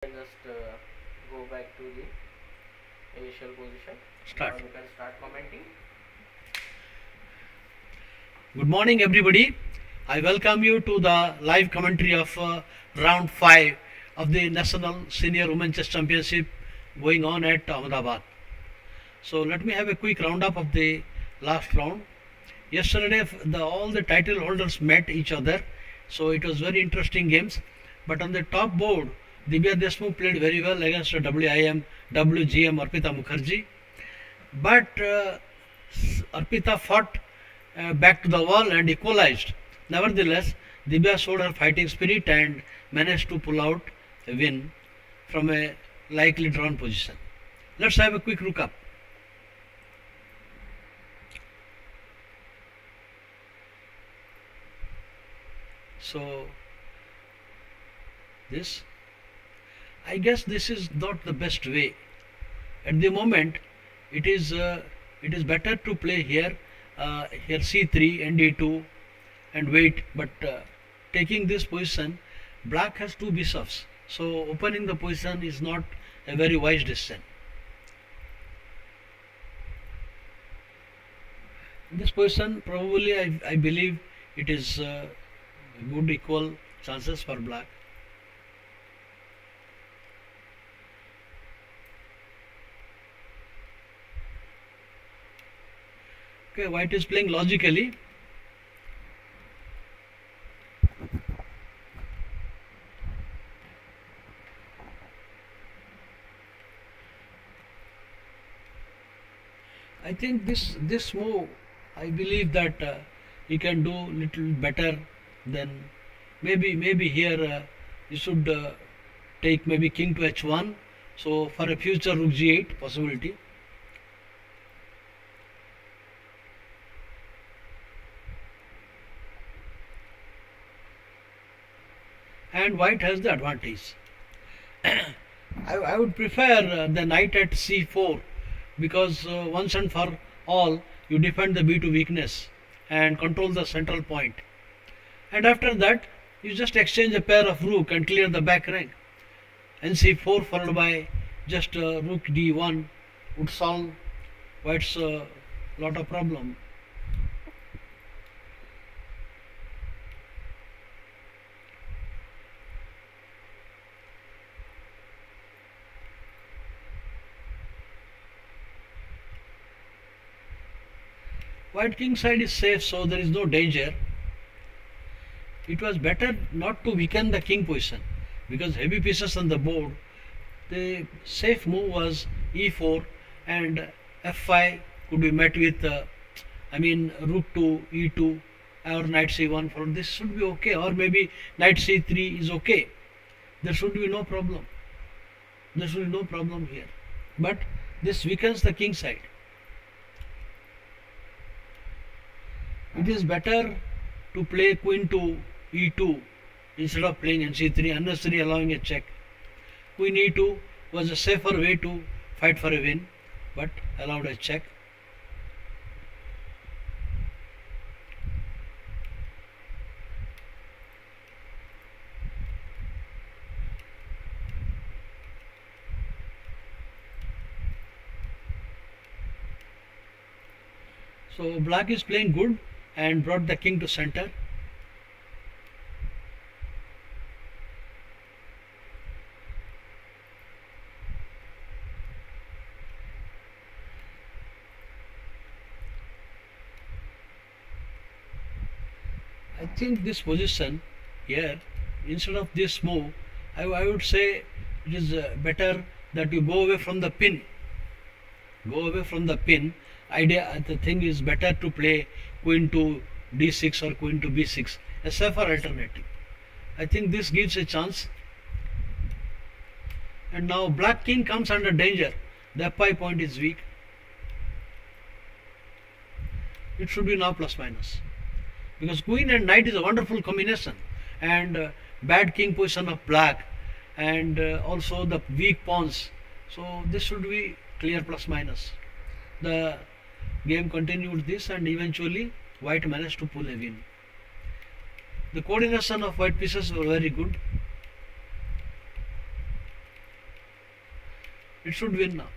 Just go back to the initial position. Start. Now you can start commenting. Good morning, everybody. I welcome you to the live commentary of round 5 of the National Senior Women's Chess Championship going on at Ahmedabad. So, let me have a quick roundup of the last round. Yesterday, all the title holders met each other, so it was very interesting games. But on the top board, Divya Deshmukh played very well against WIM, WGM Arpita Mukherjee. But Arpita fought back to the wall and equalized. Nevertheless, Divya showed her fighting spirit and managed to pull out a win from a likely drawn position. Let's have a quick look up. So, I guess this is not the best way. At the moment, it is better to play here C3 and D2 and wait. But taking this position, black has two bishops, so opening the position is not a very wise decision. In this position, probably I believe it is good equal chances for black. Okay, white is playing logically. I think this move, I believe that he can do little better than maybe here you should take maybe king to h1. So for a future rook g8 possibility. And white has the advantage. I would prefer the knight at c4 because once and for all you defend the b2 weakness and control the central point. And after that you just exchange a pair of rook and clear the back rank. And c4 followed by just rook d1 would solve white's lot of problem. White king side is safe, so there is no danger. It was better not to weaken the king position because heavy pieces on the board. The safe move was e4 and f5 could be met with rook to e2 or knight c1. For this should be okay, or maybe knight c3 is okay. There should be no problem. There should be no problem here. But this weakens the king side. It is better to play queen to e2 instead of playing c3, unnecessarily allowing a check. Queen e2 was a safer way to fight for a win, but allowed a check. So black is playing good and brought the king to center. I think this position here, instead of this move, I would say it is better that you go away from the pin. Go away from the pin. The thing is better to play queen to d6 or queen to b6, a safer alternative. I think this gives a chance. And now black king comes under danger. The fi point is weak. It should be now plus minus because queen and knight is a wonderful combination, and bad king position of black, and also the weak pawns. So this should be clear plus minus. The game continued this, and eventually white managed to pull a win. The coordination of white pieces were very good. it should win now.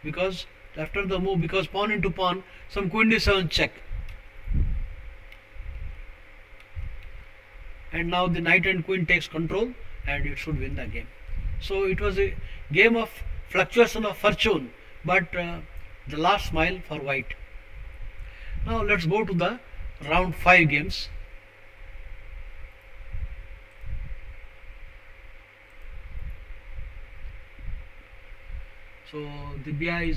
Because after the move, because pawn into pawn, some queen d7 check. And now the knight and queen takes control and it should win the game. So it was a game of fluctuation of fortune, but the last smile for white. Now let's go to the round 5 games. So Dibya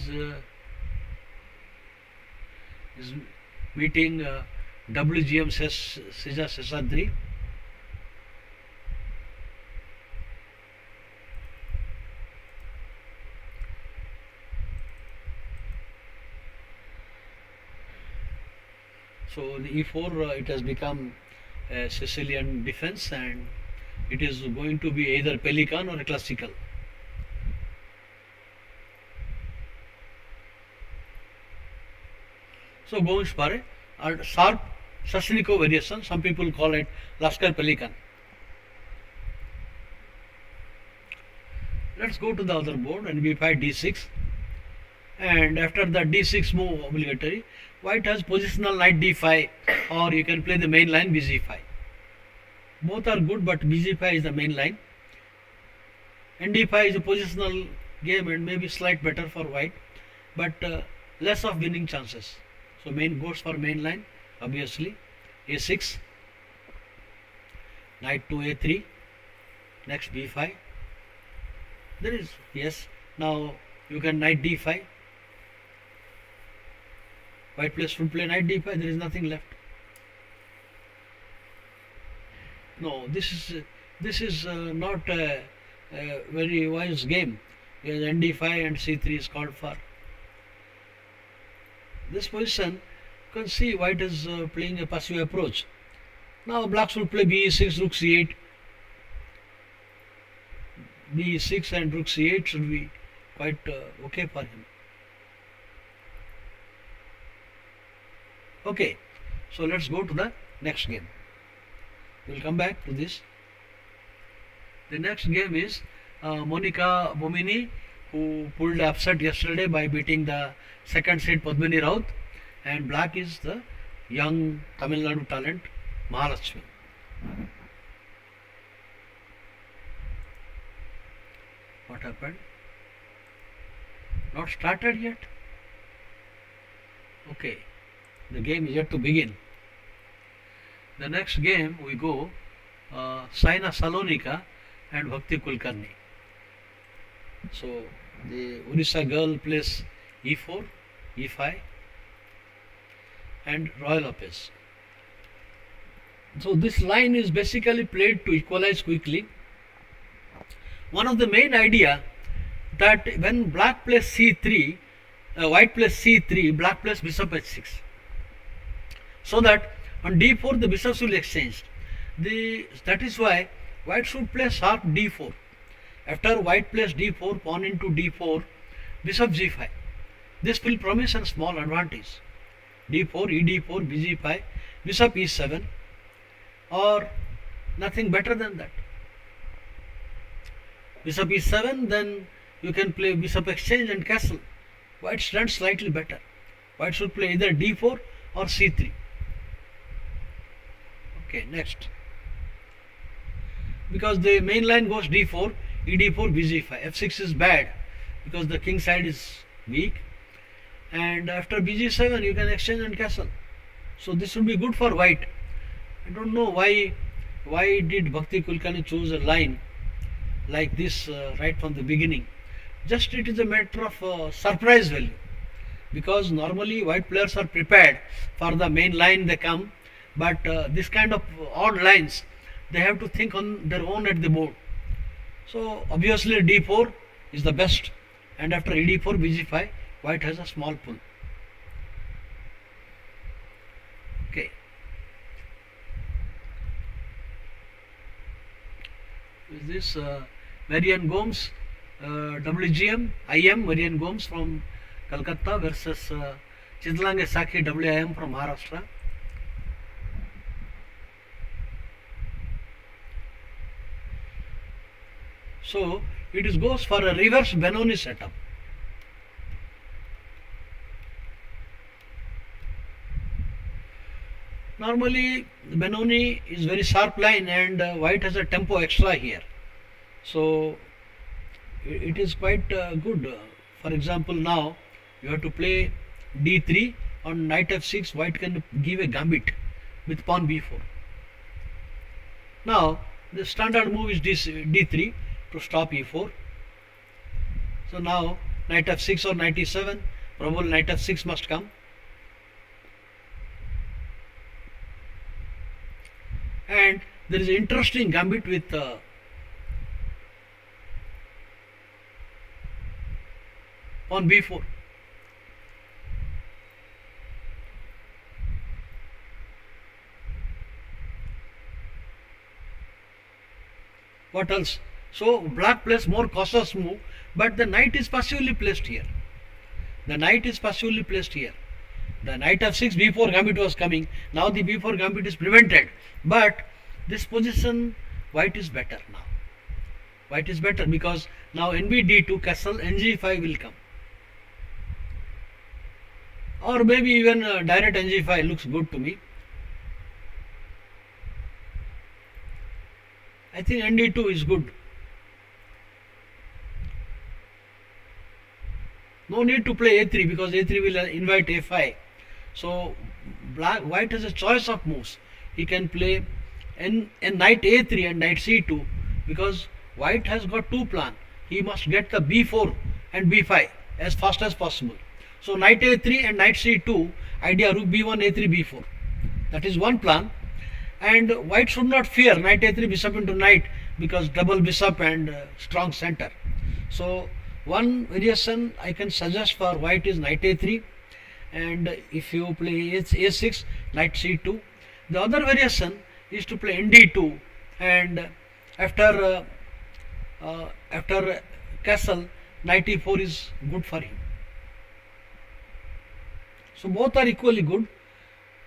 is meeting WGM Sija Seshadri. So the E4 it has become a Sicilian defense, and it is going to be either Pelican or a classical. So Govish Pare are sharp Sashniko variation. Some people call it Laskar Pelican. Let's go to the other board and we fight D6. And after the D6 move obligatory, white has positional knight D5, or you can play the main line BG5. Both are good, but BG5 is the main line. And D5 is a positional game and maybe slight better for white, but less of winning chances. So main goes for main line, obviously. A6, knight to A3, next B5. There is, yes, now you can knight D5. White player should play knight D5, there is nothing left. No, this is not a very wise game. Because ND5 and C3 is called for. This position, you can see white is playing a passive approach. Now black should play B6, rook C8. B6 and rook C8 should be quite okay for him. Okay, so let's go to the next game. We'll come back to this. The next game is Monica Bomini, who pulled upset yesterday by beating the second seed Padmini Raut, and black is the young Tamil Nadu talent Mahalakshmi. What happened? Not started yet? Okay, the game is yet to begin. The next game we go Saina Salonika and Bhakti Kulkarni. So the Odisha girl plays E4, E5 and Royal Lopez. So this line is basically played to equalize quickly. One of the main idea that when black plays C3, white plays C3, black plays bishop H6. So that on D4 the bishops will exchange. That is why white should play sharp D4. After white plays D4, pawn into D4, bishop G5. This will promise a small advantage. D4, ED4, BG5, bishop E7, or nothing better than that. Bishop E7, then you can play bishop exchange and castle. White stands slightly better. White should play either D4 or C3. Okay, next. Because the main line goes D4, ED4, BG5. F6 is bad because the king side is weak. And after BG7 you can exchange and castle. So this would be good for white. I don't know why did Bhakti Kulkarni choose a line like this right from the beginning. Just it is a matter of surprise value. Because normally white players are prepared for the main line they come. But this kind of odd lines, they have to think on their own at the board. So obviously D4 is the best, and after ED4, BG5, white has a small pull. Okay. Is this Marian Gomes, WGM, IM, Marian Gomes from Calcutta versus Chidlange Sakhi, WIM from Maharashtra. So it is goes for a reverse Benoni setup. Normally Benoni is very sharp line, and white has a tempo extra here. So it is quite good. For example, now you have to play d3 on knight f6. White can give a gambit with pawn b4. Now the standard move is d3 to stop e4. So now knight f6 or knight e7. Probably knight f6 must come. And there is an interesting gambit with pawn b4. What else? So black plays more cautious move, but the knight is passively placed here. The knight is passively placed here. The knight f6 b4 gambit was coming. Now the b4 gambit is prevented. But this position, white is better now. White is better because now nb d2 castle ng5 will come. Or maybe even direct ng5 looks good to me. I think nd2 is good. No need to play a3 because a3 will invite a5. So white has a choice of moves. He can play knight a3 and knight c2 because white has got two plans. He must get the b4 and b5 as fast as possible. So knight a3 and knight c2, idea rook b1, a3, b4. That is one plan. And white should not fear knight a3, bishop into knight because double bishop and strong center. So one variation I can suggest for white is knight a3, and if you play a6, knight c2. The other variation is to play nd2, and after castle, knight e4 is good for him. So both are equally good,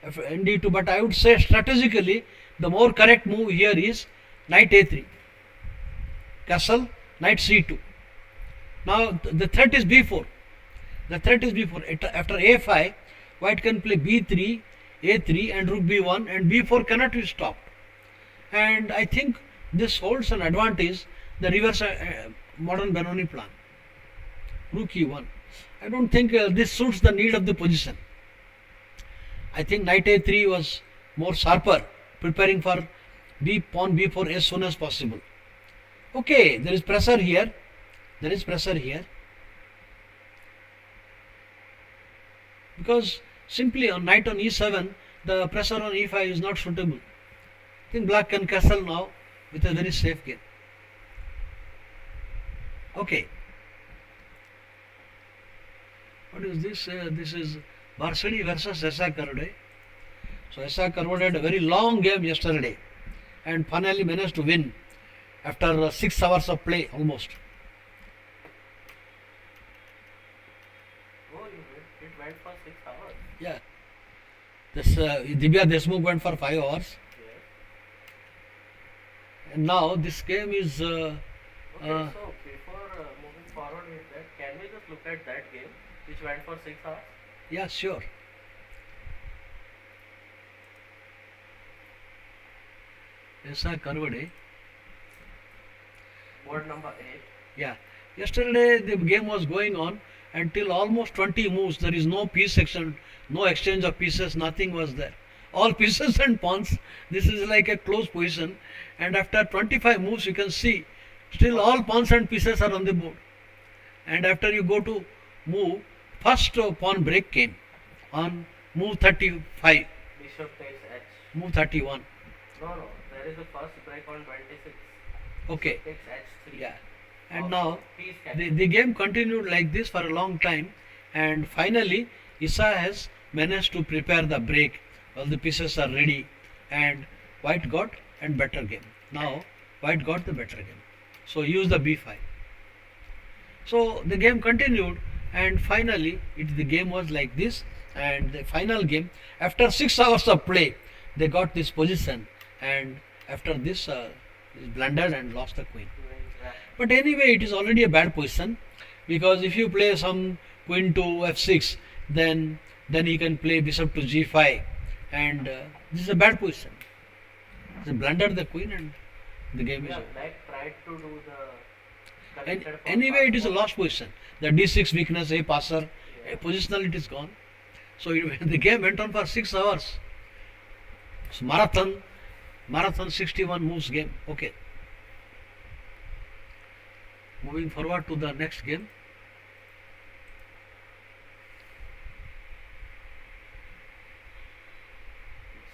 nd2, but I would say strategically the more correct move here is knight a3, castle, knight c2. Now the threat is b4. The threat is b4. After a5, white can play b3, a3 and rook b1, and b4 cannot be stopped. And I think this holds an advantage, the reverse modern Benoni plan. Rook e1. I don't think this suits the need of the position. I think knight a3 was more sharper, preparing for pawn b4 as soon as possible. Okay, there is pressure here. There is pressure here. Because simply on knight on e7, the pressure on e5 is not suitable. I think black can castle now with a very safe game. Okay. What is this? This is Barsadi versus Esa Karode. So Esa Karode had a very long game yesterday and finally managed to win after 6 hours of play almost. Oh, it went for 6 hours. Yeah. This Divya Deshmukh went for 5 hours. Yes. And now this game is Okay, so before moving forward with that, can we just look at that game which went for 6 hours? yeah, sure. Esa Karode. Board number 8. Yeah. Yesterday the game was going on until almost 20 moves. There is no piece section, no exchange of pieces, nothing was there. All pieces and pawns. This is like a close position. And after 25 moves, you can see still all pawns and pieces are on the board. And after you go to move, first pawn break came on move 35, Bishop takes h. move 31. No, there is a first break on 26. Okay. Takes h3. Yeah. And now Piece the game continued like this for a long time, and finally Issa has managed to prepare the break. All the pieces are ready, and white got and better game. Now white got the better game. So use the b5. So the game continued, and finally the game was like this. And the final game, after 6 hours of play, they got this position, and after this, blundered and lost the queen. But anyway, it is already a bad position, because if you play some queen to f6, then he can play bishop to g5, and this is a bad position. They blundered the queen and the game is Yeah, over. black tried to do the And connected for anyway, it is a passport. lost position. The d6 weakness, a passer, Yeah. positional it is gone. So the game went on for 6 hours. So marathon 61 moves game. Okay. Moving forward to the next game.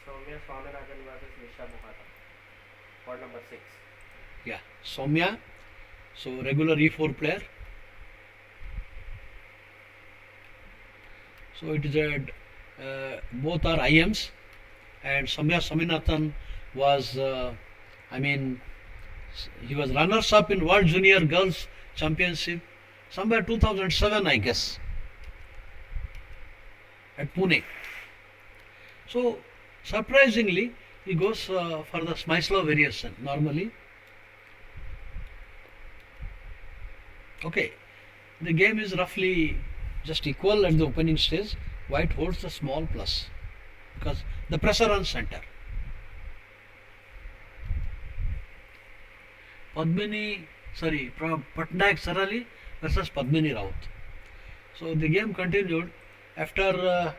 Soumya Swaminathan versus Nisha Mohata for number 6. Yeah, Soumya. So regular e4 player. So it is a both are IMs, and Soumya Swaminathan was he was runners up in World Junior Girls Championship somewhere 2007, I guess, at Pune. So surprisingly, he goes for the Smyslov variation normally. Okay, the game is roughly just equal at the opening stage. White holds the small plus because the pressure on center. Patnaik Sarali versus Padmini Raut. So the game continued after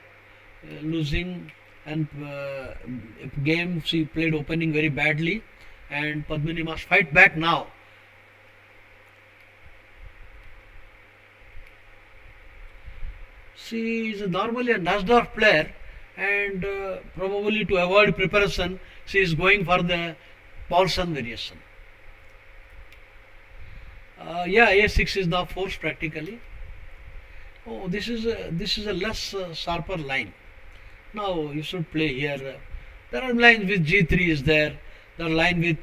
losing, and game she played opening very badly, and Padmini must fight back now. She is normally a Nasdorf player, and probably to avoid preparation, she is going for the Paulson variation. Yeah, A6 is now forced practically. Oh, this is a less sharper line. Now you should play here. There are lines with G3 is there. There are line with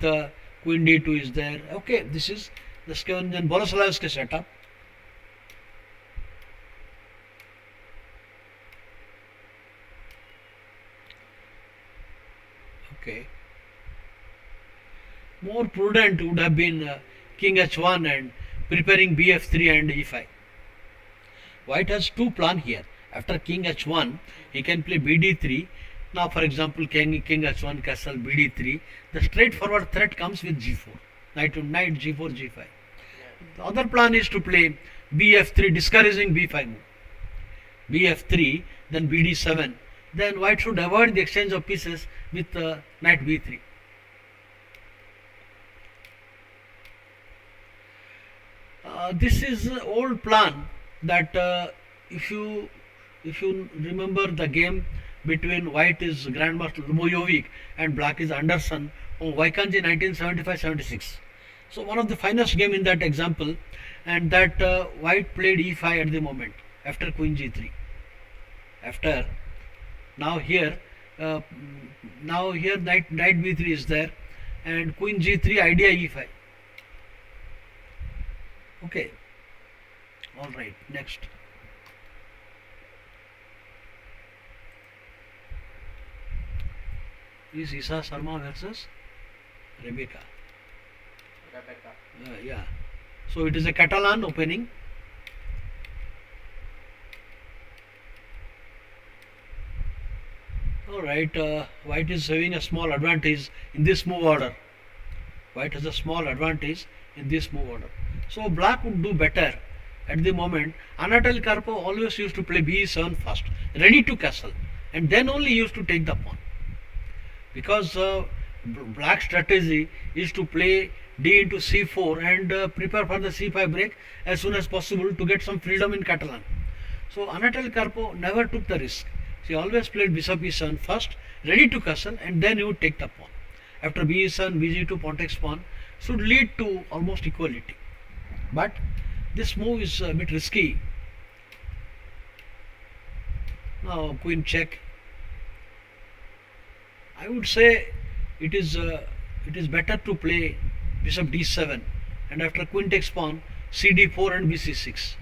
Queen D2 is there. Okay, this is the Skevanjan Boleslavsky setup. Okay. More prudent would have been King H1 and preparing Bf3 and E5. White has two plan here. After King H1, he can play BD3. Now, for example, King H1 castle BD3. The straightforward threat comes with G4. Knight to knight, G4, G5. Yeah. The other plan is to play Bf3, discouraging B5 move. Bf3, then BD7. Then White should avoid the exchange of pieces with knight B3. This is an old plan that if you remember the game between White is Grandmaster Lubojovic and Black is Anderson on Vaikanji 1975-76. So one of the finest game in that example, and that White played E5 at the moment after Queen G3. After now here knight B3 is there, and Queen G3 idea E5. Okay. All right. Next. Is Isa Sharma versus Rebecca. Rebecca. Yeah. So it is a Catalan opening. All right. White is having a small advantage in this move order. White has a small advantage in this move order. So Black would do better at the moment. Anatoly Karpov always used to play B7 first, ready to castle, and then only used to take the pawn. Because Black strategy is to play D into C4 and prepare for the C5 break as soon as possible to get some freedom in Catalan. So Anatoly Karpov never took the risk. He always played bishop E7 first, ready to castle, and then he would take the pawn. After B7, Bg2, pawn takes pawn should lead to almost equality. But this move is a bit risky. Now queen check. I would say it is better to play bishop d7, and after queen takes pawn, cd4 and bc6.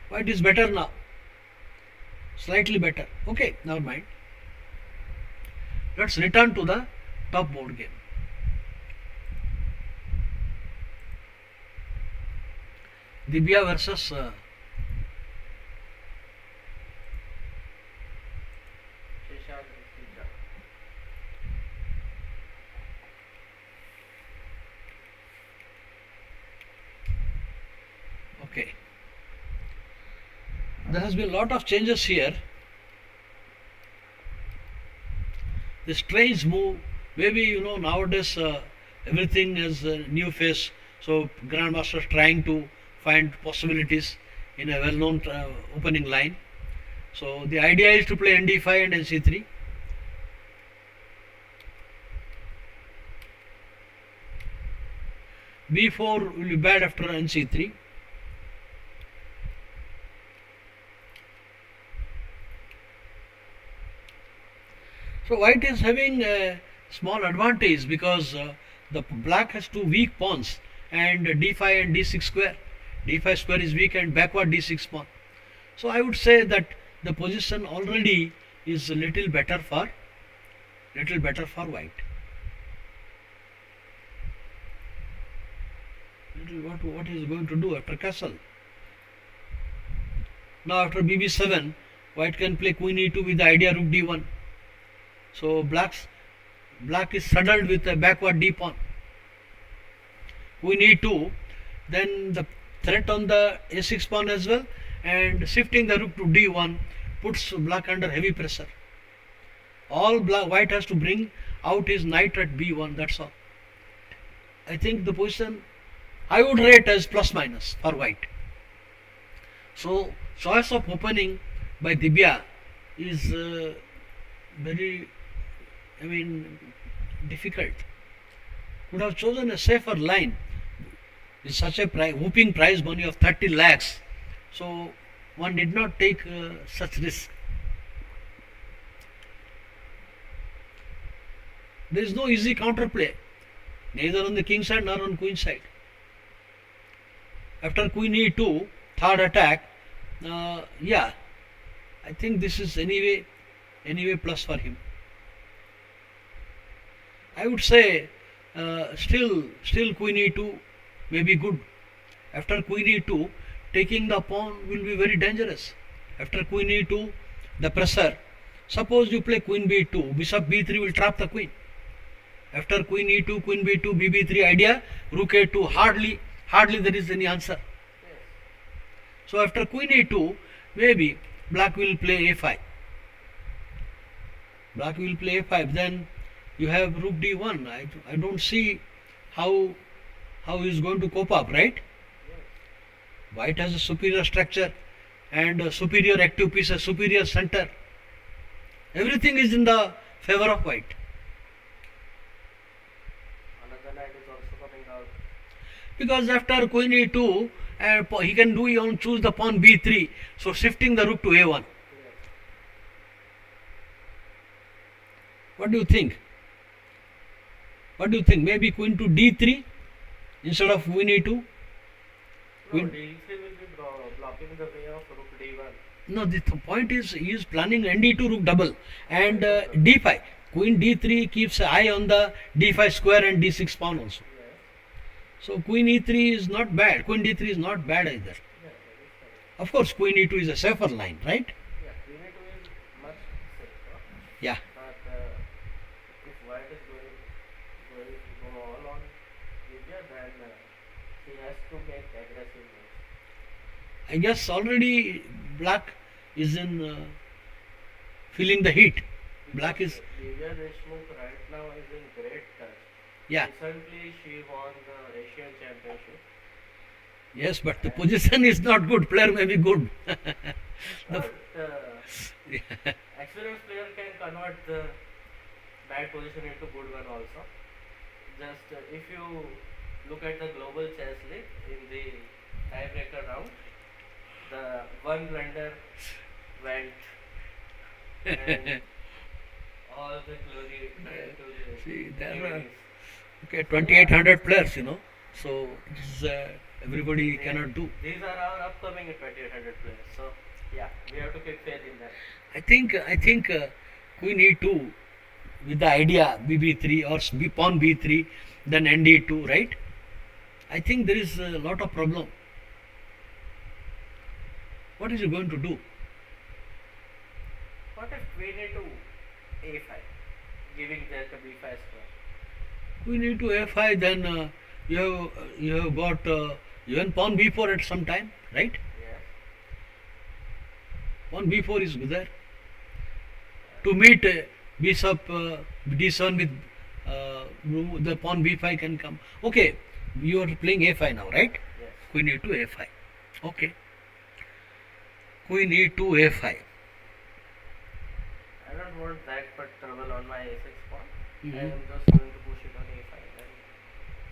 White is better now, slightly better. Okay, never mind. Let's return to the top board game. Dibia versus Shishan Shisha. okay. There has been a lot of changes here. The strange move. Maybe nowadays everything has a new face. So grandmasters trying to find possibilities in a well-known opening line. So the idea is to play ND5 and NC3. B4 will be bad after NC3. So white is having a small advantage because the black has two weak pawns and d5 and d6 square. d5 square is weak and backward d6 pawn. So I would say that the position already is a little better for white. What is going to do after castle? Now after bb7, white can play queen e2 with the idea rook d1. So black is saddled with a backward d pawn. Queen e2, then the threat on the a6 pawn as well, and shifting the rook to d1 puts black under heavy pressure. All white has to bring out his knight at b1. That's all. I think the position I would rate as plus minus for white. So choice of opening by Dibya is very, difficult. Would have chosen a safer line with such a whooping prize money of 30 lakhs. So one did not take such risk. There is no easy counterplay, neither on the king side nor on queen side. After queen e2, third attack, I think this is anyway plus for him. I would say still queen e2 may be good. After queen e2, taking the pawn will be very dangerous. After queen e2, the pressure. Suppose you play queen b2, bishop b3 will trap the queen. After queen e2, queen b2, bb3 idea, rook a2, hardly there is any answer. So after queen e2, maybe black will play a5. Then you have rook d1. I don't see how he is going to cope up, right? White has a superior structure and a superior active piece, a superior center. Everything is in the favor of white. Another knight is also coming out. Because after queen e2, he can choose the pawn b3, so shifting the rook to a1. What do you think? Maybe queen to d3 instead of queen e2? No, d3 will be blocking the way of rook d1. No, the point is he is planning nd2 rook double and d5. Queen d3 keeps an eye on the d5 square and d6 pawn also. Yes. So queen e3 is not bad. Queen d3 is not bad either. Yeah, that is correct. Of course, queen e2 is a safer line, right? Yeah, queen e2 is much safer. Yeah. But if white is going to go all on Libya, then he has to make aggressive moves. I guess already black is in feeling the heat. Black is, Divya Deshmukh right now is in great touch. yeah, Recently she won the Asian Championship. yes, but the position is not good. Player may be good. But experienced player can convert the bad position into good one also. Just if you look at the global chess league in the tiebreaker round, the one blunder went and all the glory went to the See, there are Kiwis. okay 2,800 players, so this is, everybody cannot do. These are our upcoming 2,800 players. So yeah, we have to keep faith in that. I think queen e2 with the idea bb3 or pawn b3, then nd2, right? I think there is a lot of problem. What is he going to do? What if queen into a5, giving that a b5 square? Queen e to a5, then you have got even pawn b4 at some time, right? Yes. Pawn b4 is there. To meet bishop d7 with the pawn b5 can come. Okay, you are playing a5 now, right? Yes. Queen e to a5. Okay. Queen e to a5. I don't want that but trouble on my a6 pawn. I Mhm. am just going to push it on a5. And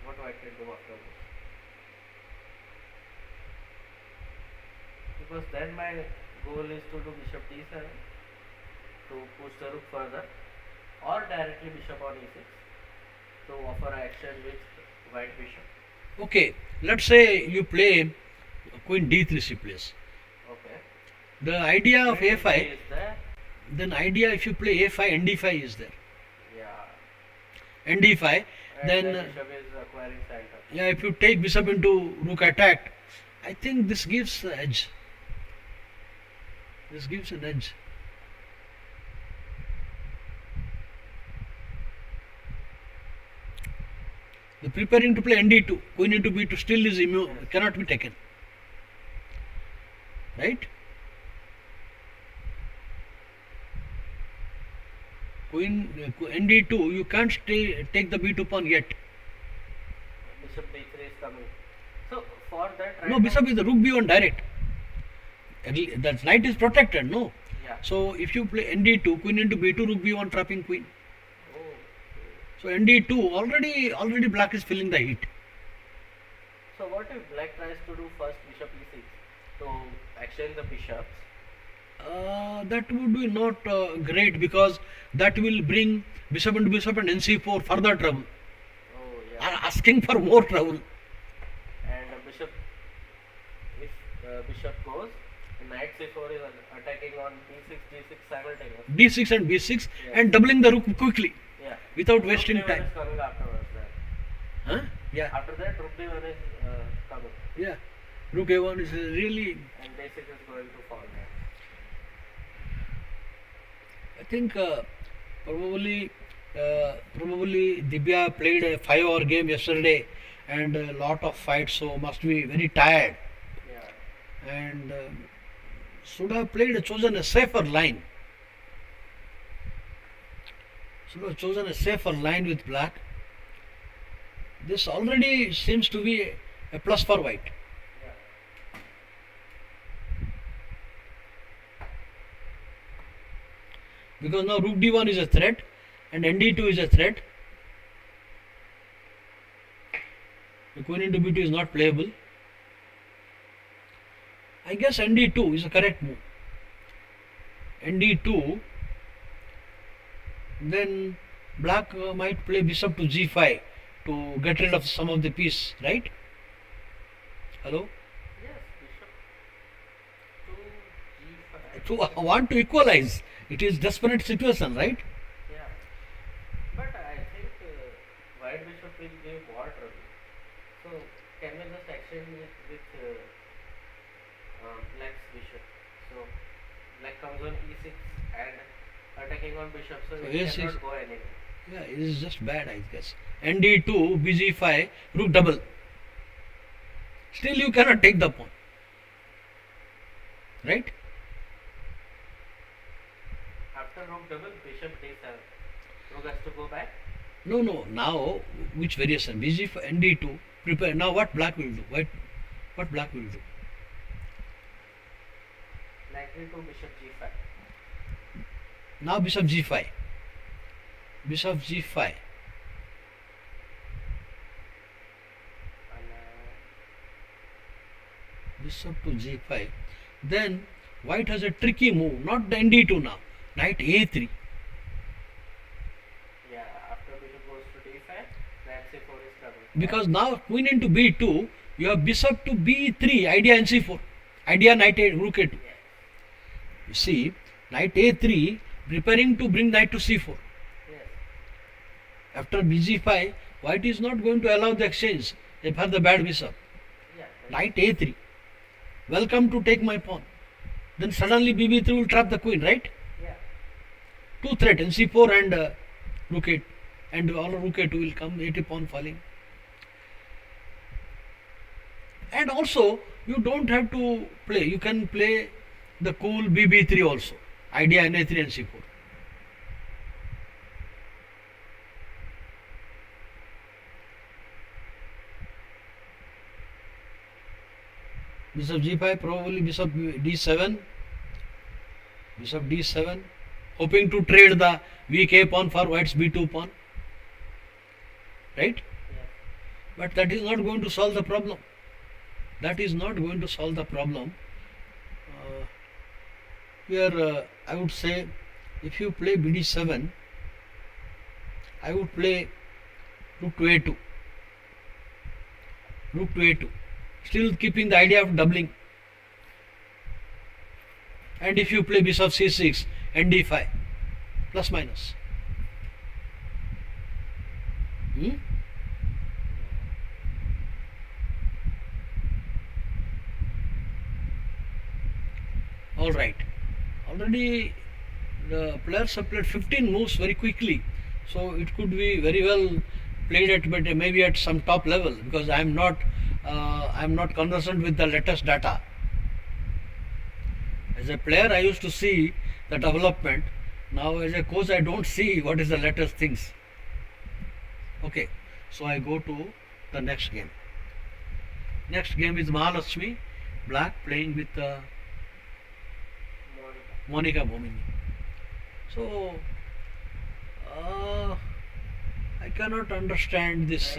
what I can do after this? Because then my goal is to do bishop d7 to push the rook further, or directly bishop on e6 to offer action with white bishop. Okay, let's say you play queen d3 she plays. Okay. The idea of Queen a5, is there. then idea if you play a5, nd5 is there. Yeah. nd5, And then the bishop is acquiring center. yeah, if you take bishop into rook attack, I think this gives the edge. This gives an edge. The preparing to play nd2, queen into b2 still is Yes. cannot be taken. Right? nd2, you can't take the b2 pawn yet. Bishop d3 is coming. So for that, right No, now- bishop is the rook b1 direct. That knight is protected, no? Yeah. So if you play nd2, queen into b2, rook b1 trapping queen. Oh. So nd2, already black is feeling the heat. So what if black tries to do first bishop e6 to exchange the bishops? That would be not great, because that will bring bishop and nc4 further trouble. Oh Are yeah. asking for more trouble. And bishop, if bishop goes, knight c4 is attacking on b6, d6 simultaneously. d6 and b6 Yes. and doubling the rook quickly Yeah. without Rook wasting d1 time. is coming afterwards. Then. Huh? Yeah, After that, rook d1 is coming, yeah. Rook a1 is really. and d6 is going to fall back. I think probably Divya played a 5-hour game yesterday and a lot of fights, so must be very tired. Yeah. And should have chosen a safer line. Should have chosen a safer line with black. This already seems to be a plus for white. Yeah. Because now rook d1 is a threat and nd2 is a threat. The queen into b2 is not playable. I guess nd2 is a correct move. nd2, then black might play bishop to g5 to get rid of some of the piece, right? Hello? Yes, bishop to g5. To want to equalize. It is desperate situation, right? Yeah. But I think white bishop will give more trouble. So can we just exchange it with black's bishop? So black comes on e6 and attacking on bishop, so it yes, cannot yes. go anywhere. Yeah, it is just bad, I guess. nd2, bg5, rook double. Still you cannot take the pawn. Right? After rook double, bishop d7. Rook has to go back. No, no. Now, which variation? bg5, nd2. Prepare. Now what black will do? What black will do? Likely to bishop g5. Now bishop g5. Bishop g5. And Bishop to g5. Then white has a tricky move. Not the nd2 now. Knight a3. yeah, after bishop goes to d5, knight c4 is coming. Because now queen into b2, you have bishop to b3, idea nc4, idea knight a, rook a2. Yeah. You see, knight a3 preparing to bring knight to c4. Yes. After bg5, white is not going to allow the exchange for the bad bishop. Yeah. Knight a3. Welcome to take my pawn. then suddenly BB3 will trap the queen, right? Yeah. Two threat, NC4 and rook 8, and all rook A2 will come, 80 pawn falling. And also, you don't have to play, you can play the cool BB3 also, idea NA3 and C4. Bishop G5, probably Bishop D7, Bishop D7, hoping to trade the weak A pawn for white's B2 pawn, right? Yeah. But that is not going to solve the problem. That is not going to solve the problem. Here I would say, if you play BD7, I would play rook to A2, rook to A2, still keeping the idea of doubling. And if you play bishop C6 and D5, plus minus. All right. Already the players have played 15 moves very quickly, so it could be very well played at, but maybe at some top level, because I'm not conversant with the latest data. As a player, I used to see the development. Now, as a coach, I don't see what is the latest things. Okay, so I go to the next game. Next game is Mahalakshmi, black playing with Monica Bomini. So, I cannot understand this.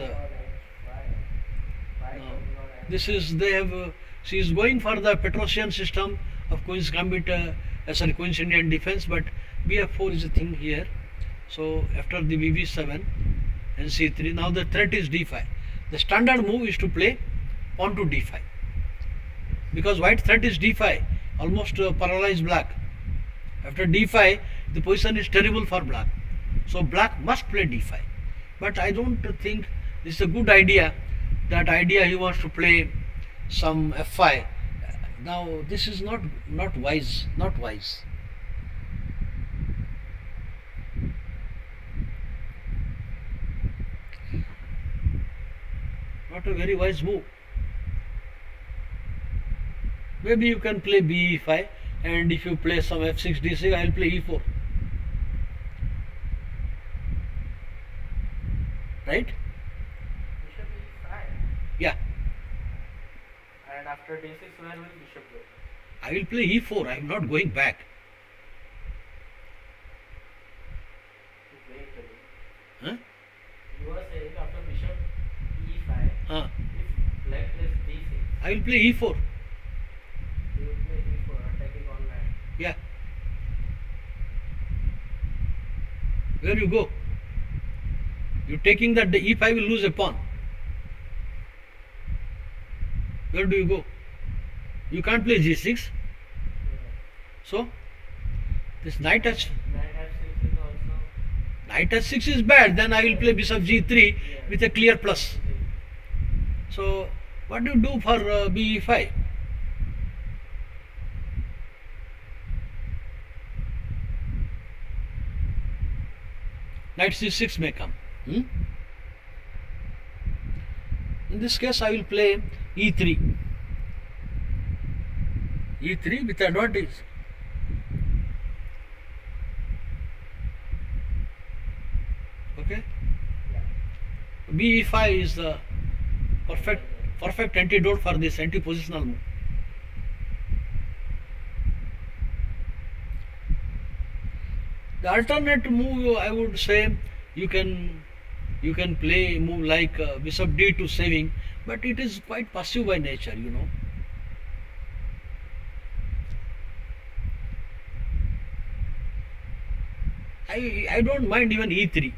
This is, they have, she is going for the Petrosian system of Queen's Gambit, Queen's Indian defense, but BF4 is a thing here. So, after the BB7 and C3, now the threat is D5. The standard move is to play pawn to D5. Because white threat is D5, almost paralyzed black. After D5, the position is terrible for black. So black must play D5. But I don't think this is a good idea. That idea he wants to play some F5. Now this is not wise. Not wise. Not a very wise move. Maybe you can play B5. And if you play some F6, D6, I will play E4. Right? Bishop E5. Yeah. And after D6, where will bishop go? I will play E4. I am not going back. Wait a minute. Huh? You are saying after bishop E5, Huh. if black plays D6, I will play E4. you will play E4, attacking on knight. Yeah. Where you go? You taking that the E5 will lose a pawn. Where do you go? You can't play G6. So, this knight H6 Knight F6 is also. Knight H6 is bad. Then I will play bishop G3 with a clear plus. So, what do you do for BE5? Knight C6 may come. In this case, I will play E3. E3 with advantage. Okay. BE5 is the perfect antidote for this anti-positional move. The alternate move, I would say, you can play a move like bishop D2 saving, but it is quite passive by nature, you know. I don't mind even E3,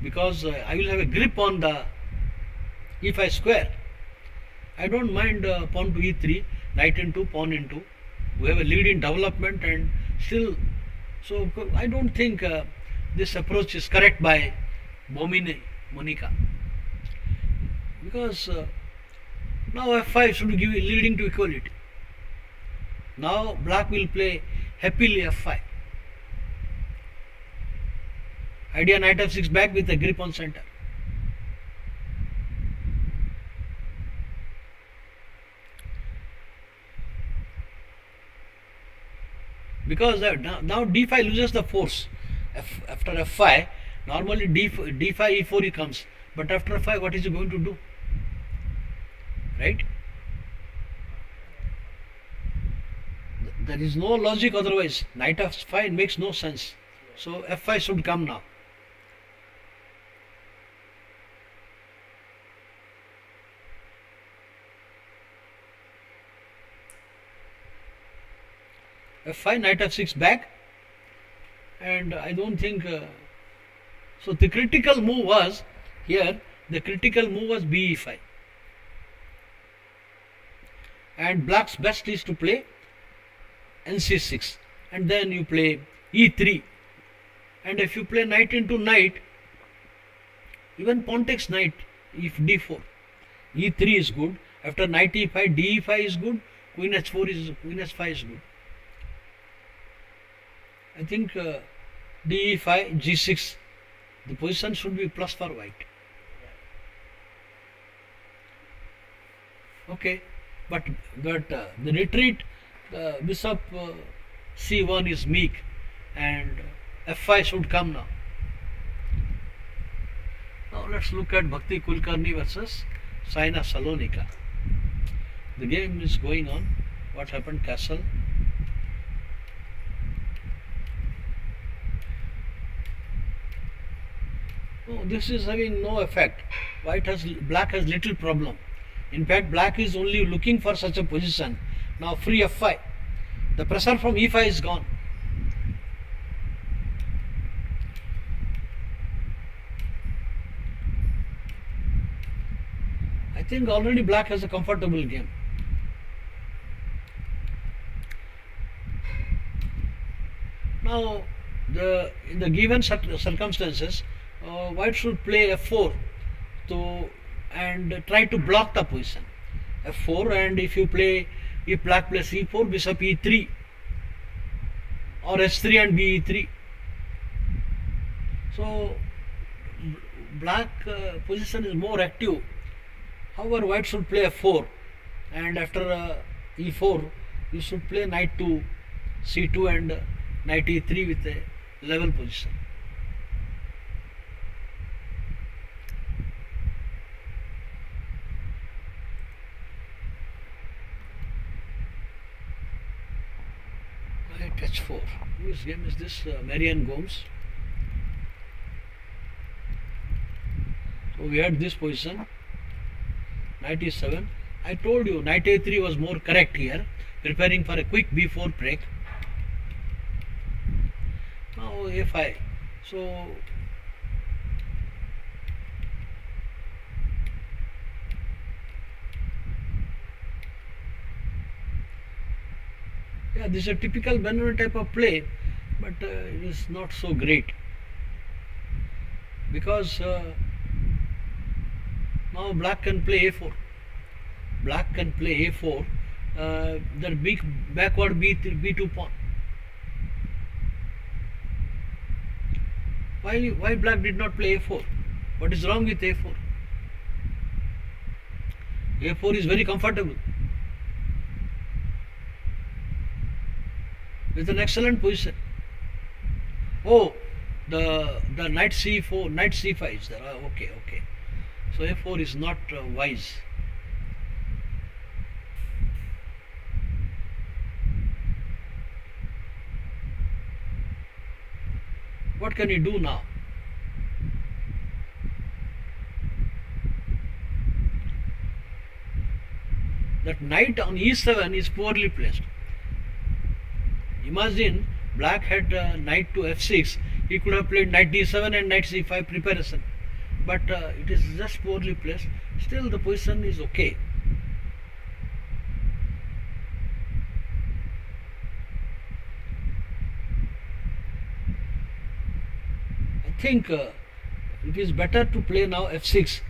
because I will have a grip on the E5 square. I don't mind pawn to E3, knight into, pawn into. We have a lead in development, and still, so I don't think this approach is correct by Bomini, Monica. Because now F5 should give leading to equality. Now black will play happily f5. Idea knight f6 back with a grip on center. Because now d5 loses the force. After f5, normally d5 e4 he comes. But after f5, what is he going to do? Right? There is no logic otherwise. Knight f5 makes no sense. So f5 should come now. f5, knight f6 back, and I don't think so. The critical move was here. The critical move was be5, and black's best is to play nc6, and then you play e3, and if you play knight into knight, even pawn takes knight, if d4, e3 is good. After knight e5, de5 is good. Queen h4 is queen h5 is good. I think de5, g6, the position should be plus for white. Okay, but the retreat, bishop c1 is meek, and f5 should come now. Now let's look at Bhakti Kulkarni versus Saina Salonika. The game is going on. What happened? Castle. Oh, this is having no effect. Black has little problem. In fact, black is only looking for such a position. Now free f5. The pressure from e5 is gone. I think already black has a comfortable game. Now, in the given circumstances, white should play f4 and try to block the position. f4, and if black plays e4, bishop e3, or h3 and b3. So black position is more active. However, white should play f4, and after e4, you should play knight to c2 and knight e3 with a level position. Knight h4. Whose game is this? Marian Gomes. So we had this position. Knight e7. I told you knight a3 was more correct here, preparing for a quick b4 break. Now a5. So yeah, this is a typical Benjamin type of play, but it is not so great, because now black can play a4. Black can play a4. That big backward b2 pawn. Why black did not play a4? What is wrong with a4? a4 is very comfortable, with an excellent position. Oh, the knight c4, knight c5 is there. Okay. So a4 is not wise. What can you do now? That knight on e7 is poorly placed. Imagine black had knight to f6. He could have played knight d7 and knight c5 preparation. But it is just poorly placed. Still the position is okay. I think it is better to play now f6.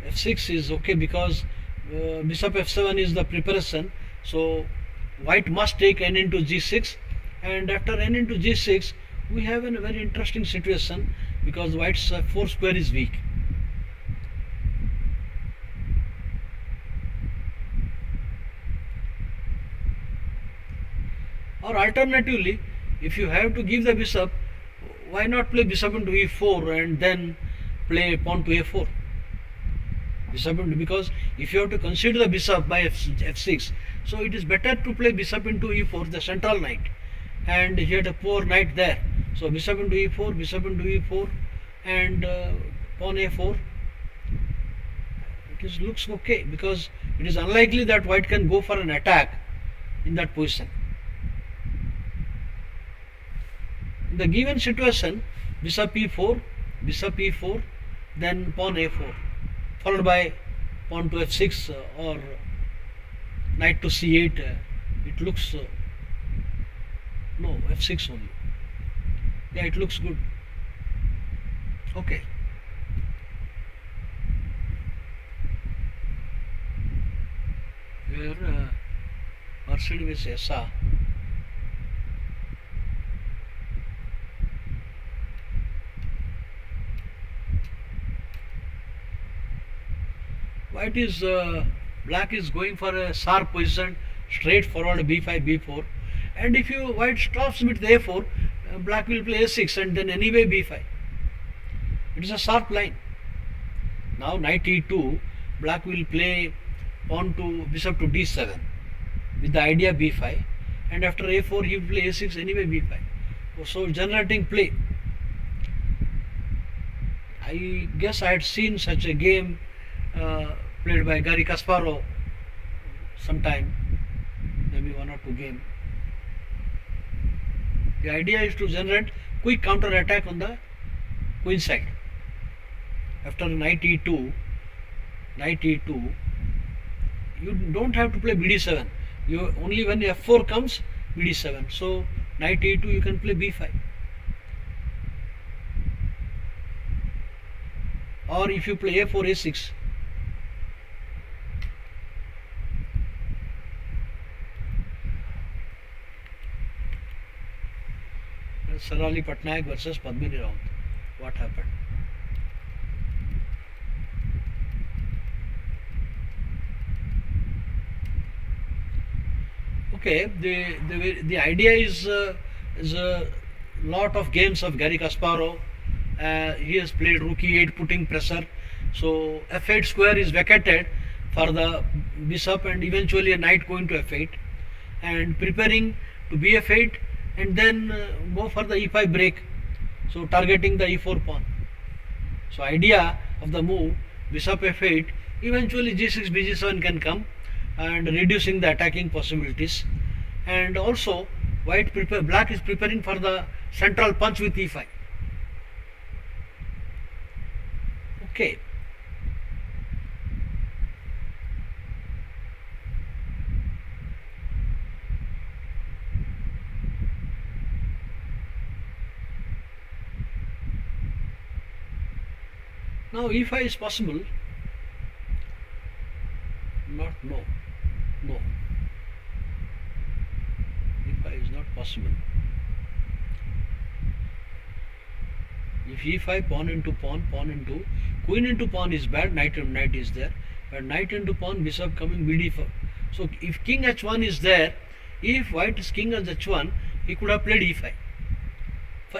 f6 is okay, because bishop f7 is the preparation. So white must take n into g6, and after n into g6 we have a very interesting situation because white's 4 square is weak. Or alternatively, if you have to give the bishop, why not play bishop into e4 and then play pawn to a4? Bishop into, because if you have to consider the bishop by f6, so it is better to play bishop into e4, the central knight, and he had a poor knight there. So bishop into e4, bishop into e4, and pawn a4. It looks okay because it is unlikely that white can go for an attack in that position. In the given situation, bishop e4, then pawn a4, followed by pawn to f6 or knight to c8. It looks no, f6 only. Yeah, it looks good. Okay. Here Mercedes is SA. White is black is going for a sharp position, straightforward b5, b4, and if you white stops with a4, black will play a6 and then anyway b5. It is a sharp line. Now knight e2, black will play pawn to bishop to d7 with the idea b5, and after a4 he will play a6 anyway b5. So generating play. I guess I had seen such a game played by Garry Kasparov sometime, maybe 1 or 2 games. The idea is to generate quick counter attack on the queen side. After knight e2, you don't have to play bd7. You only when f4 comes, bd7. So knight e2 you can play b5. Or if you play a4, a6. Sarali Patnaik versus Padmini Raut. What happened? Okay, the idea is a lot of games of Garry Kasparov. He has played rook e8, putting pressure. So f8 square is vacated for the bishop, and eventually a knight going to f8, and preparing to bf8, and then go for the e5 break, so targeting the e4 pawn. So idea of the move bishop f8, eventually g6, bg7 can come, and reducing the attacking possibilities. And also black is preparing for the central punch with e5. Okay. Now e5 is possible. No. E5 is not possible. If e5, pawn into pawn, queen into pawn is bad, knight into knight is there, but knight into pawn, bishop coming bd4. So if king h1 is there, if white is king on h1, he could have played e5.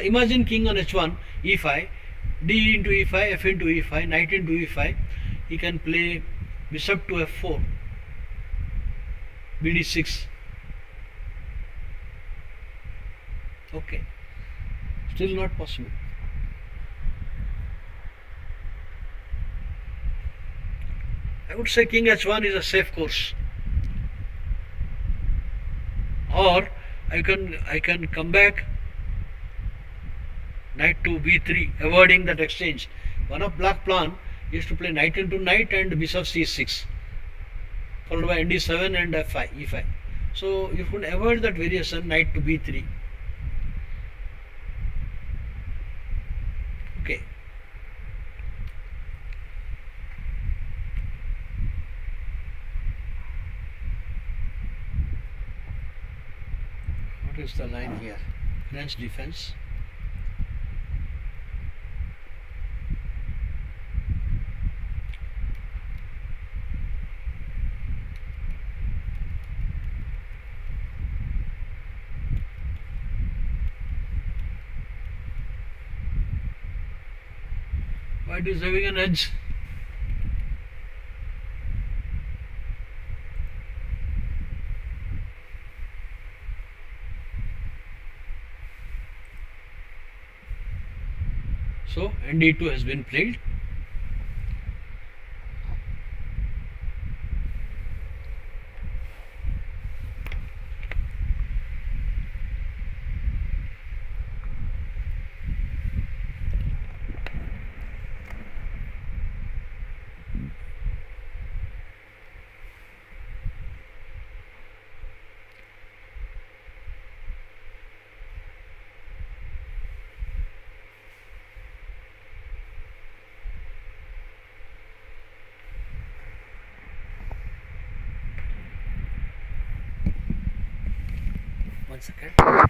Imagine king on h1, e5, d into e5, f into e5, knight into e5, he can play bishop to f4, bd6. Okay, still not possible. I would say king h1 is a safe course. Or I can come back, knight to b3, avoiding that exchange. One of black plan is to play knight into knight and bishop c6, followed by nd7 and f5, e5. So you could avoid that variation, knight to b3. Okay. What is the line here? French defense. White is having an edge. So ND2 has been played. One second.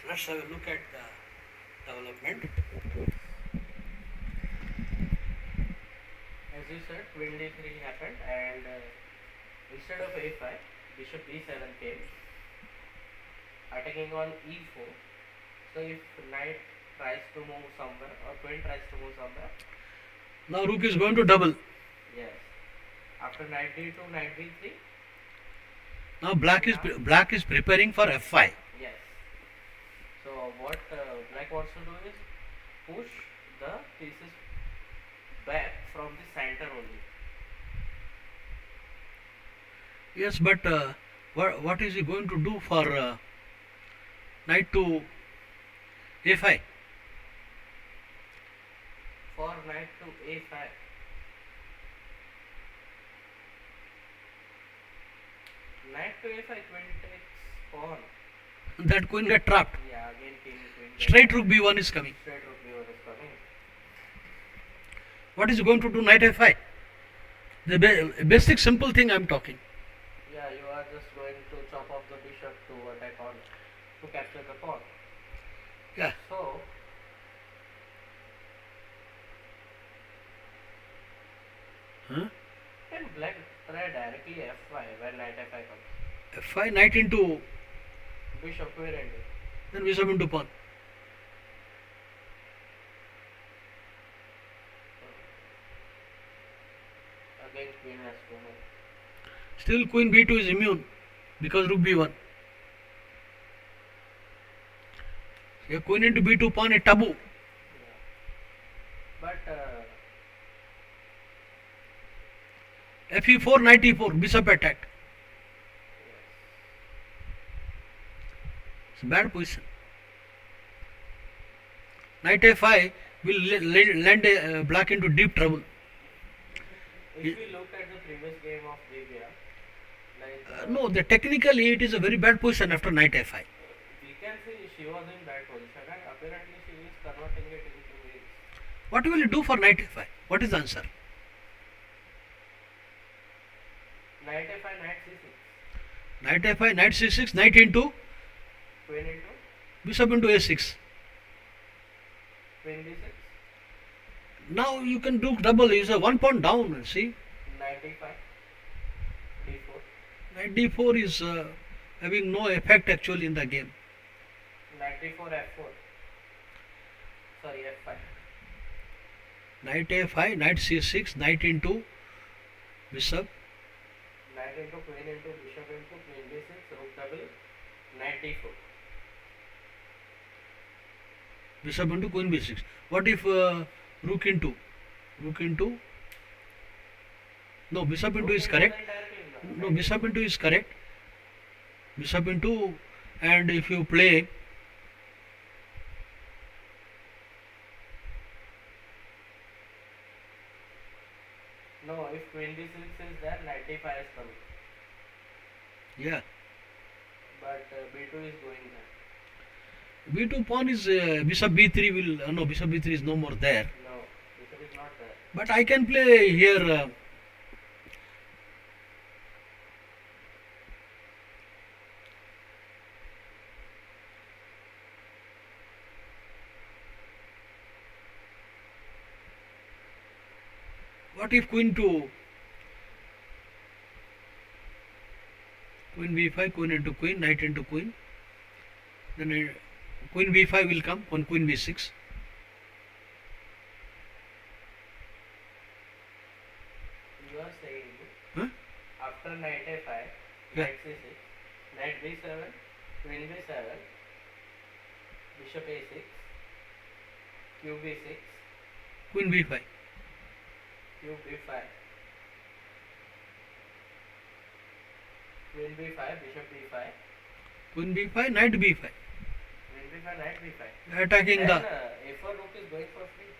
Let's have a look at the development. As you said, queen d3 happened, and instead of a5, bishop b7 came, attacking on e4. So if knight tries to move somewhere or queen tries to move somewhere, Now rook is going to double. yes. After knight d2, knight b3, Now black is preparing for f5. yes. So what black wants to do is push the pieces back from the center only. Yes, but what is he going to do for knight to a5? For knight to a5, knight to a5, queen takes pawn. That queen get trapped. Yeah, again king, queen. Straight rook b1 is coming. Straight rook b1 is coming. What is he going to do? Knight f5. The basic simple thing I am talking. Yeah, you are just going to chop off the bishop to attack on, to capture the pawn. Yeah. So, Huh? can black try directly f5 when knight f5 comes? f5, knight into, Bishop queen into. then bishop into pawn. Again queen has to move. Still queen b2 is immune because rook b1. Yeah, queen into b2 pawn is taboo. Yeah. But fe4, knight e4, bishop attacked. yes. It's a bad position. Knight a5 will land black into deep trouble. If we look at the previous game of Divya, like No, technically it is a very bad position after knight a5. we can see she was in bad position, and apparently she is converting it into this. What will you do for knight a5? What is the answer? Knight f5, knight c6, Knight a5, knight c6, knight into queen into, bishop into a6. queen d6, Now you can do double. Is a 1 pawn down. See, knight d5, d4, knight d4 is having no effect actually in the game. knight d4, f4. Sorry, f5. Knight a5, knight c6, knight into bishop, Knight into, queen into, bishop into, queen d6, rook double, knight d4. bishop into queen b6. What if rook into? No, bishop into is correct. No, bishop into is correct. Bishop into, and if you play No, if queen d6 is there, knight d5 is coming. yeah, But b2 is going there. b2 pawn is bishop b3 will no, bishop b3 is no more there. No, bishop is not there. But I can play here. What if queen to queen b5, queen into queen, knight into queen? Then queen b5 will come on queen b6. You are saying Huh? after knight a5, Yeah. knight c6, knight b7, queen b7, bishop a6, q b6, Queen b5. q b5, queen b5, bishop b5, Queen b5, knight b5. queen b5, knight b5. Attacking Then the. a4 rook is going for free.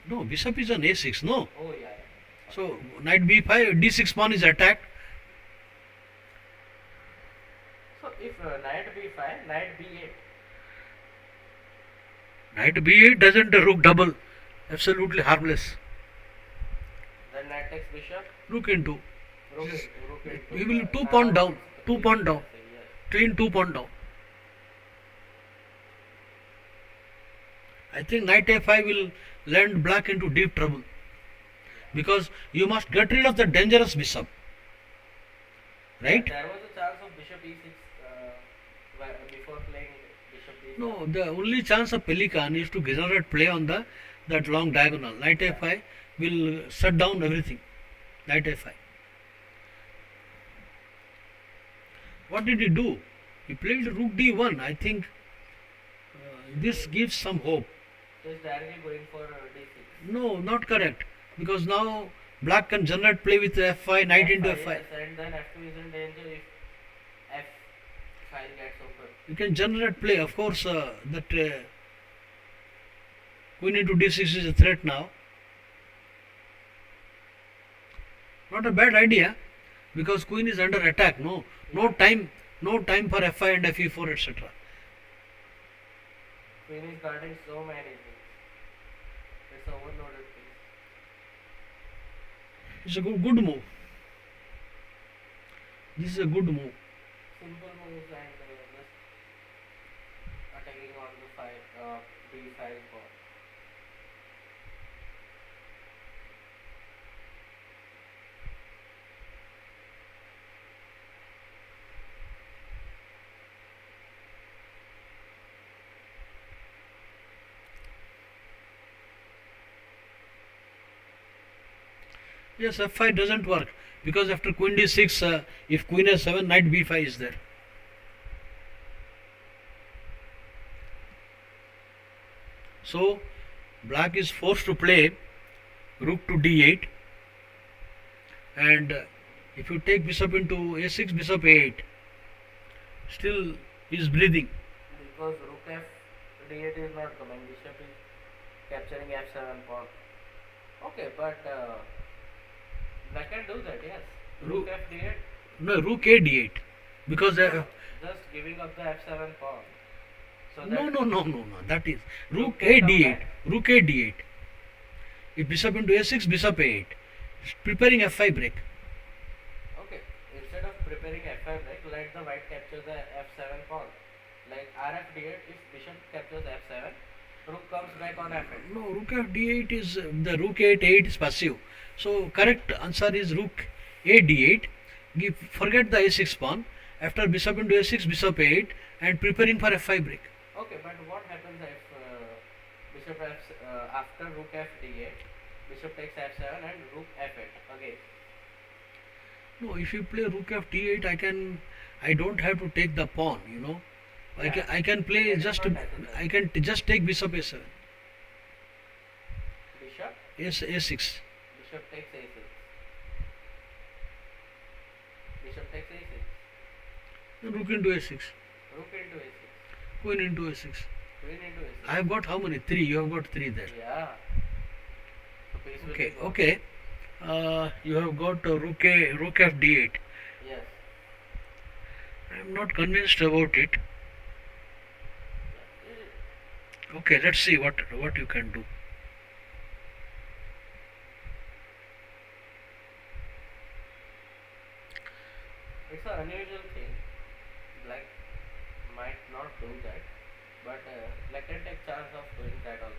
No, bishop is on a6, no? Oh yeah. So knight b5, d6 pawn is attacked. So if knight b5, knight b8, Knight b8 doesn't rook double. Absolutely harmless. then knight takes bishop, Rook into. rook Yes. into, rook into. He will two Now pawn down. it's 2 pawn down. yes. Train 2 pawn down. I think knight a5 will land black into deep trouble because you must get rid of the dangerous bishop, right? There was a chance of bishop e6 before playing bishop e7. No, the only chance of Pelican is to generate play on the that long diagonal. Knight a5 will shut down everything. Knight a5. What did he do? He played rook d1. I think this gives some hope. Just directly going for d6. No, not correct. Because now black can generate play with f5, knight into f5. Yes, and then f2 is in danger if f file gets open. You can generate play. Of course, that queen into d6 is a threat now. Not a bad idea because queen is under attack. No time for f5 and fe4, etc. Queen is guarding so many things. It's overloaded piece. It's a good move. This is a good move. Simple moves and just attacking on the d5 pawn. Yes, f5 doesn't work because after queen d6, if queen s7, knight b5 is there. So black is forced to play rook to d8, and if you take bishop into a6, bishop a8, still he is breathing. Because rook f d8 is not coming, bishop is capturing f7 pawn. Okay, but black can do that, yes. Rook f d8. No, rook a d8 because Just giving up the f7 pawn. So that no. That is rook a d8. Rook a d8. If bishop into a6, bishop a8. Preparing f5 break. Okay, instead of preparing f5 break, let the white capture the f7 pawn. Like rf d8, if bishop captures f7, rook comes back on f8. No, rook f d8 is the rook a8 is passive. So correct answer is rook a d8. Forget the a6 pawn. After bishop into a6, bishop a8, and preparing for f5 break. Okay, but what happens if bishop after rook f d8, bishop takes f7 and rook f8 again? No, if you play rook f d8, I don't have to take the pawn. I can play just take bishop a7. Bishop? A6. Bishop takes a6. Bishop takes a6. Rook into a6. Rook into a6. Queen into a6. Queen into a6. I have got how many? 3. You have got 3 there. Yeah. So piece will Okay, be gone. okay. You have got rook f d8. Yes. I am not convinced about it. Okay, let's see what you can do. It's an unusual thing. Black might not do that, but black can take chance of doing that also.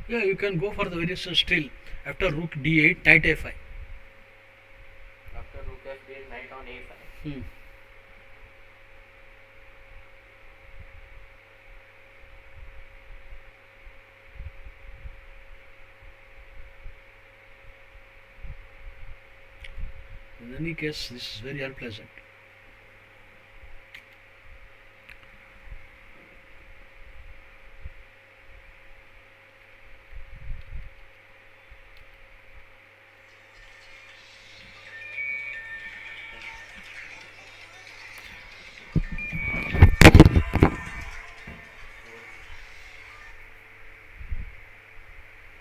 Yeah, you can go for the variation still. After rook d8, knight a5. After rook f8, knight on a5. Hmm. In any case, this is very unpleasant.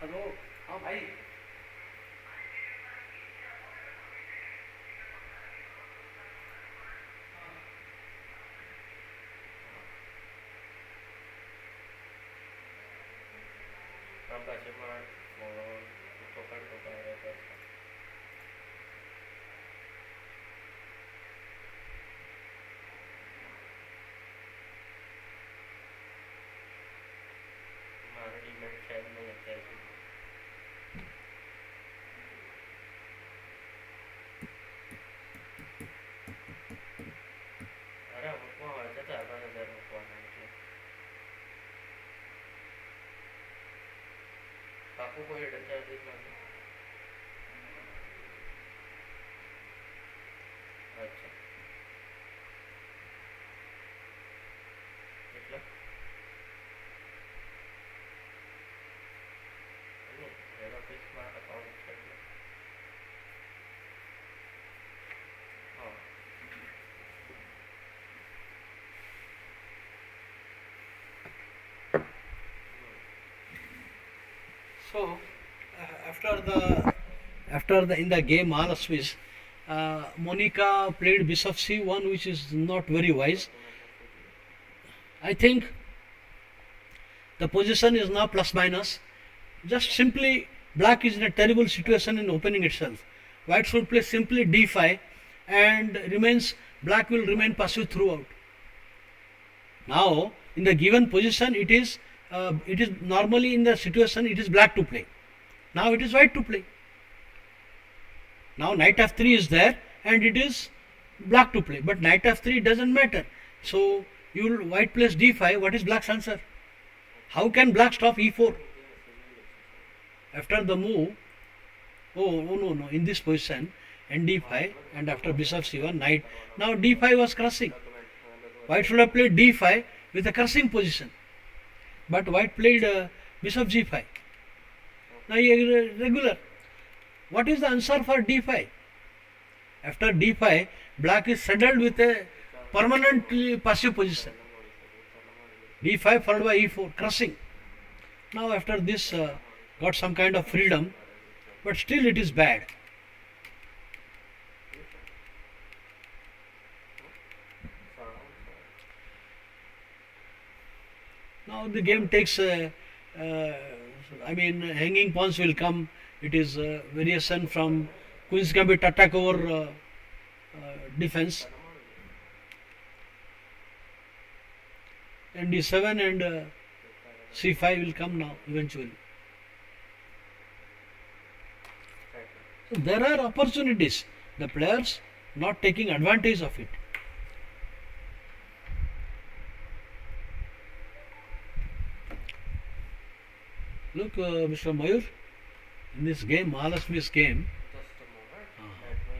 Hello हाँ भाई Kambajimat for Tokan. મારી match છે જ નહીં અત્યાર સુધી. અરે મૂકવા હોય છે તો 1000 મૂકવાના એટલે પાકું કોઈ હિડન ચાર્જીસ નથી. અચ્છા એટલે હેડ ઓફિસમાં અકાઉન્ટ છે એટલે હા. So after the in the game all Swiss, Monica played bishop c1, which is not very wise. I think the position is now plus minus. Just simply black is in a terrible situation in opening itself. White should play simply d5 and remains black will remain passive throughout. Now in the given position it is normally in the situation it is black to play. Now it is white to play. Now knight f3 is there and it is black to play, but knight f3 doesn't matter. So you white plays d5. What is black's answer? How can black stop e4? After the move, no, in this position and d5 and after bishop c1 knight. Now d5 was crossing. White should have played d5 with a crossing position, but white played bishop g5. Now regular. What is the answer for d5? After d5, black is saddled with a permanently passive position. d5 followed by e4, crossing. Now after this got some kind of freedom, but still it is bad. Now the game takes, hanging pawns will come. It is variation from Queen's Gambit attack over defense. And d7 and c5 will come now eventually. So there are opportunities. The players not taking advantage of it. Look, Mr. Mayur, in this game, Mahalasmi's game. Just a moment. Let me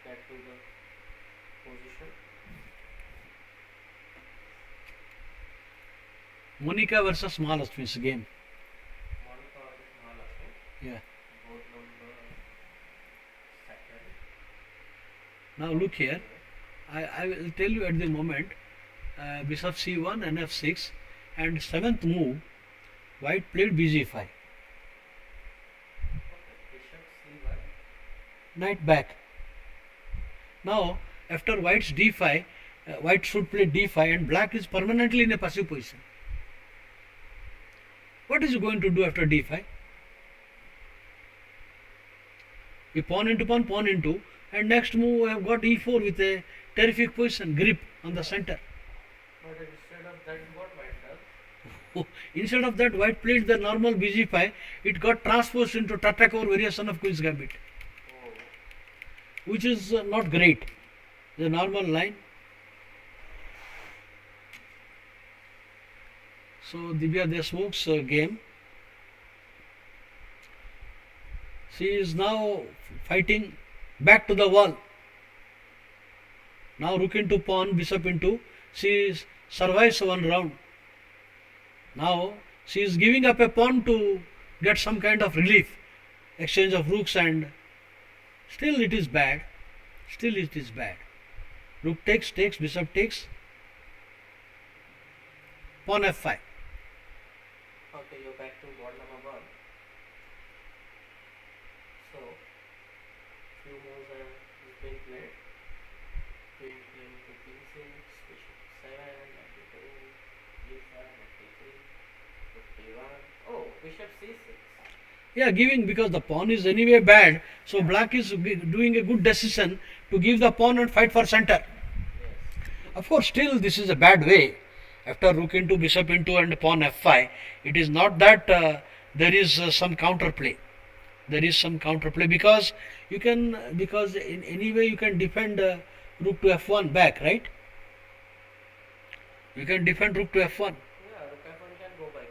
get to the position. Monica versus Mahalasmi's game. Monica versus Mahalakshmi. Yeah. Board number second. Now look here. I will tell you at the moment. Bishop c1 and f6, and seventh move. White played bg5. Okay. Bishop c1. Knight back. Now after white's d5, white should play d5 and black is permanently in a passive position. What is he going to do after d5? We pawn into pawn, pawn into, and next move we have got e4 with a terrific position, grip on the center. But instead of that, what white does? Instead of that, white played the normal bg5. It got transposed into Tatakor variation of Queen's Gambit, Oh, which is not great. The normal line. So Divya Deshmukh's game. She is now fighting back to the wall. Now rook into pawn, bishop into. She survives one round. Now she is giving up a pawn to get some kind of relief, exchange of rooks, and still it is bad. Still it is bad. Rook takes, bishop takes, pawn f5. okay, you're back to board number 1. So, few moves have been played. Queen to king6, bishop 7, knight to d5, knight to 3, rook d1. Oh, bishop c6. Yeah, giving because the pawn is anyway bad. So black is doing a good decision to give the pawn and fight for center. Yes. Of course, still this is a bad way. After rook into, bishop into, and pawn f5, it is not that there is some counterplay. There is some counterplay because you can because in any way you can defend rook to f1 back, right? You can defend rook to f1. Yeah, rook f1 can go back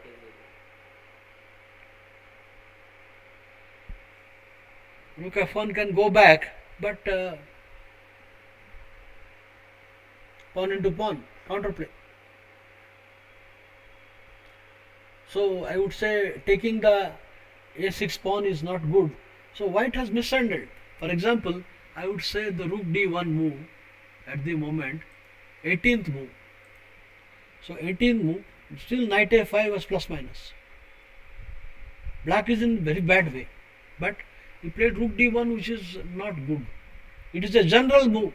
easily. Rook f1 can go back, but pawn into pawn counterplay. So I would say taking the a6 pawn is not good. So white has mishandled. For example, I would say the rook d1 move at the moment, 18th move. So 18th move, still knight a5 was plus minus. Black is in very bad way, but he played rook d1, which is not good. It is a general move.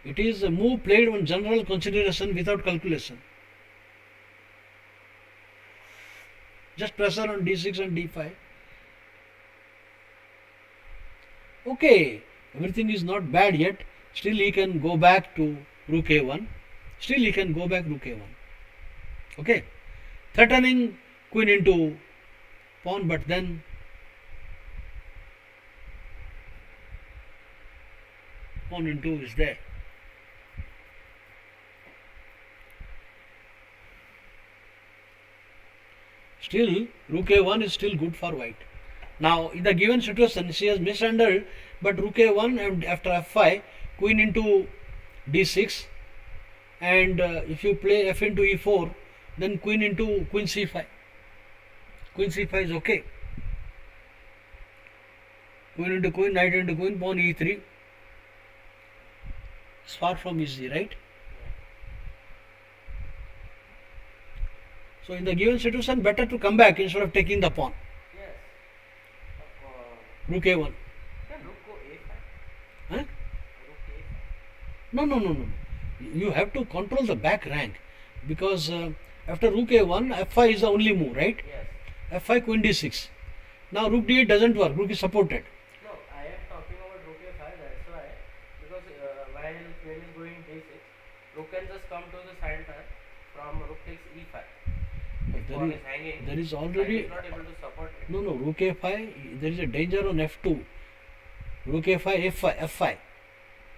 It is a move played on general consideration without calculation. Just pressure on d6 and d5. Okay, everything is not bad yet. Still he can go back to rook a1. Still he can go back rook a1. Okay, threatening queen into pawn, but then pawn into is there. Still, rook a1 is still good for white. Now, in the given situation, she has mishandled, but rook a1 and after f5, queen into d6, and if you play f into e4, then queen into queen c5. Queen c5 is okay. Queen into queen, knight into queen, pawn e3. It's far from easy, right? So in the given situation, better to come back instead of taking the pawn. Yes. Rook a1. Can rook go a5? Huh? Rook a5. No. You have to control the back rank because after rook a1, f5 is the only move, right? Yes. f5, queen d6. Now rook d8 doesn't work. Rook is supported. No, I am talking about rook a5. That's why, because while queen is going d6, rook can just come to the center from rook takes e5. If pawn is hanging, there is knight already is not able to support it. no rook a5. There is a danger on f2. Rook a5, f5.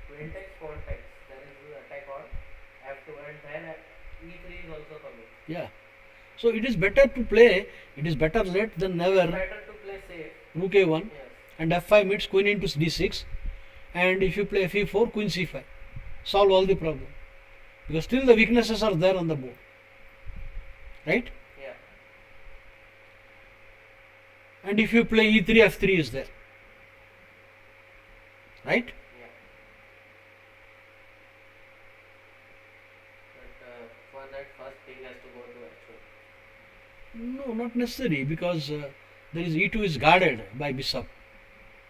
Queen takes, pawn takes. There is an attack on f2, and then e3 is also coming. Yeah. So it is better to play. It is better late than never. Better to play safe. Rook a1 Yes. and f5 meets queen into d6, and if you play fe4, queen c5, solve all the problem because still the weaknesses are there on the board, right? Yeah. And if you play e3, f3 is there, right? Yeah. But for that, first thing has to go to h1. No, not necessary because there is e2 is guarded by bishop.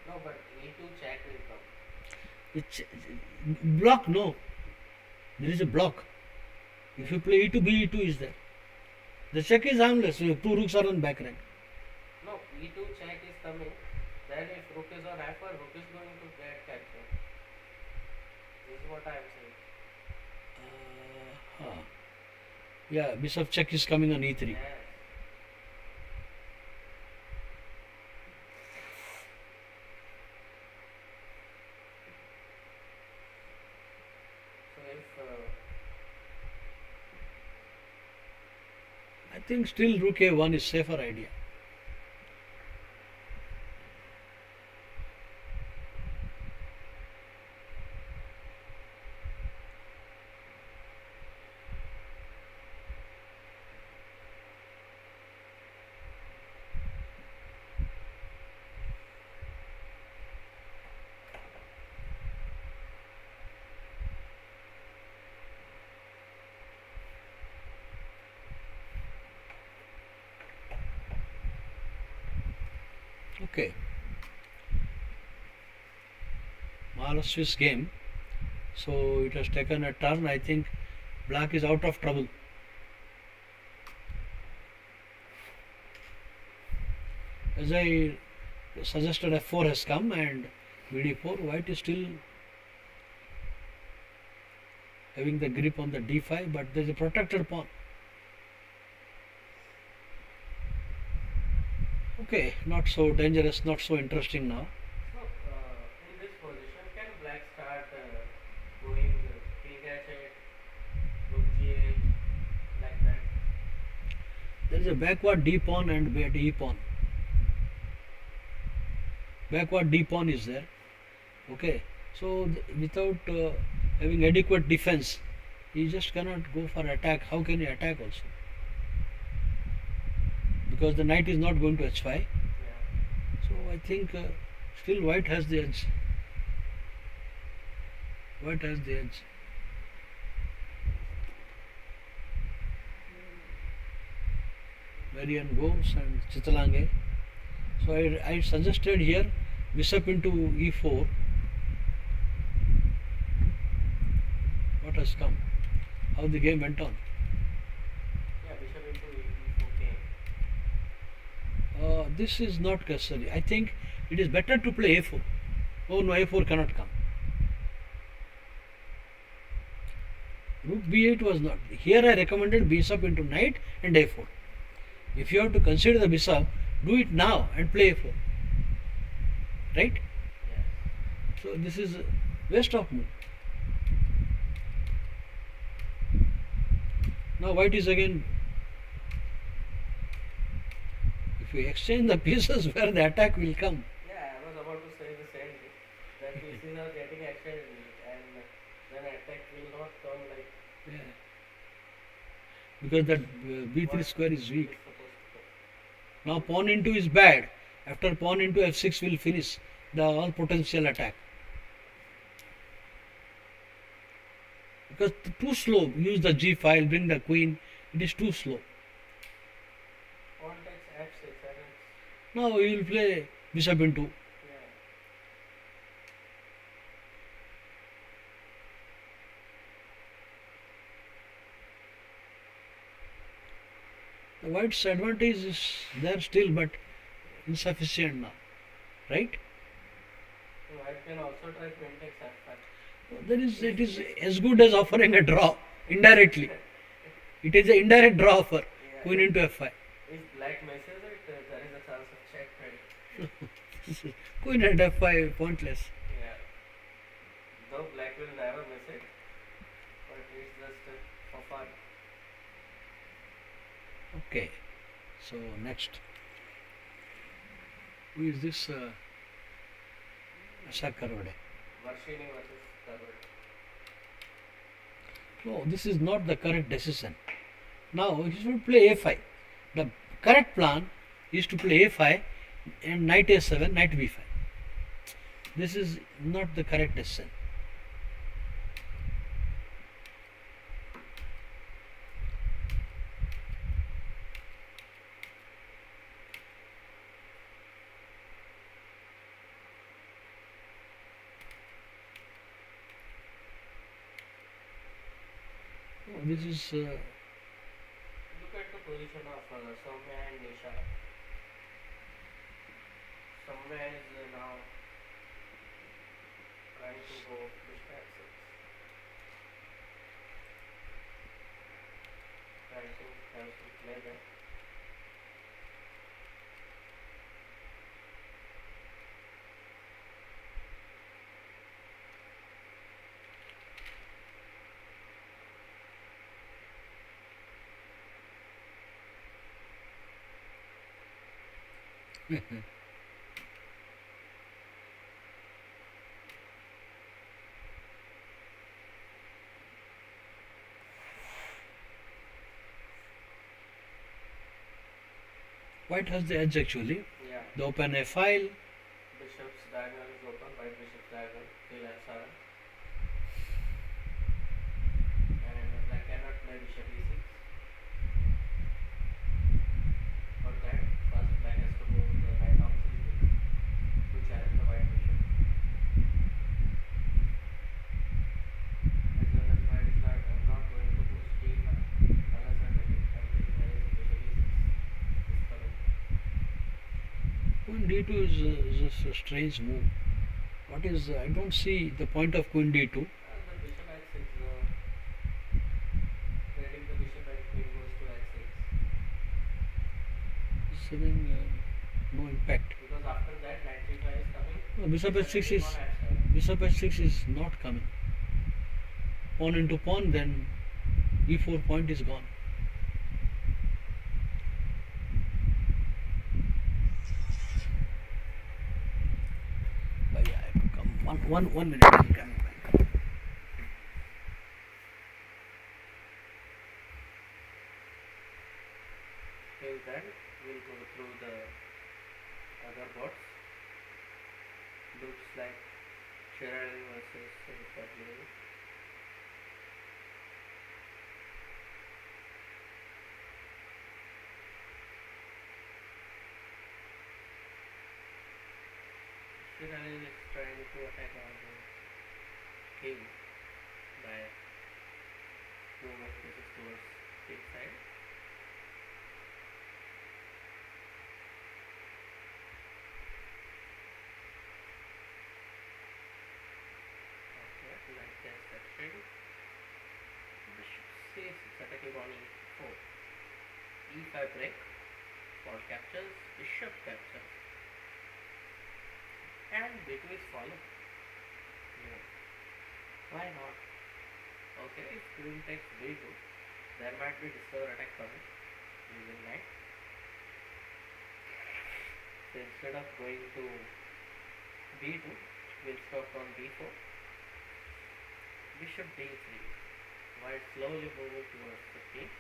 No, but e2 check will come. It's block. No, there is a block. If you play e2, b e2 is there. The check is harmless. Two rooks are on back rank. No, e2 check is coming. Then if rook is on f1, rook is going to get captured. This is what I am saying. Yeah, bishop check is coming on e3. Yes. So if I think still rook a1 is safer idea. Okay. Swiss game. So it has taken a turn. I think black is out of trouble. As I suggested, f4 has come and bd4. White is still having the grip on the d5, but there is a protected pawn. Okay, not so dangerous, not so interesting now. So, in this position, can black start going king h8, rook g8, like that? There is a backward d pawn and d pawn. Backward d pawn is there. Okay, so without having adequate defense, he just cannot go for attack. How can he attack also? Because the knight is not going to h5. Yeah. So I think still white has the edge. White has the edge. Marian goes and Chitalange. So I suggested here bishop into e4. What has come? How the game went on? Yeah, bishop into e4 came. This is not necessary. I think it is better to play a4. Oh no, a4 cannot come. Rook b8 was not. Here I recommended bishop into knight and a4. If you have to consider the bishop, do it now and play a4. Right? Yes. So this is a waste of move. Now white is again. If we exchange the pieces, where the attack will come. Yeah, I was about to say the same thing. That pieces are getting exchanged and then attack will not come like Yeah. Because that b3 what square is it's weak. supposed to come. Now pawn into is bad. After pawn into f6 will finish the all potential attack. Because too slow. Use the g file, bring the queen. It is too slow. Pawn takes f6 and it's, Now you will play bishop into. yeah. The white's advantage is there still, but insufficient now. Right? So white can also try queen takes f5. It is as good as offering a draw indirectly. It is an indirect draw offer. Yeah, Queen into f5. if black misses it, there is a chance of check, right? Queen at f5 pointless. Yeah. Though black will never miss it, but it's just for fun. Okay. So next. Who is this? Ashak Karwade. Varshini versus Karwade. No, this is not the correct decision. Now he should play a5. The correct plan is to play a5 and knight a7, knight b5. This is not the correct decision. Oh, this is Look at the position of Soumya and Nisha. Soumya is now trying to go bishop f6. Trying to have to play that. white has the edge actually. Yeah. The open a file. Bishop's diagonal is open, white bishop's diagonal till f7. And black cannot play bishop e6. For that, first black has to move the knight on c6 to challenge the white bishop. As well as white is not going to push d5 unless until there is a bishop e6 is coming. Queen d2 is just a strange move. What is? I don't see the point of queen d2. The bishop h6, trading the bishop and queen goes to h6. It's having no impact. Because after that, knight g5 is coming. No, bishop h6 is on f7. bishop h6 is not coming. Pawn into pawn, then e4 point is gone. But yeah, I have to come. One minute. I'm coming back. Till then, we'll go through the other bots. Looks like Shirali versus Fadli. Shirali is trying to attack on the king by moving pieces towards king side. Okay, like that section. Bishop c6 attacking on e4. e5 break. Pawn captures. Bishop captures. And b2 is followed. No. Why not? Okay, if queen takes b2, there might be discover attack coming using knight. So instead of going to b2, we'll stop on b4. Bishop d3. While slowly moving towards the king.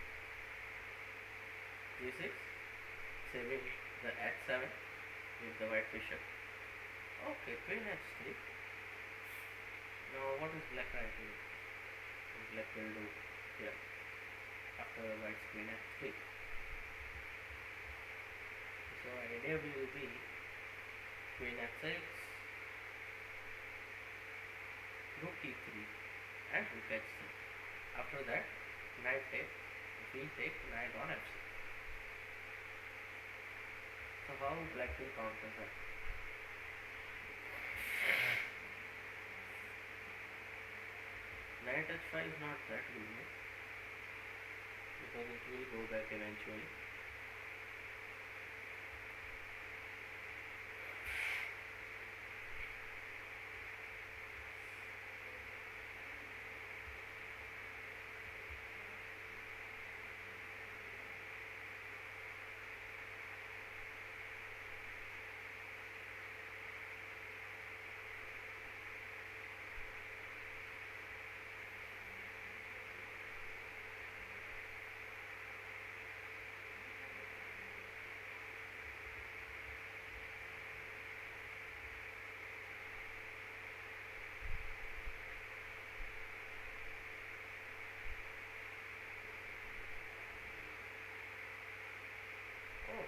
g6, saving the h7 with the white bishop. Okay, queen h3. Now what is black trying to do? Black will do here after white's queen h3. So idea will be queen f6, rook e3 and rook h6. After that, knight take, b take, knight on f6. So how black will counter that? Knight h5 is not that good move because it will go back eventually. Oh,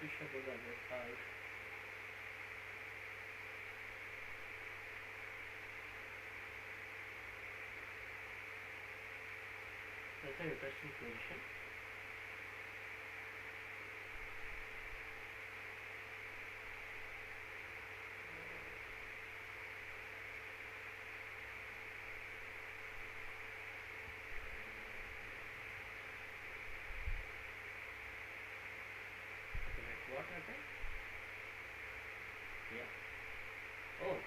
bishop is under third. That's an interesting position. What happened? Yeah. Oh.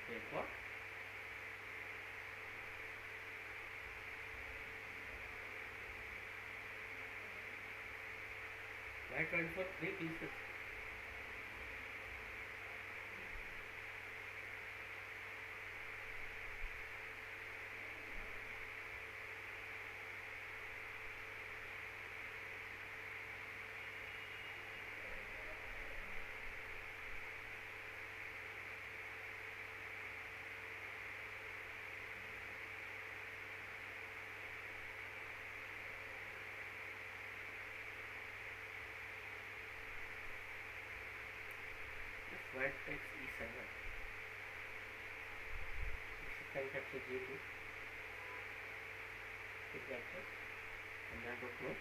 Wait, what? Knight went for 3 pieces. If white takes e7, bishop can capture g2, it captures, and then rook move.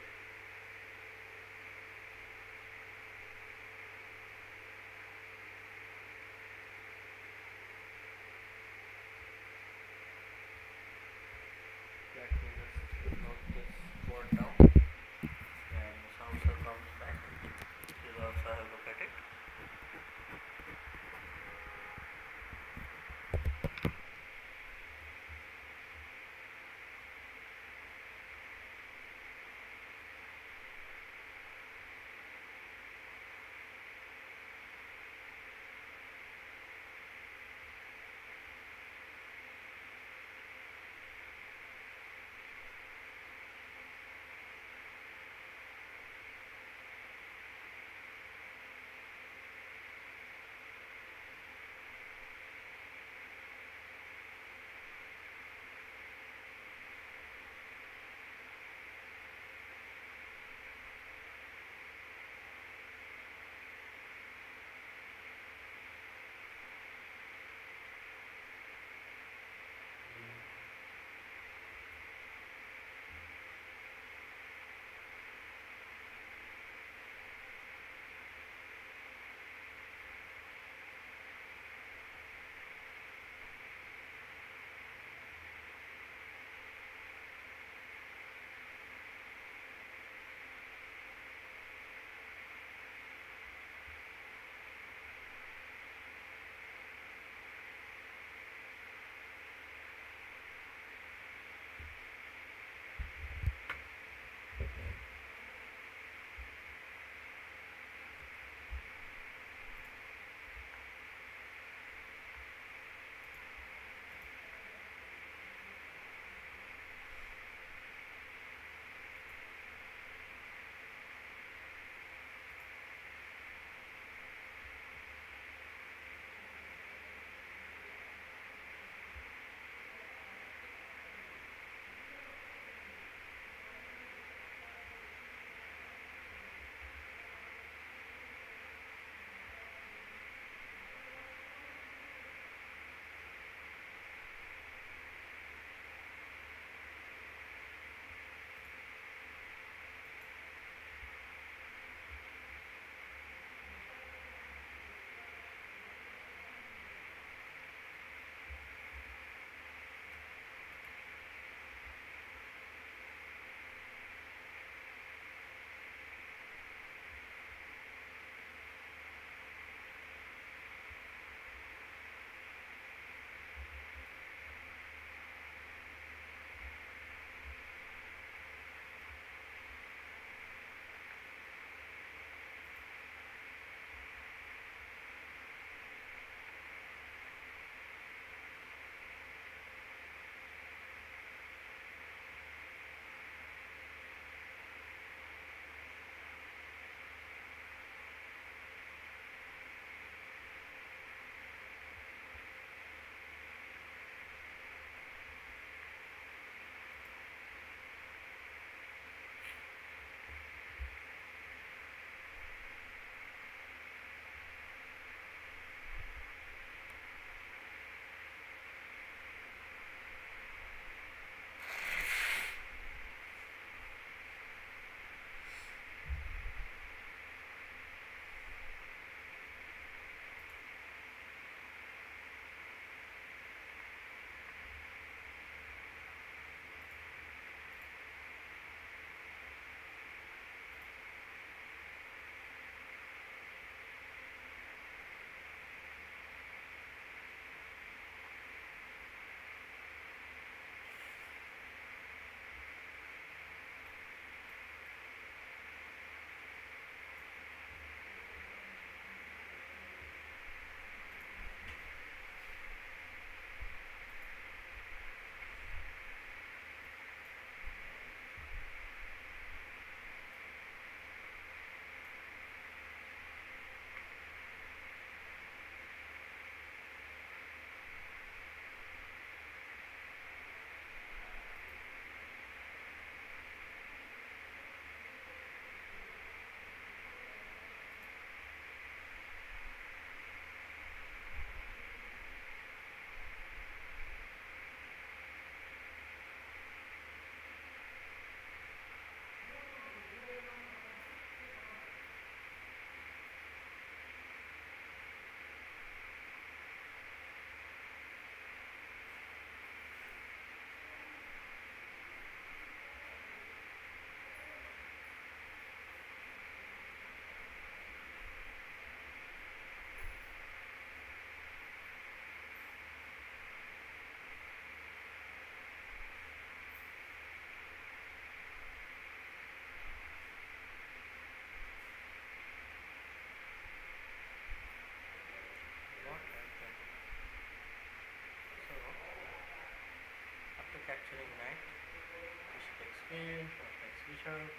bishop,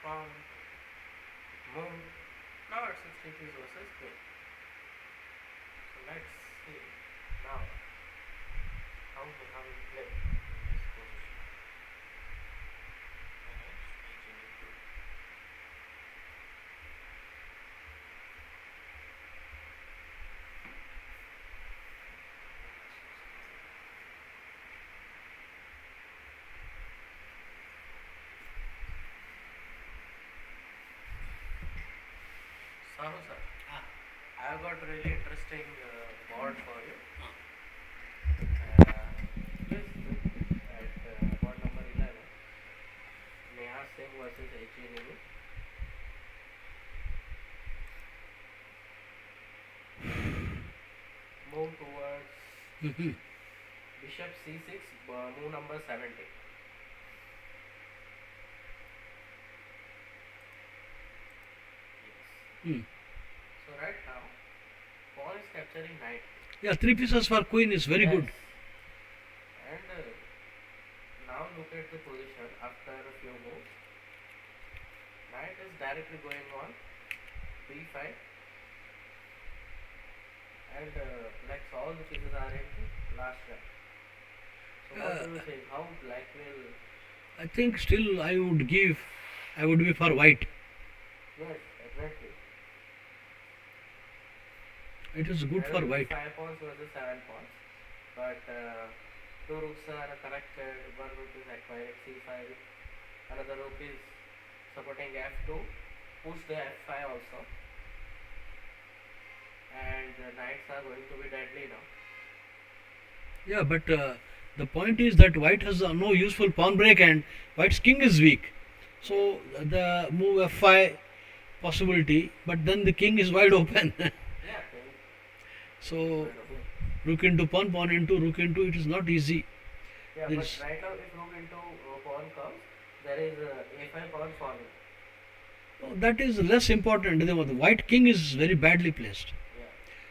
pawn, move. Now it's a 3 piece versus queen. So let's see now how we play this position. Sahu sir, I have got really interesting board for you. Please look at board number 11. Neha Singh versus H.E. Ninu. Move towards Mhm. bishop c6, move number 70. Yes. Hmm. So right now, pawn is capturing knight. Yeah, 3 pieces for queen is very good. And now look at the position after a few moves. Knight is directly going on b5, and like all the pieces are in the last rank. So what do you think? How black will? I think still I would be for white. Yes, exactly. It is good There for will be white. 5 pawns versus 7 pawns, but 2 rooks are connected. One rook is acquiring c5. Another rook is supporting f2. Push the f5 also, and the knights are going to be deadly now. Yeah, but the point is that white has no useful pawn break and white's king is weak. So the move f5 possibility, but then the king is wide open. Yeah, king. So rook into pawn, pawn into rook into, it is not easy. Yeah, There but is- right now if rook into pawn comes, there is a5 pawn falling. Oh, that is less important. The white king is very badly placed. Yeah.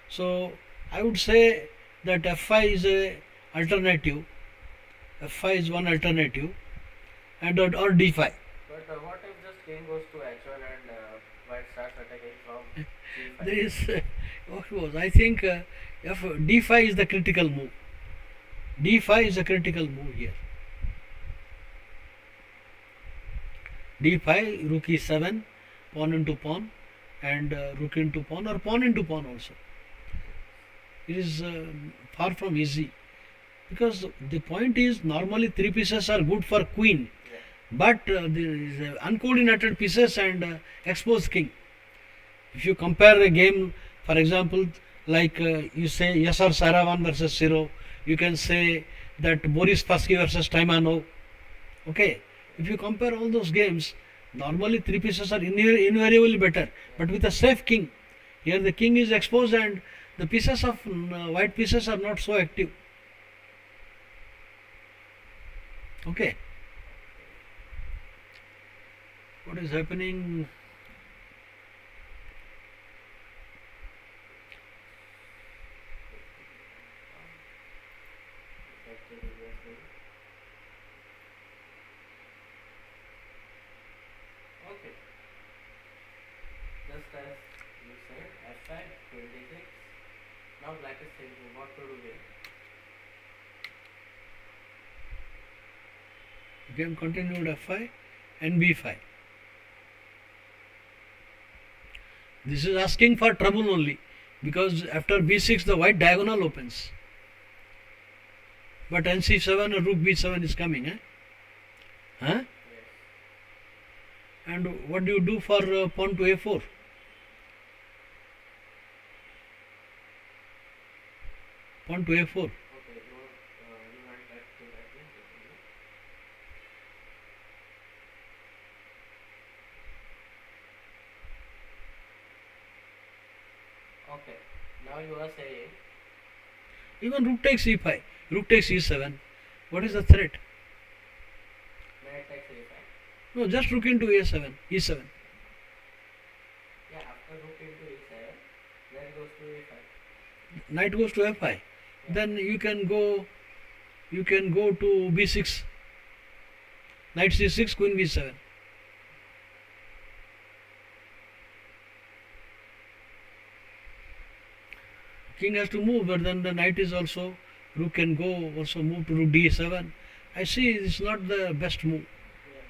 So I would say that f5 is a alternative. f5 is one alternative, and or d5. But what if just king goes to h1 and white starts attacking from c5? There is what was I think d5 is the critical move. d5 is a critical move here. d5, rook e7, pawn into pawn, and rook into pawn or pawn into pawn also. It is far from easy, because the point is normally 3 pieces are good for queen, Yeah. but there is uncoordinated pieces and exposed king. If you compare a game, for example, like you say Yasser Saravan versus Siro, you can say that Boris Spassky versus Taimanov. Okay, if you compare all those games, normally 3 pieces are invariably better, but with a safe king. Here the king is exposed and the pieces of white pieces are not so active. Okay, what is happening? Okay. Just as you said, f5, 26. Now black is thinking what to do here. Game continued f5 and b5. This is asking for trouble only, because after b6 the white diagonal opens. But nc7 or rook b7 is coming, eh? Huh? Yes. And what do you do for pawn to a4? Pawn to a4. Okay, you want that to that way. Okay, now you are saying Even rook takes e5, rook takes e7. What is the threat? knight takes a5. No, just rook into a7, e7. Yeah, after rook into e7, knight goes to a5. Knight goes to f5. Then you can go to b6. Knight c6, queen b7. king has to move, but then the knight is also, rook can go, also move to rook d7. I see it's not the best move. Yeah.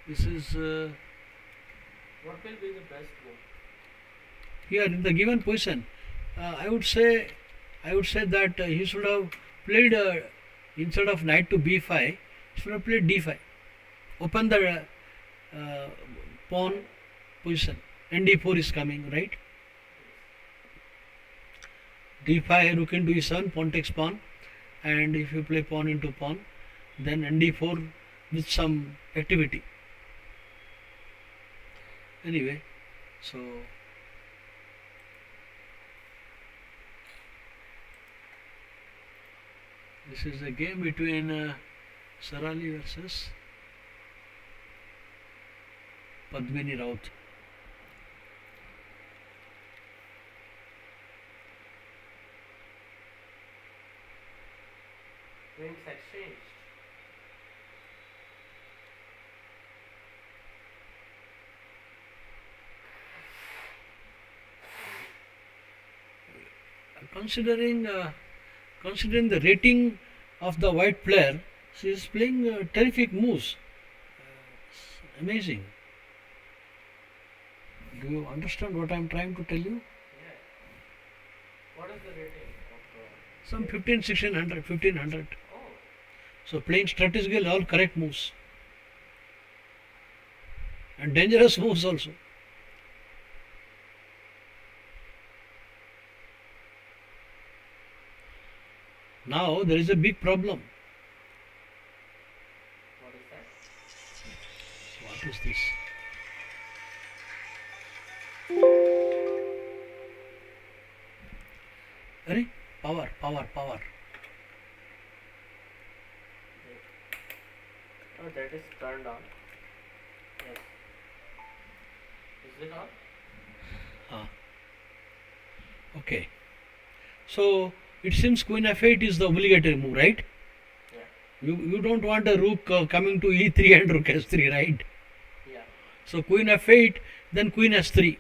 This is What will be the best move? here in the given position. I would say that he should have played instead of knight to b5, he should have played d5. Open the pawn position. nd4 is coming, right? d5, rook into e7, pawn takes pawn, and if you play pawn into pawn, then nd4 with some activity. Anyway, so this is a game between Sarali versus Padmini Raut. Queens exchanged. Considering the rating of the white player, she is playing terrific moves. It's amazing. Do you understand what I am trying to tell you? Yeah. What is the rating of Some 15, 1600, 1500. Oh, So playing strategically all correct moves. And dangerous moves also. Now there is a big problem. what is that? What is this? Arey, power, power, power. Oh, that is turned on. Yes. Is it on? Ah. Okay. So it seems queen f8 is the obligatory move, right? Yeah. You don't want a rook coming to e3 and rook s3, right? Yeah. So queen f8, then queen s3.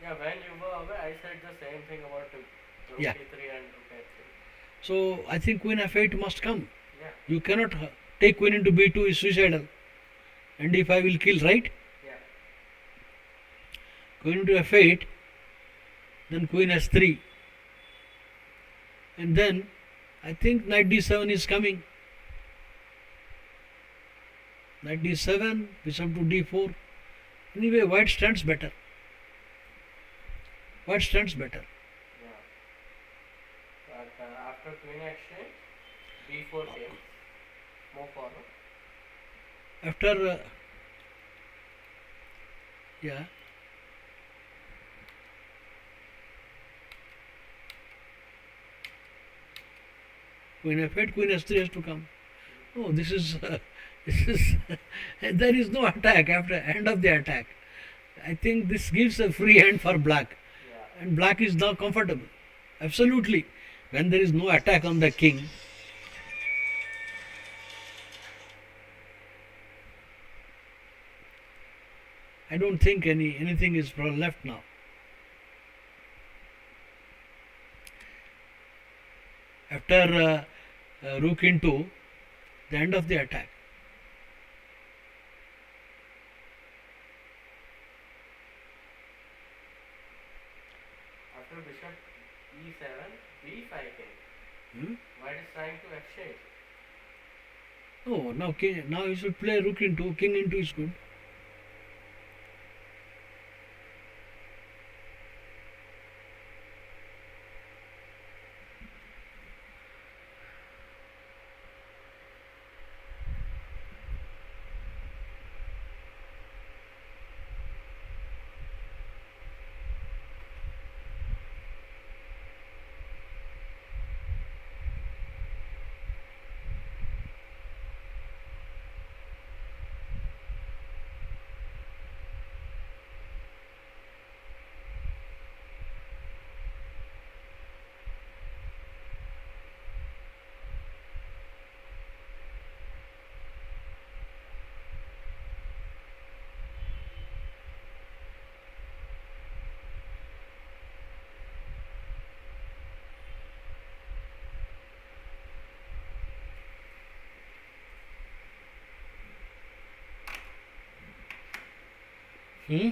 Yeah, when you were away, I said the same thing about rook Yeah. e3 and rook f3. So I think queen f8 must come. Yeah. You cannot take queen into b2 is suicidal. And d5 will kill, right? Yeah. Queen into f8, then queen s3. And then I think knight d7 is coming. Knight d7, bishop to d4. Anyway, white stands better. White stands better. Yeah. But after queen exchange, b4 came. Move forward. After, yeah, queen f8, queen s3 has to come. Oh, this is, there is no attack after end of the attack. I think this gives a free hand for black. Yeah. And black is now comfortable. Absolutely. When there is no attack on the king, I don't think anything is left now. After rook into the end of the attack. After bishop e7, b5 came. Hmm? White is trying to exchange. Oh, now now you should play rook into, king into is good. Hmm?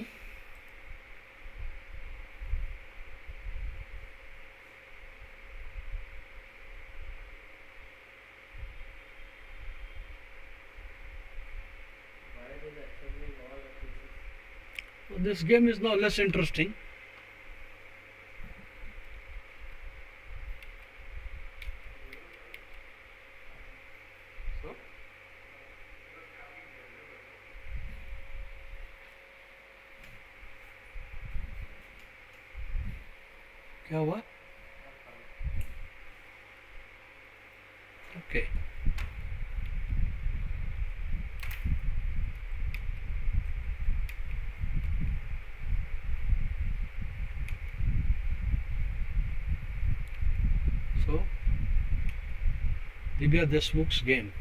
Why it is assembling all the pieces? So this game is now less interesting. So, क्या हुआ? Okay. So, Divya Deshmukh's game.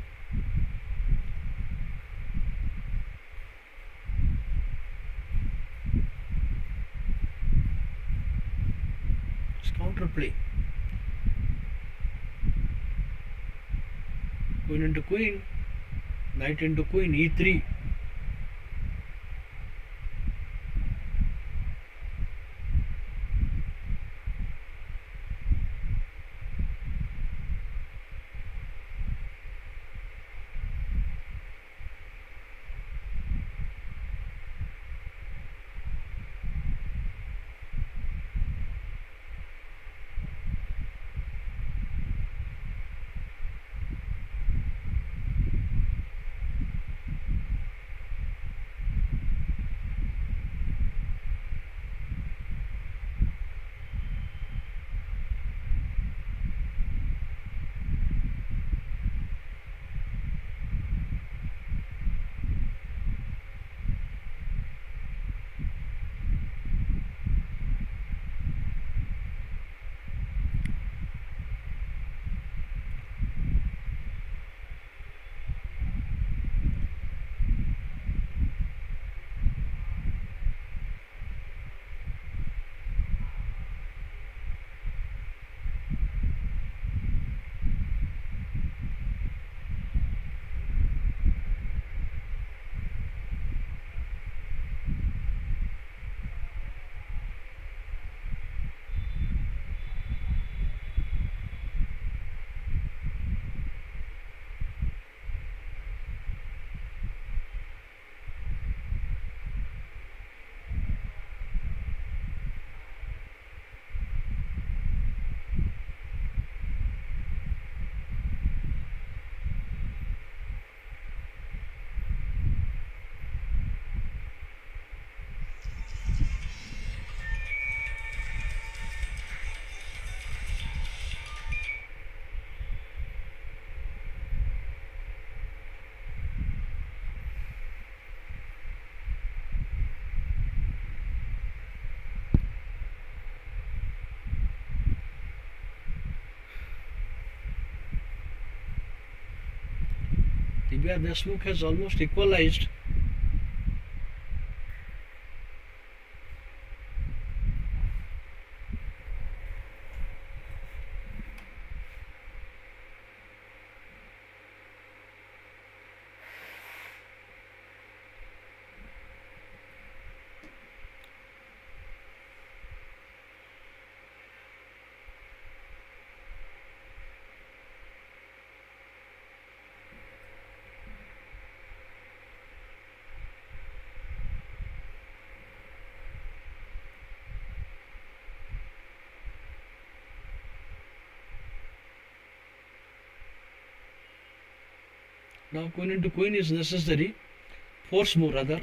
It's counterplay. Queen into queen, knight into queen, e3. Divya Deshmukh has almost equalized. Now queen into queen is necessary, force move rather.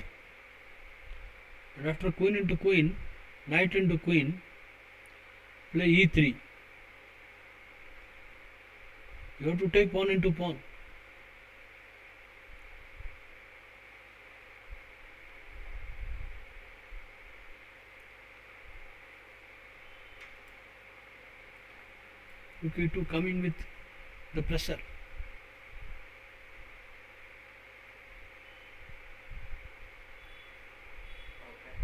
And after queen into queen, knight into queen, play e3. You have to take pawn into pawn. Rook e2 coming with the pressure. okay.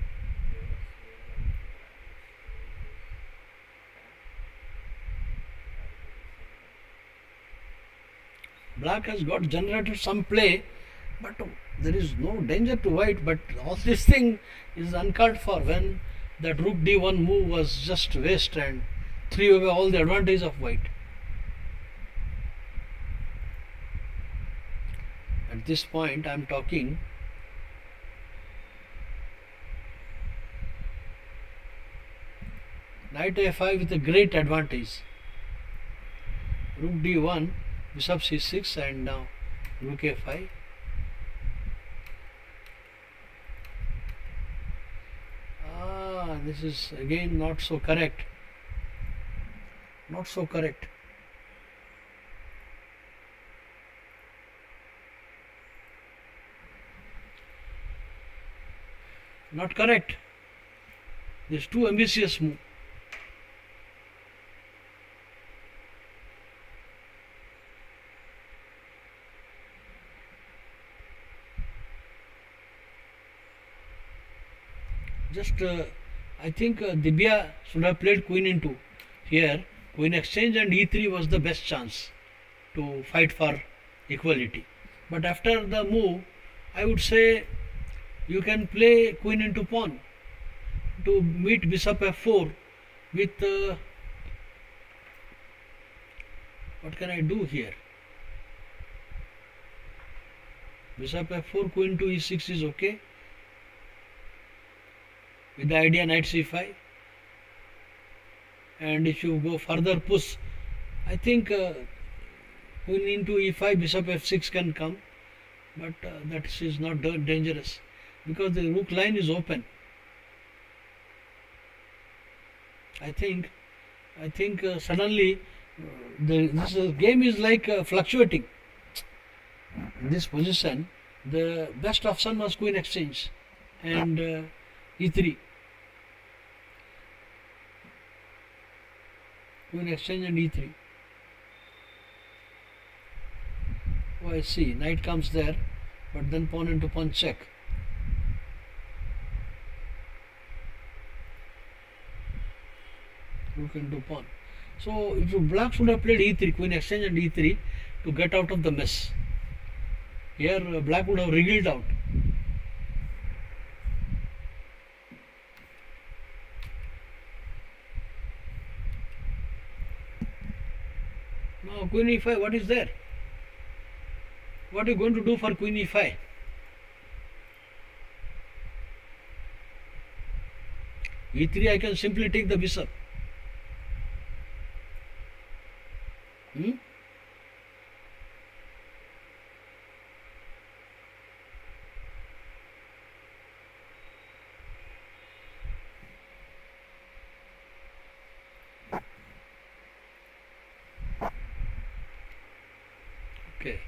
Black has got generated some play, But there is no danger to white, but all this thing is uncalled for when that rook d1 move was just waste and threw away all the advantage of white. At this point I am talking knight a5 with a great advantage. Rook d1, bishop c6, and now rook a5. This is again not so correct. Not so correct. Not correct. This is too ambitious move. Just I think Dibya should have played queen into here. Queen exchange and e3 was the best chance to fight for equality. But after the move, I would say you can play queen into pawn to meet bishop f4 with what can I do here? Bishop f4, queen to e6 is okay. With the idea knight c5, and if you go further push, I think queen into e5, bishop f6 can come, but that is not dangerous because the rook line is open. I think suddenly this game is like fluctuating. In this position, the best option was queen exchange and e3. Queen exchange and e3. Oh, I see. Knight comes there, but then pawn into pawn check. Rook into pawn. So if black should have played e3, queen exchange and e3 to get out of the mess. Here black would have wriggled out. Now queen e5, what is there? What are you going to do for queen e5? e3 I can simply take the bishop. Okay.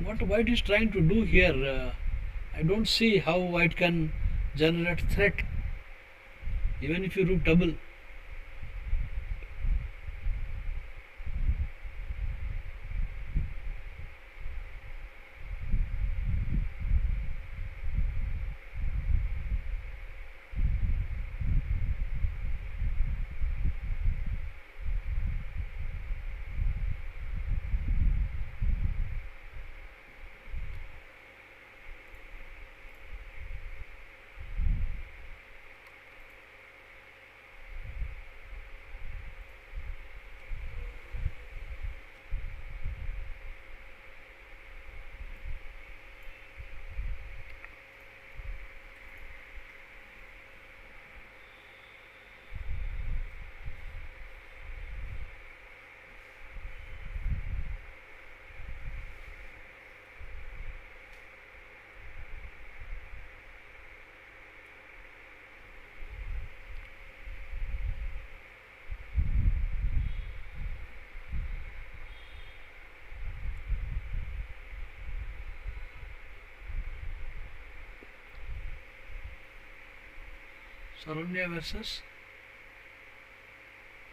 What white is trying to do here, I don't see how white can generate threat even if you rook double. Saranya versus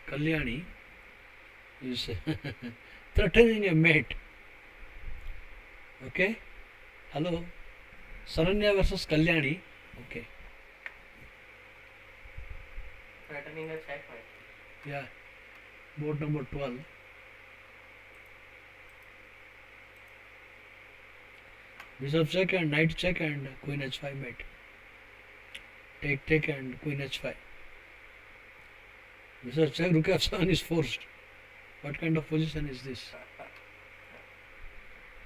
Kalyani is threatening a mate. Okay? Hello? Saranya versus Kalyani. Okay. Threatening a checkmate. Yeah. Board number 12. Bishop check and knight check and queen h5 mate. Take and queen h5. Bishop check, rook f7 is forced. What kind of position is this?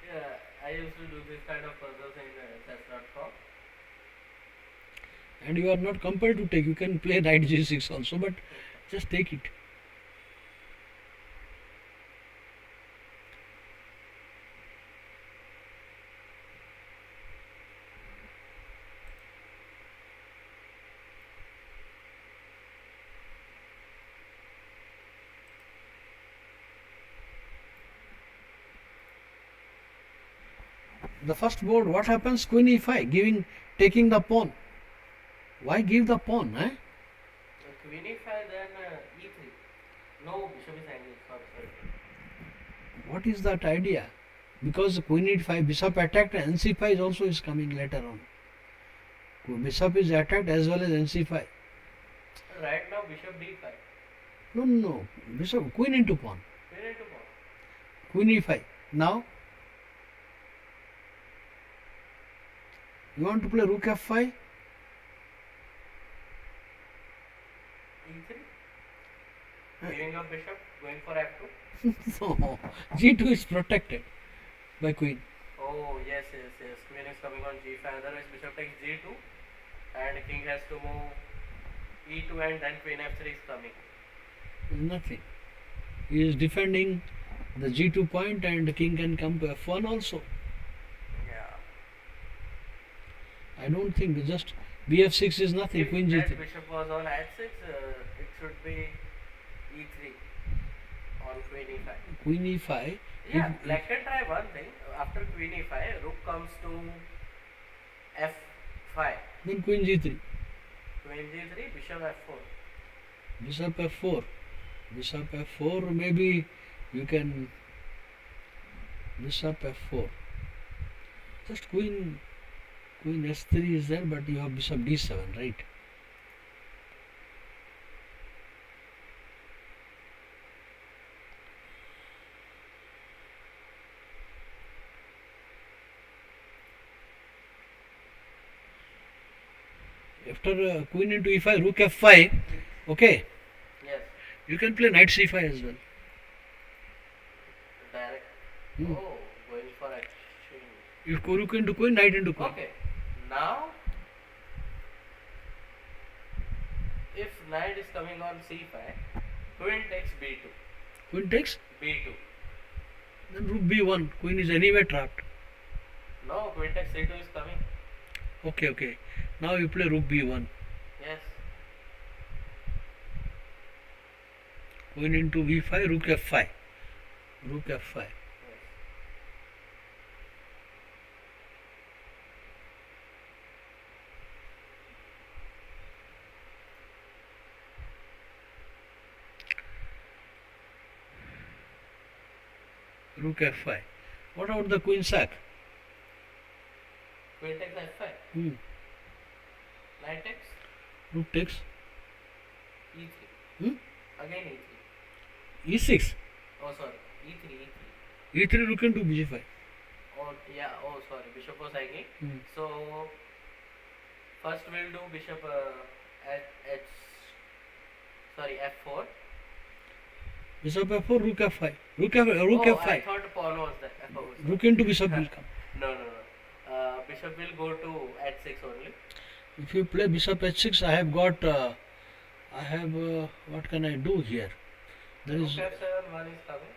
Yeah, I used to do this kind of puzzles in chess.com. And you are not compelled to take. You can play knight g6 also, but just take it. The first board, what happens? Queen e5, taking the pawn. Why give the pawn? Eh? Queen e5, then e3. No, bishop is angry. Sorry. What is that idea? Because queen e5, bishop attacked, nc5 also is coming later on. Bishop is attacked as well as nc5. Right now, bishop d5. No. Bishop, queen into pawn. Queen into pawn. Queen e5. Now, you want to play rook f5? e3. Giving up bishop, going for f2. No, g2 is protected by queen. Oh, yes. Queen is coming on g5. Otherwise, bishop takes g2. And king has to move e2 and then queen f3 is coming. Nothing. He is defending the g2 point and the king can come to f1 also. Yeah. I don't think just bf6 is nothing. If Queen that g3. bishop was on h6, it should be e3 on queen e5. Queen e5. Yeah, black can try one thing. After queen e5, rook comes to f5. Then queen g3. Queen g3, bishop f4. Bishop f4. Bishop f4, maybe you can bishop f4. Just queen s3 is there, but you have bishop d7, right? After queen into e5, rook f5, okay, Yes, you can play knight c5 as well. direct. Hmm. Oh, going for exchange. If rook into queen, knight into queen. Okay, now if knight is coming on c5, queen takes b2. Queen takes, b2. then rook b1. Queen is anyway trapped. No, queen takes c2 is coming. Okay. Now you play rook b1. Yes. Queen into v5, rook f5. Rook f5. Yes. Rook f5. What about the queen sack? Queen takes f5. Hmm. Knight takes Rook takes e3. hmm? Again e3. e6. Oh, sorry. e3. e3 rook into bg5. Oh, yeah. Oh, sorry. Bishop was hanging. Hmm. So, first we'll do bishop f4. Bishop f4, rook f5. Rook I f5. thought pawn was there. Oh, sorry. Rook into bishop will come. No. Bishop will go to h6 only. If you play bishop h6, I have got. What can I do here? There Rook is. f7, one is coming.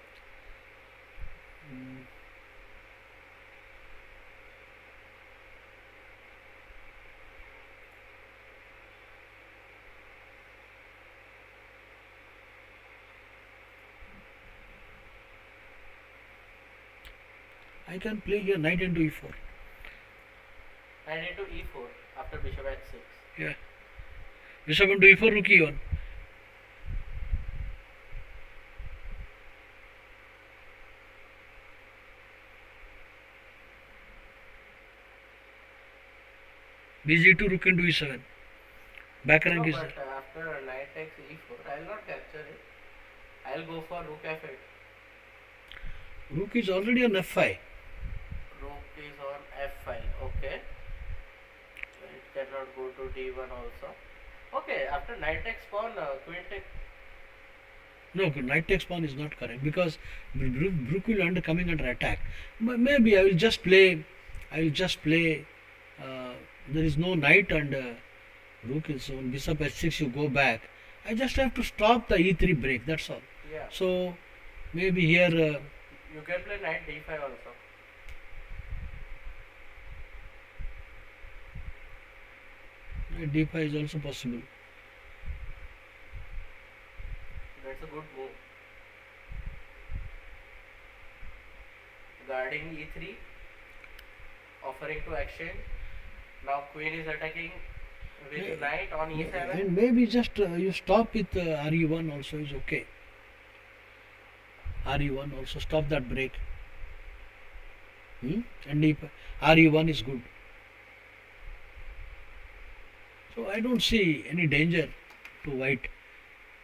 I can play here knight into e4. Knight into e4 after bishop h6. Yeah. Bishop into e4, rook e1. bg2, rook into e7. Back rank No, is but after knight takes e4, I'll not capture it. I'll go for rook f8. rook is already on f5. Rook is on f5. Okay. It cannot go to d1 also. Okay, after knight takes pawn, queen takes. No, knight takes pawn is not correct because rook will end coming under attack. Maybe I will just play. I will just play. There is no knight and rook is on bishop h6. You go back. I just have to stop the e3 break. That's all. Yeah. So maybe here You can play knight d5 also. d5 is also possible. That's a good move. Guarding e3, offering to exchange. Now queen is attacking with Yeah. knight on e7. And maybe just you stop with re1 also is okay. re1 also stop that break. And if re1 is good. So I don't see any danger to white.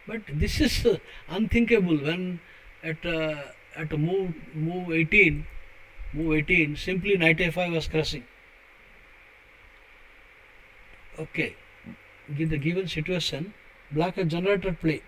But this is unthinkable when at move 18 simply knight a5 was crushing. Okay, in the given situation, black has generated play.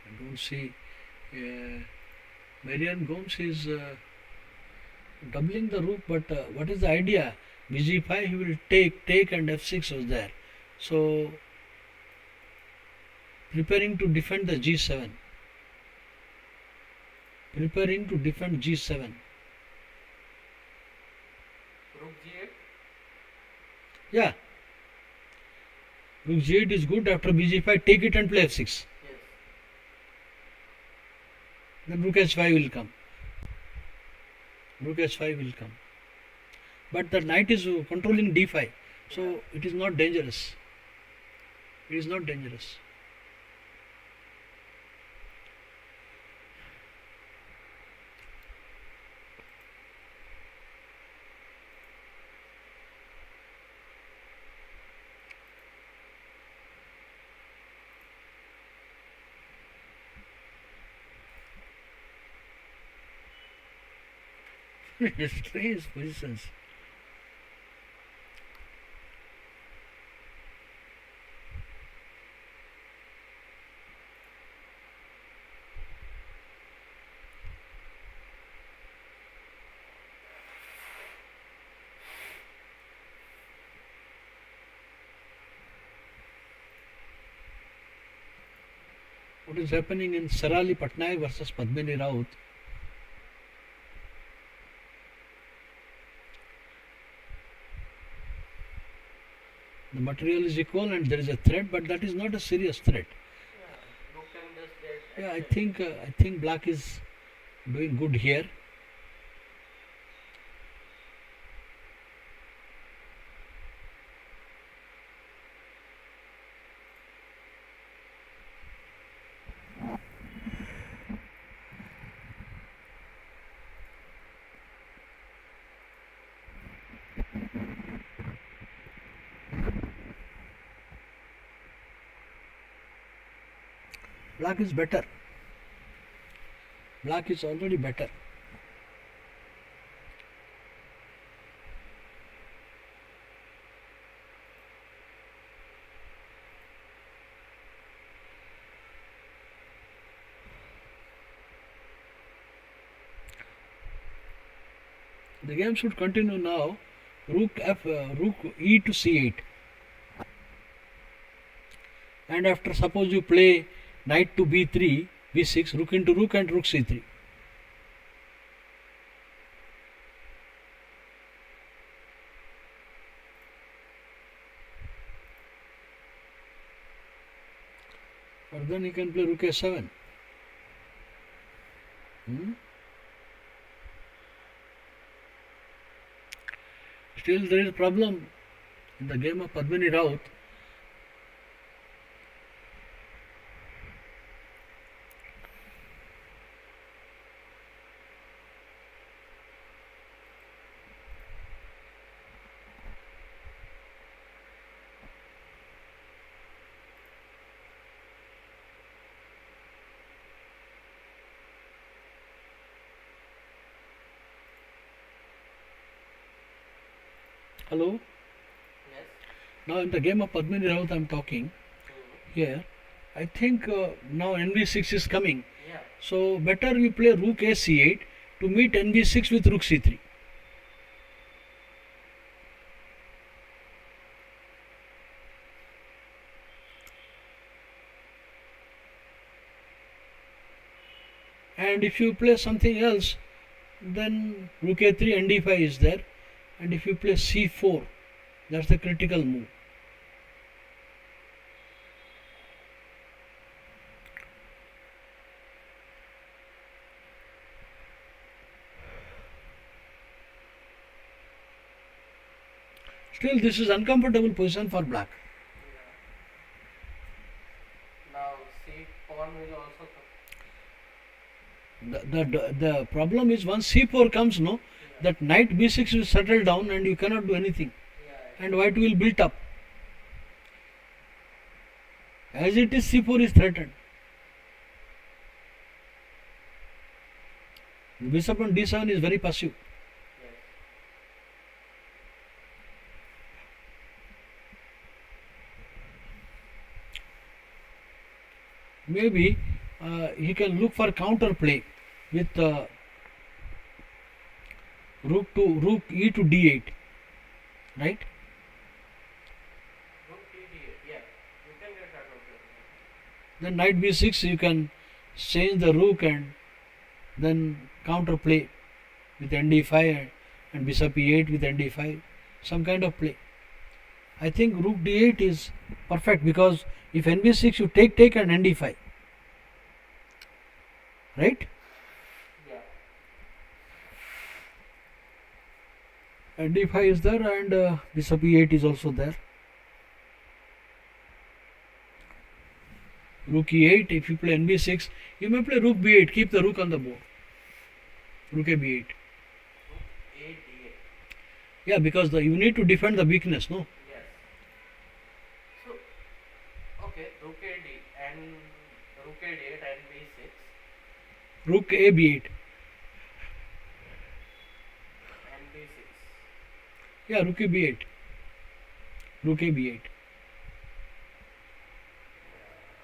I don't see. Marian Gomes is doubling the rook, but what is the idea? bg5 he will take and f6 was there. So preparing to defend the g7. Preparing to defend g7. Rook g8. Yeah. Rook g8 is good. After bg5 take it and play f6. Yes. Then rook h5 will come. Rook h5 will come. But the knight is controlling d5. So it is not dangerous. It is not dangerous. Strange positions. What is happening in Sarali Patnaik versus Padmini Raut? The material is equal and there is a threat, but that is not a serious threat. Yeah. Rook can just get. Yeah, exchange. I think black is doing good here. Black is better. Black is already better. The game should continue now. Rook e to c8, and after suppose you play knight to b3, b6, rook into rook and rook c3. Or then you can play rook a7. Still there is a problem in the game of Padmini Raut. Hello? Yes. Now in the game of Padmini Raut I am talking here. I think now NB6 is coming. Yeah. So better you play rook a c8 to meet NB6 with rook c3. And if you play something else, then rook a3 nd5 is there. And if you play c4, that's the critical move. Still, this is uncomfortable position for black. Yeah. Now C pawn will also come. The problem is once c4 comes, no, Yeah. that knight b6 will settle down and you cannot do anything. Yeah. And white will build up. As it is, c4 is threatened. Bishop on d7 is very passive. Yes. Maybe he can look for counter play with rook e to d8, right? Rook d8. Yeah. You can get out of it. Then knight b6 you can change the rook and then counter play with nd5 and bishop e8 with nd5, some kind of play. I think rook d8 is perfect because if nb6 you take and nd5, right? Yeah. nd5 is there and bishop e8 is also there. Rook e8, if you play nb6, you may play rook b8, keep the rook on the board. Rook a b8. Rook a d8. Yeah, because you need to defend the weakness, no? Yes. So, okay, rook a d and rook a d8 and b6 Rook a b8. and b6. Yeah, rook a b8. Rook a b8.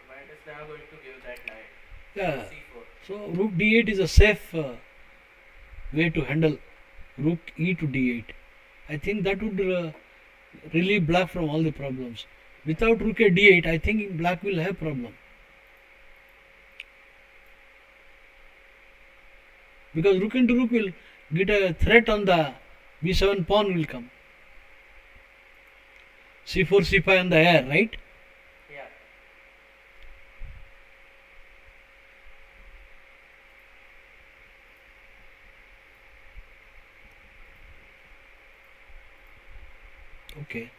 White is now going to give that knight. Yeah. c4. So rook d8 is a safe way to handle rook e to d8. I think that would relieve black from all the problems. Without rook a d8, I think black will have problem. Because rook into rook will get a threat on the b7 pawn will come. c4, c5 on the air, right? Yeah. Okay.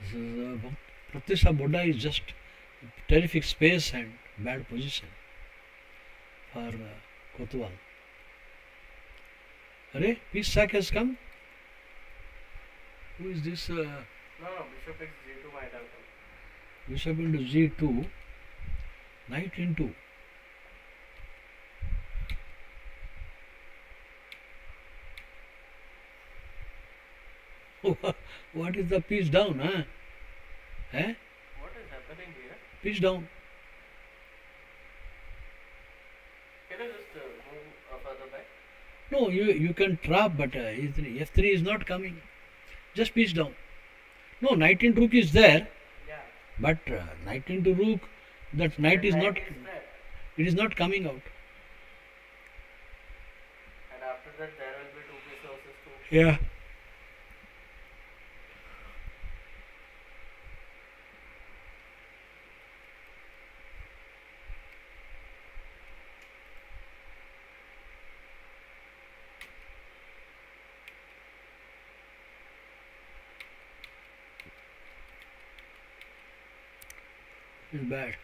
This is Pratisha Boda is just terrific space and bad position for Kotwal. Arey, piece sack has come. Who is this? No, bishop x g2 might have come. Bishop into g2, knight into. What is the piece down, huh? Eh? What is happening Pitch down. Can you just move further back? No, you can trap, but F3 is not coming. Just pitch down. No, knight into rook is there, Yeah. but knight into rook, that knight is not. Knight is trapped. It is not coming out. And after that, there will be two pieces versus two. Yeah. It's bad.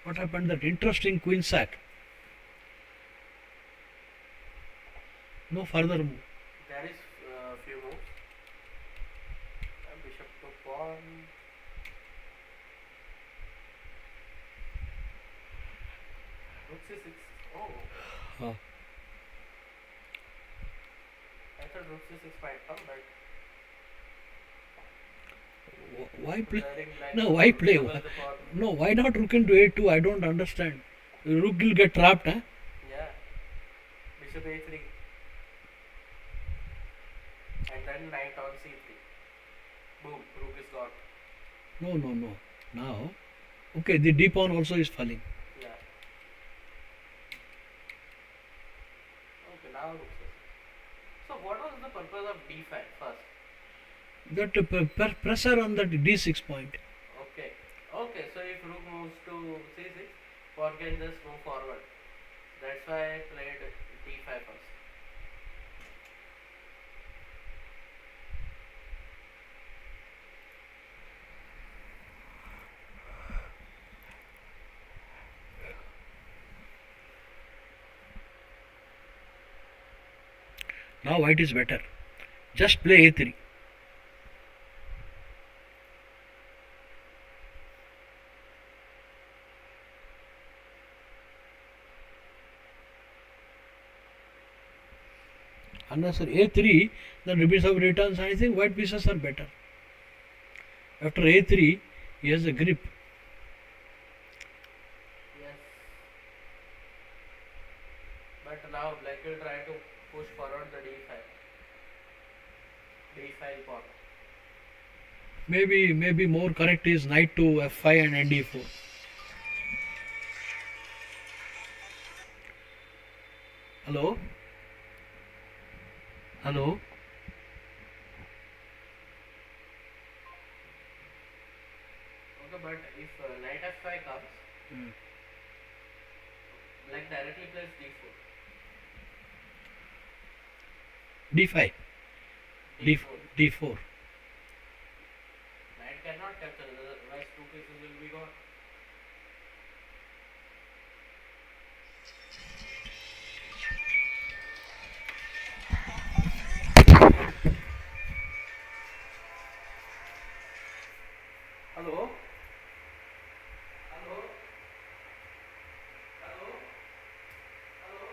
What happened? That interesting queen sack. No further move. There is few moves. Bishop to pawn. Rook c6. Oh, Uh, I thought rook c6 might come, but why play? daring black No, to why play? double the pawn. No, why not rook into a2? I don't understand. Rook will get trapped, huh? Yeah. Bishop a3. And then knight on c3. Boom, rook is gone. No, no, no. Now, okay, the d pawn also is falling. Yeah. Okay, now rook c6. So what was the purpose of d5 first? That pressure on that d6 point. Okay. Okay, so if rook moves to c6, pawn can just move forward. That's why I played d5 first. Now white is better. Just play a3. Unless a3, then bishop returns. I think white pieces are better. After a3, he has a grip. Yes. But now black will try to push forward the d5. d5 pawn. Maybe more correct is knight to f5 and d4. Hello? Hello? Okay, but if knight f5 comes, black directly plays d4. d5. d4. d4. Knight cannot capture, otherwise two pieces will be gone. Hello? Hello? Hello? Hello?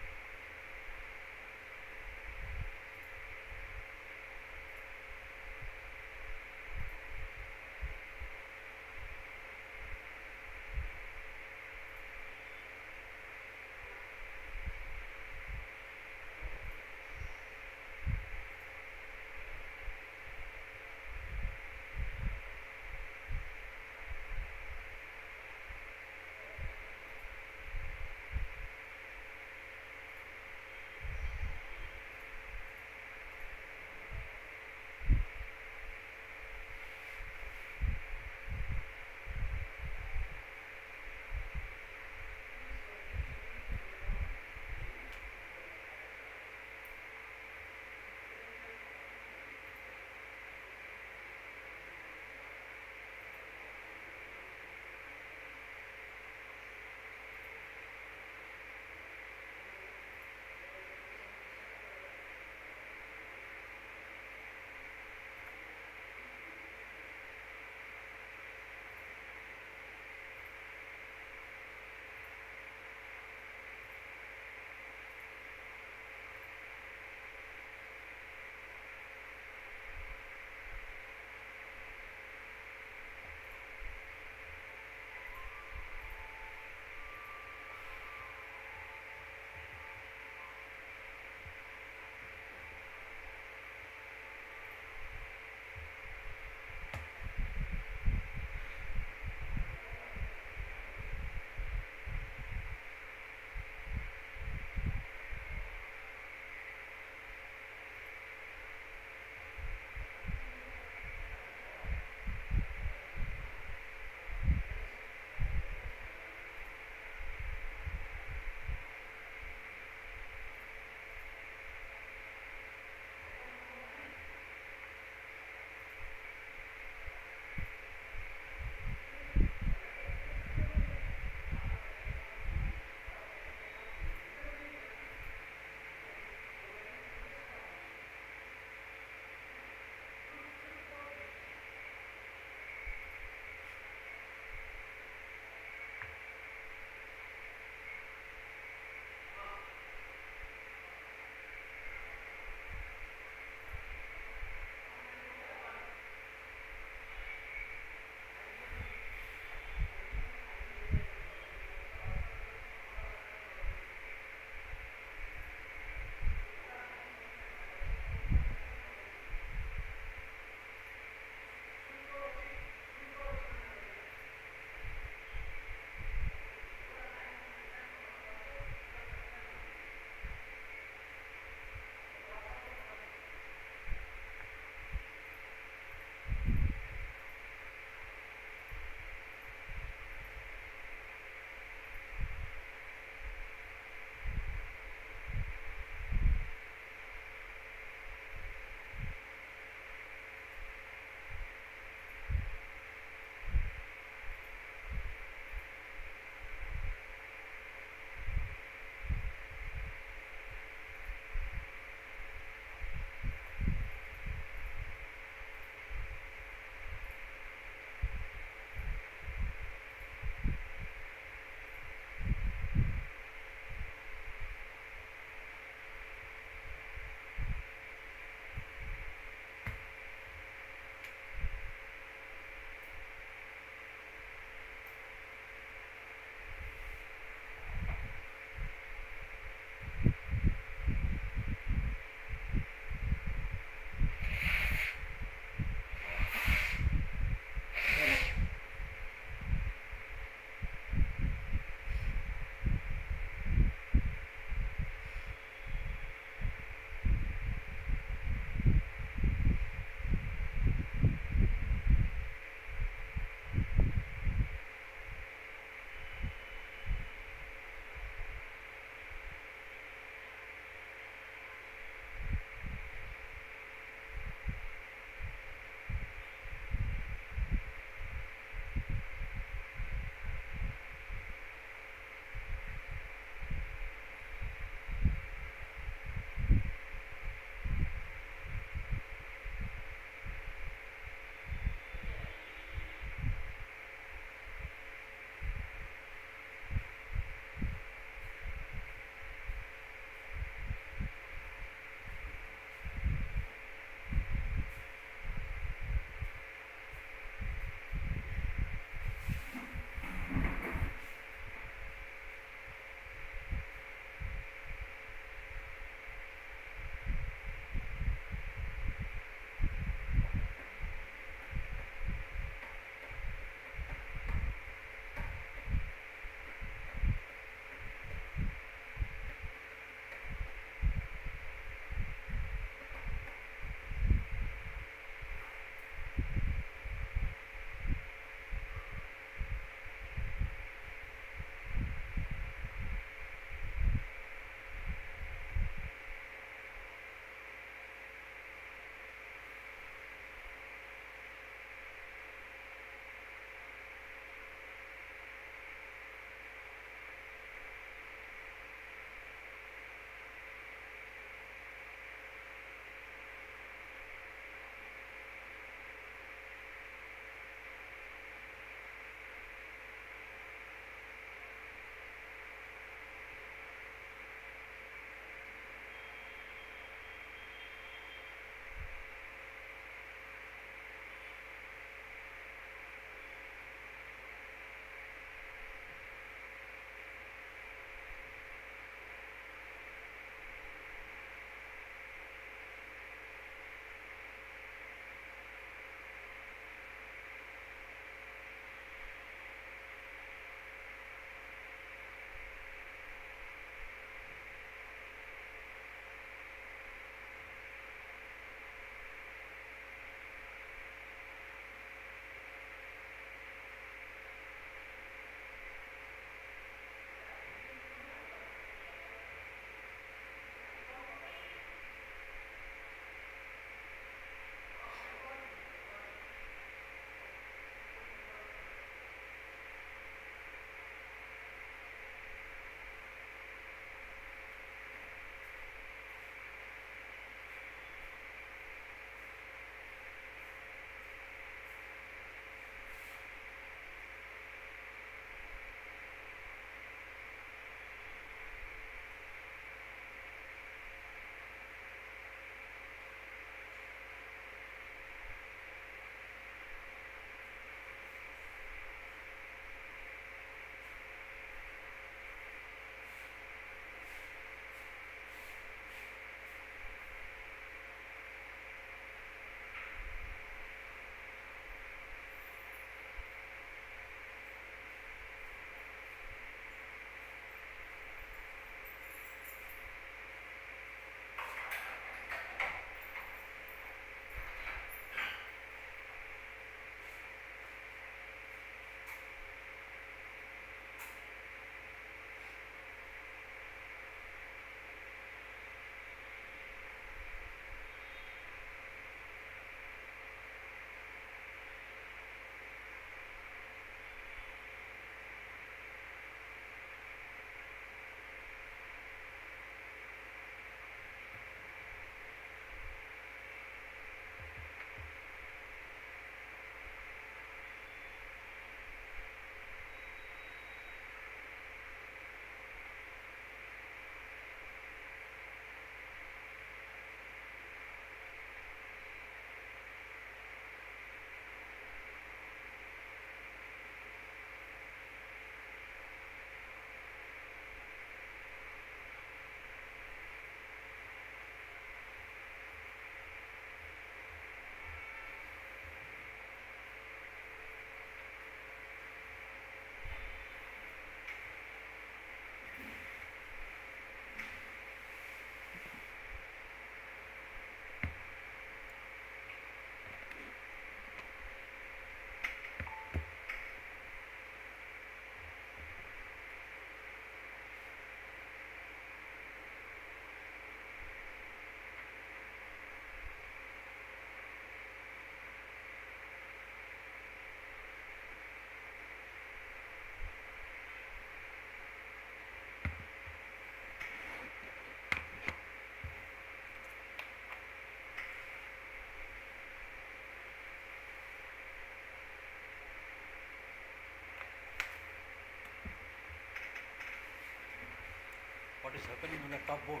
what is happening on the top board.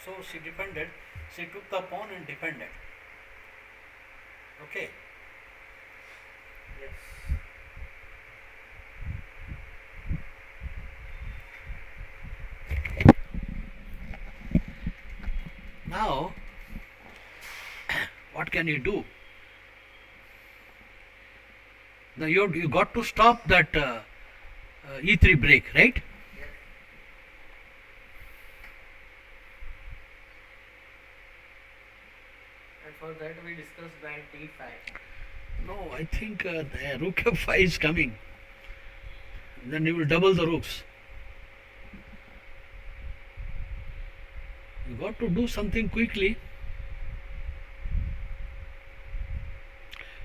So she defended, she took the pawn and defended. Okay. Yes. Now, what can you do? Now you got to stop that E3 break, right? Yes. And for that we discussed knight d5. No, I think the rook f5 is coming. Then you will double the rooks. You got to do something quickly.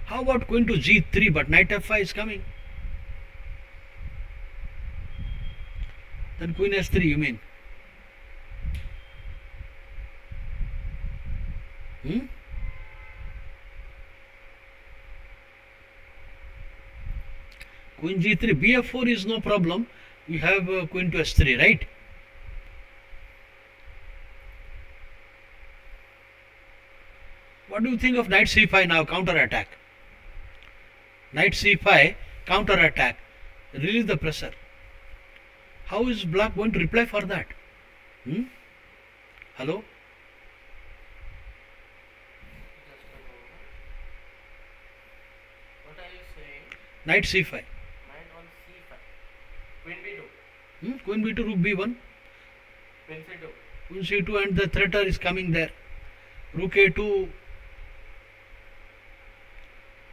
How about queen to g3, but knight f5 is coming? Then queen s3, you mean? Hmm? Queen g3, bf4 is no problem. You have queen to s3, right? What do you think of knight c5 now, counter attack? Knight c5, counter attack. Release the pressure. How is black going to reply for that? Hmm? Hello? Just a moment. What are you saying? Knight c5. Knight on c5. Queen b2. Queen b2, rook b1. Queen c2. Queen c2 and the threater is coming there. Rook a2.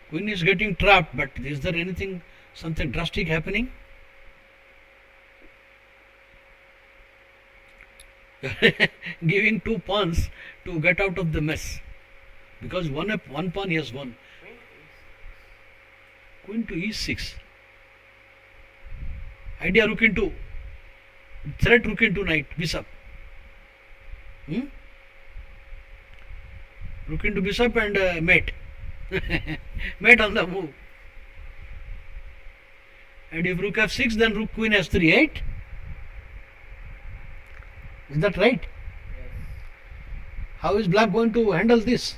Queen is getting trapped, but is there anything, something drastic happening? Giving two pawns to get out of the mess. Because one pawn he has won. Queen e6. Queen to e6. Idea rook into. Threat rook into knight, bishop. Rook into bishop and mate. Mate on the move. And if rook f6, then rook queen s3, right? Is that right? Yes. How is black going to handle this?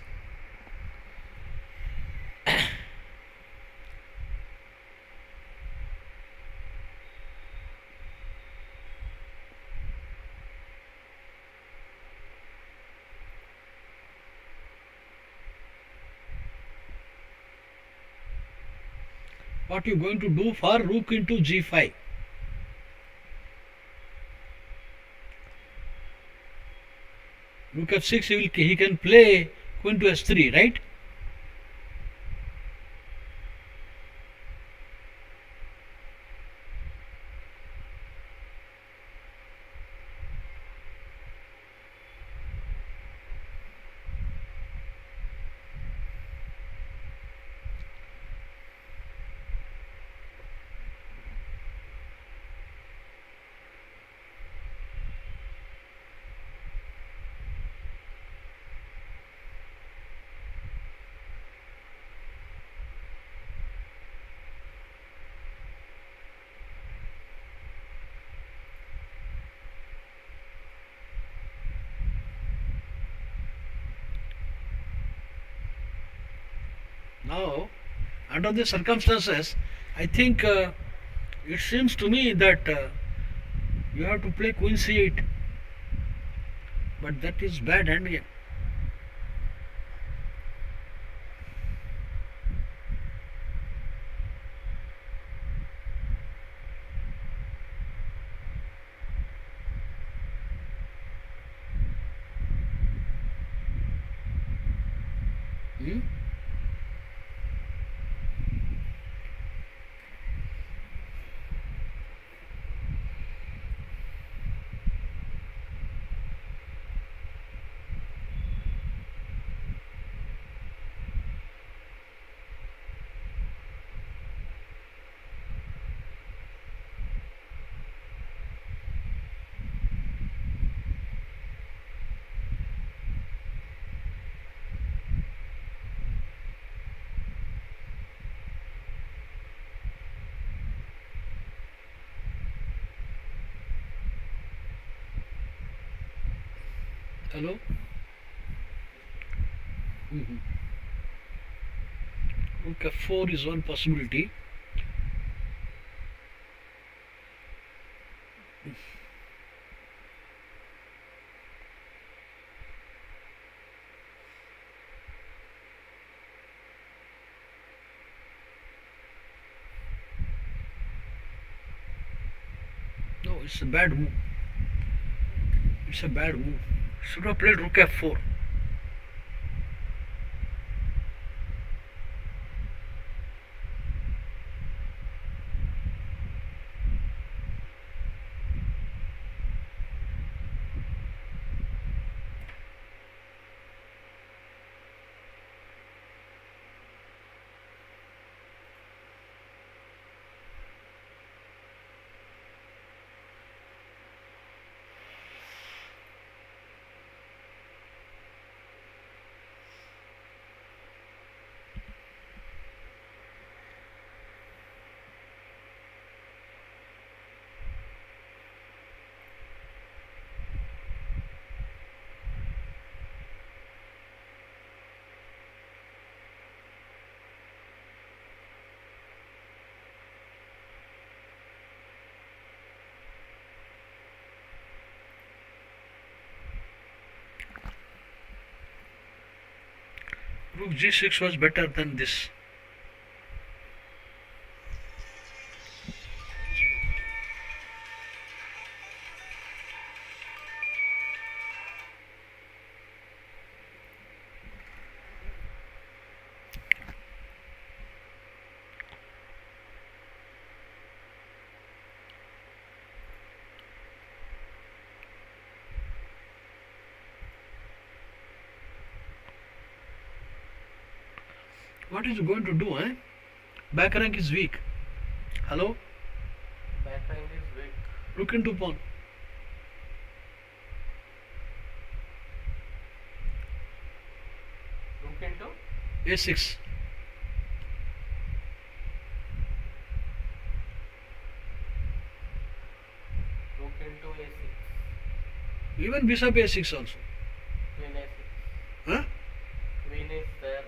What you going to do for rook into g5? Rook f6, he can play queen to s3, right? Now, under the circumstances, I think it seems to me that you have to play queen c8, but that is bad handgame. Hmm? Hello. Mhm. Rook f4 is one possibility. No, it's a bad move. It's a bad move. Should have played rook f4. Rook g6 was better than this. What is he going to do, eh? Back rank is weak. Hello? Back rank is weak. Rook into pawn. Rook into a6. rook into a6. Even bishop a6 also. Queen a6. Huh? Queen is there a6.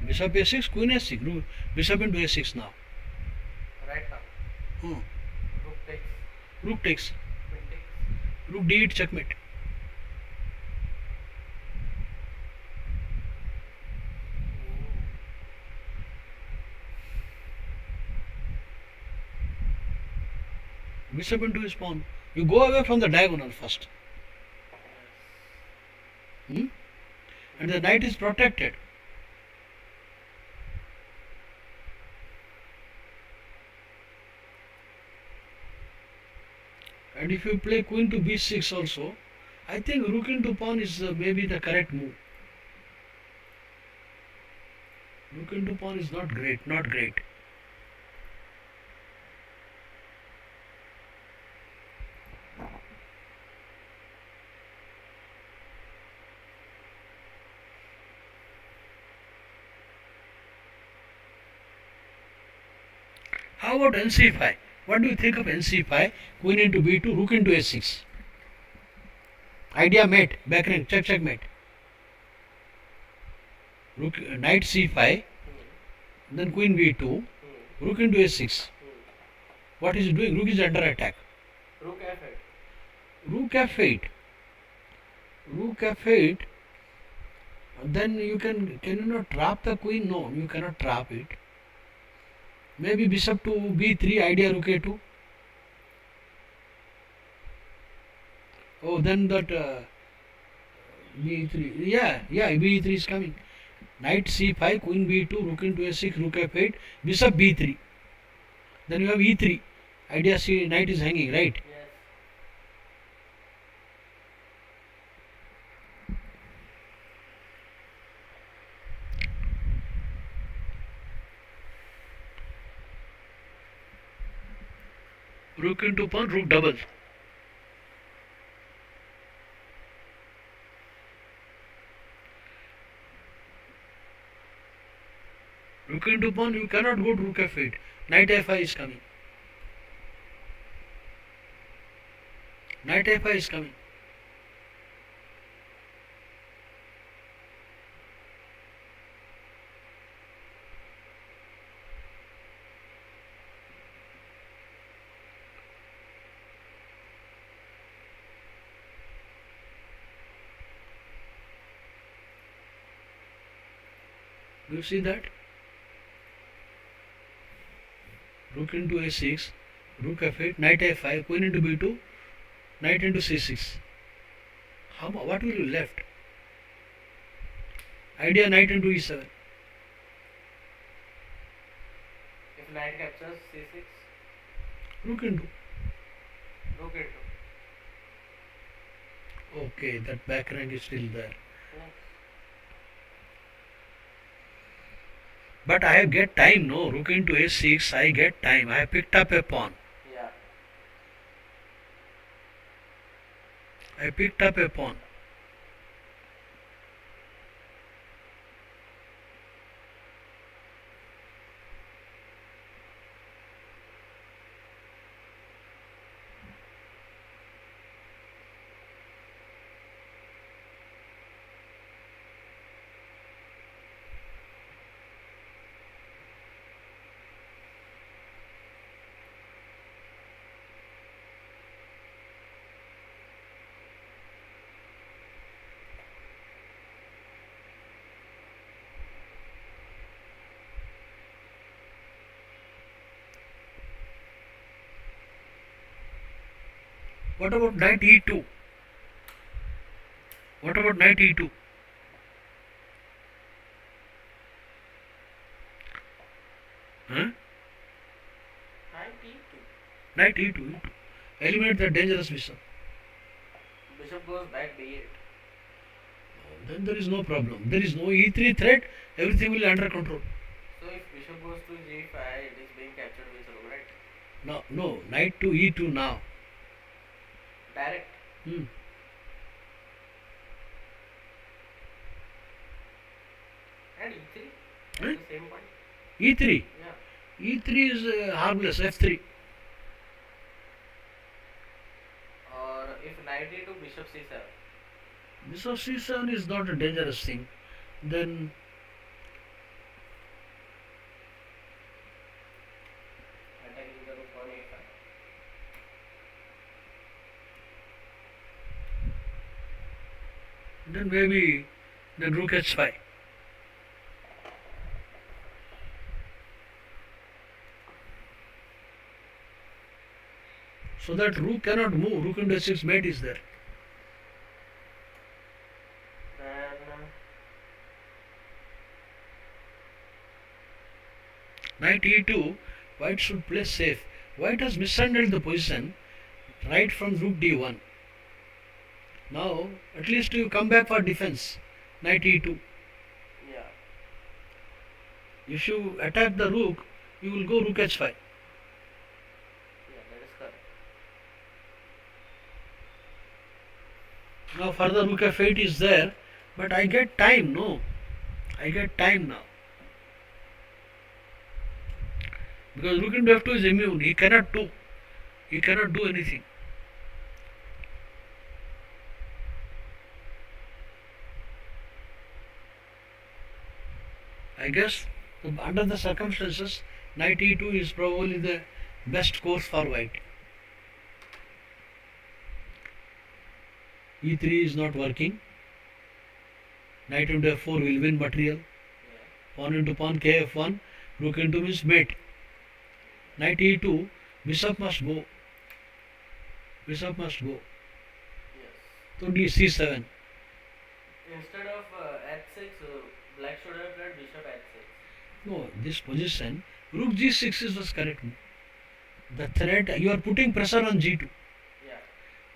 Bishop a6, queen a6. Bishop into a6 now. Right now. Hmm. Rook takes. Rook takes. Queen takes. Rook d8 checkmate. Bishop into his pawn. You go away from the diagonal first. Hmm? And the knight is protected. And if you play queen to b6 also, I think rook into pawn is maybe the correct move. Rook into pawn is not great, not great. How about nc5? What do you think of nc5? Queen into b2, rook into a6. Idea mate, back rank, check, checkmate. Rook, knight c5, then queen b2, rook into a6. What is he doing? Rook is under attack. Rook f8. Rook f8. Rook f8. Then you can you not trap the queen? No, you cannot trap it. Maybe bishop to b3, idea rook a2. Oh, then that b3. Yeah, b3 is coming. Knight c5, queen b2, rook into a6, rook f8, bishop b3. Then you have e3. Idea C, knight is hanging, right? Yes. Rook into pawn, rook double. Rook into pawn, you cannot go to rook f8. Knight f5 is coming. Knight f5 is coming. Do you see that? Rook into a6, rook f8, knight a5, queen into b2, knight into c6. What will you left? Idea knight into e7. If knight captures c6, Rook into. rook into. Okay, that back rank is still there. Yes. But I get time, no? Rook into a6, I get time. I have picked up a pawn. Yeah. I picked up a pawn. What about knight e2? What about knight e2? Huh? Knight e2. Knight e2. Eliminate the dangerous bishop. Bishop goes back d8. Then there is no problem. There is no e3 threat. Everything will be under control. So if bishop goes to g5, it is being captured with rook, right? No. Knight to e2 now. Direct. Hmm. And e3 at Huh? the same point. e3. Yeah. E3 is harmless. f3. Or if knight e2, bishop c7. Bishop c7 is not a dangerous thing. Then Attacking the rook on a5. maybe then rook h5. So that rook cannot move. Rook into h6 mate is there. Then Knight e2, white should play safe. White has mishandled the position right from rook d1. Now, at least you come back for defense. Knight e2. yeah. If you attack the rook, you will go rook h5. Yeah, that is correct. Now further rook f8 is there, but I get time, no. I get time now. Because rook into f2 is immune. He cannot do anything. I guess under the circumstances, knight e2 is probably the best course for white. e3 is not working. Knight into f4 will win material. Yeah. Pawn into pawn, kf1, rook into means mate. Knight e2, bishop must go. Bishop must go. Yes. So d c7. Instead of h6, black should have played bishop h6. No, this position, rook g6 was correct. The threat, you are putting pressure on g2. Yeah.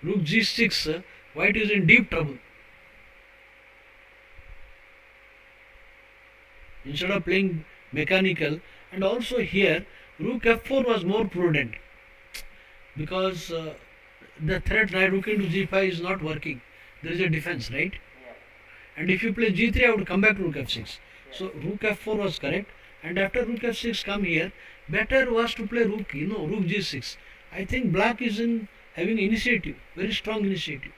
Rook g6, white is in deep trouble. Instead of playing mechanical, and also here, rook f4 was more prudent because the threat knight rook into g5 is not working. There is a defense, right? Yeah. And if you play g3, I would come back to rook f6. Yeah. So rook f4 was correct, and after rook f6 come here, better was to play rook, rook g6. I think black is in having initiative, very strong initiative.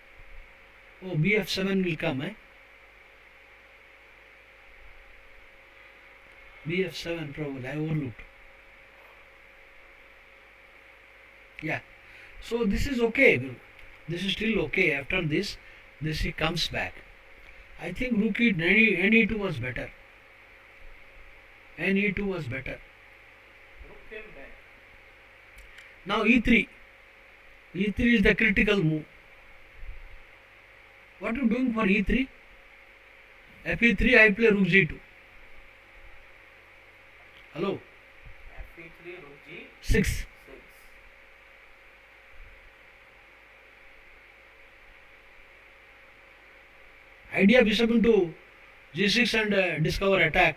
Oh, bf7 will come, eh? bf7 probably, I overlooked. Yeah, so this is okay. This is still okay. After this he comes back. I think rook e2 was better. and e2 was better. Rook came back. Now e3. E3 is the critical move. What are you doing for e3? fe3, I play rook g2. Hello? Fe3, rook g 6. 6. Idea bishop into g6 and discover attack.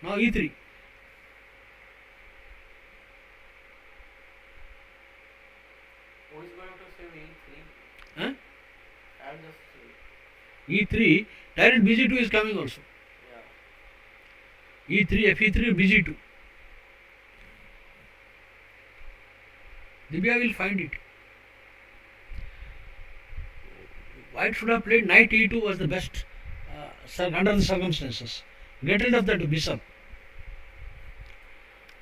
Now e3. Who is going to save e3? Huh? I'm just e3. Direct bg2 is coming also. yeah. e3, fe3, bg2. Divya will find it. White should have played knight e2 was the best under the circumstances. Get rid of that bishop.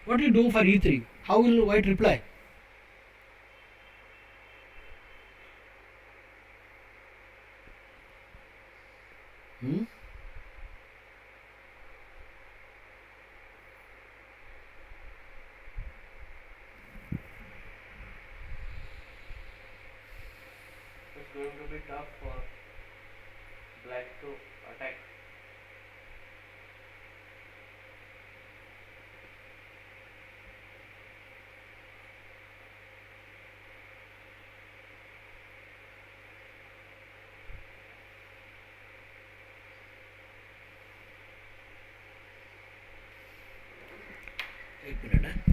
What do you do for e3? How will white reply? Hmm? It's going to be tough for black to attack. एक minute है.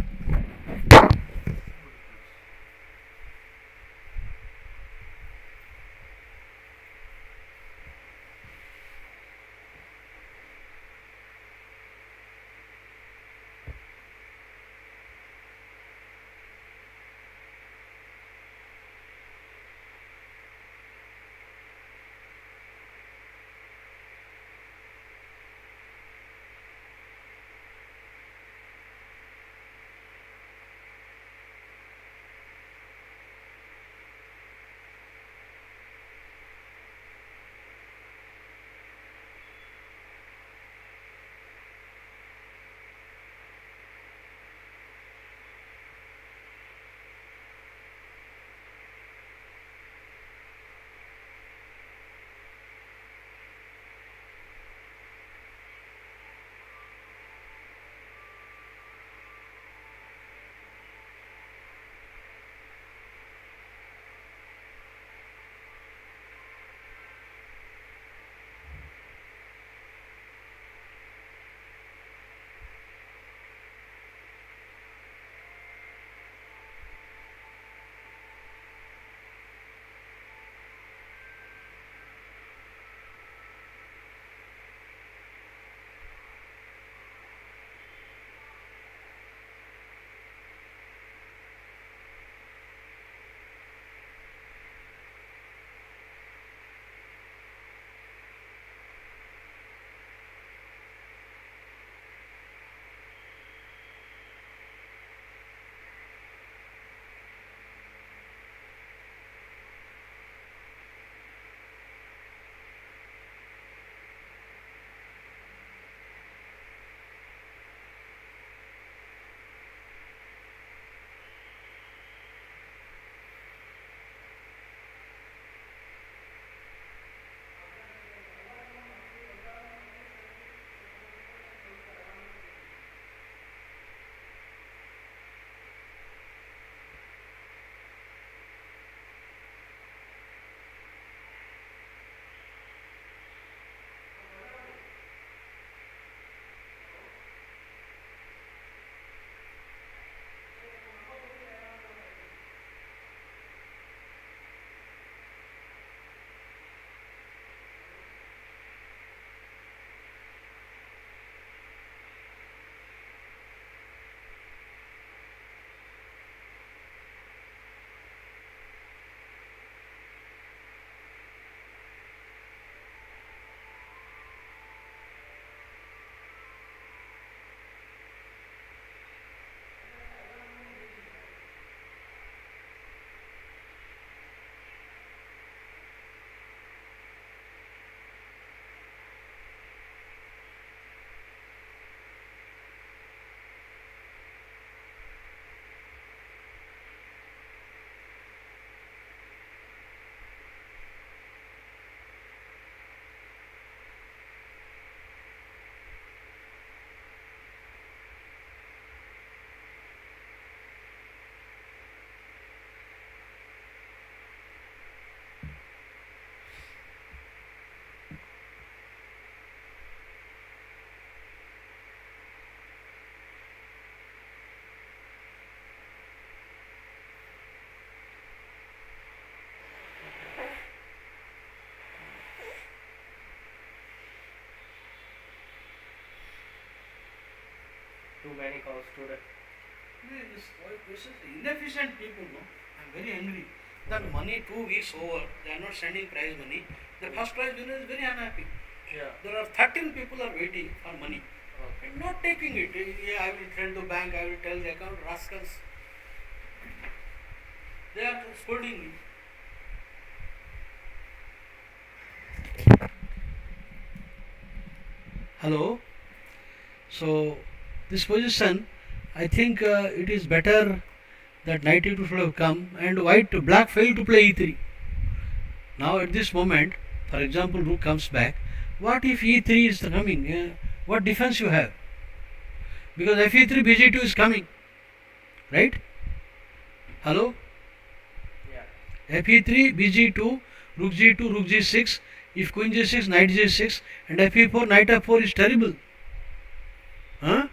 many cows today. This is inefficient people, no? I'm very angry. That money 2 weeks over, they are not sending prize money. The first prize winner is very unhappy. Yeah. There are 13 people are waiting for money. Okay. And not taking it. Yeah, I will send to bank, I will tell the account, rascals. They are scolding me. Hello. So this position, I think it is better that knight e2 should have come and black failed to play e3. Now at this moment, for example, rook comes back. What if e3 is coming? What defense you have? Because fe3 bg2 is coming, right? Hello. Yeah. fe3 bg2 rook g2 rook g6. If queen g6 knight g6 and fe4 knight f4 is terrible. Huh?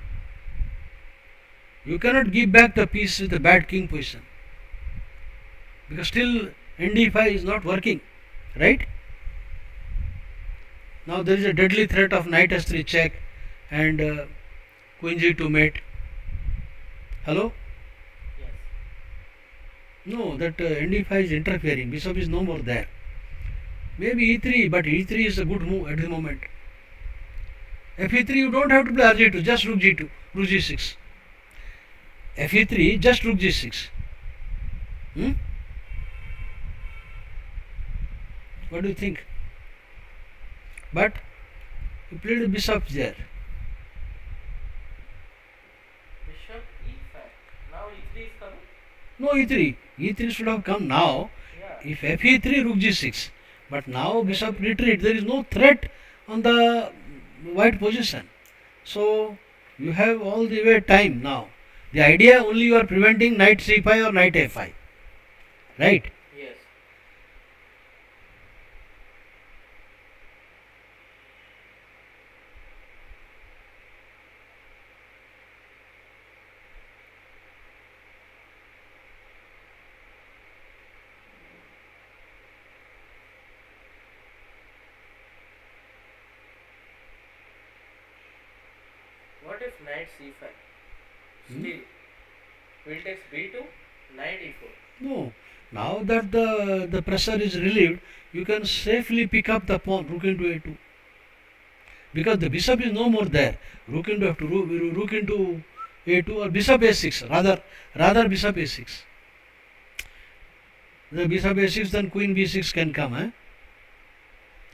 You cannot give back the piece with a bad king position because still nd5 is not working, right? Now there is a deadly threat of knight s3 check and queen g2 mate. Hello? Yes. No, that nd5 is interfering. Bishop is no more there. Maybe e3, but e3 is a good move at the moment. fe3 you don't have to play rg2, just rook g2, rook g6. fe3 just rook g6. What do you think? But you played bishop there. Bishop e5. Now e3 is coming. No e3. e3 should have come now. Yeah. If fe3 rook g6. But now bishop retreat. There is no threat on the white position. So you have all the way time now. The idea only you are preventing knight c5 or knight a5. Right? Yes. What if knight c5? Still, will takes b2, knight e4. No. Now that the pressure is relieved, you can safely pick up the pawn, rook into a2. Because the bishop is no more there. Rook into f2, rook into a2 or bishop a6. Rather bishop a6. The bishop a6, then queen b6 can come.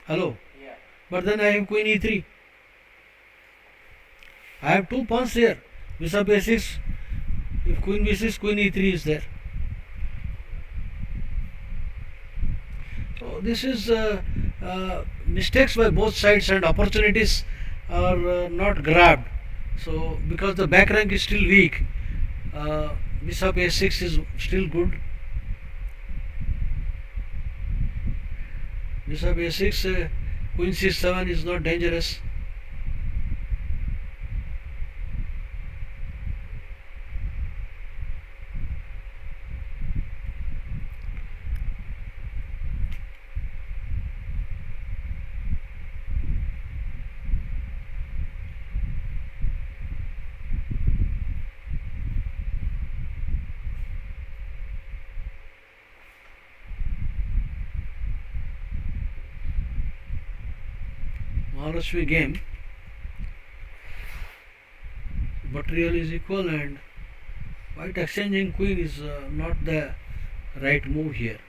Hello. Yeah. But then I have queen e3. I have two pawns here. Bishop a6. If queen b6, queen e3 is there. So this is mistakes by both sides and opportunities are not grabbed. So because the back rank is still weak, bishop a6 is still good. Bishop a6, queen c7 is not dangerous. Maharashtra game, but real is equal and white exchanging queen is not the right move here.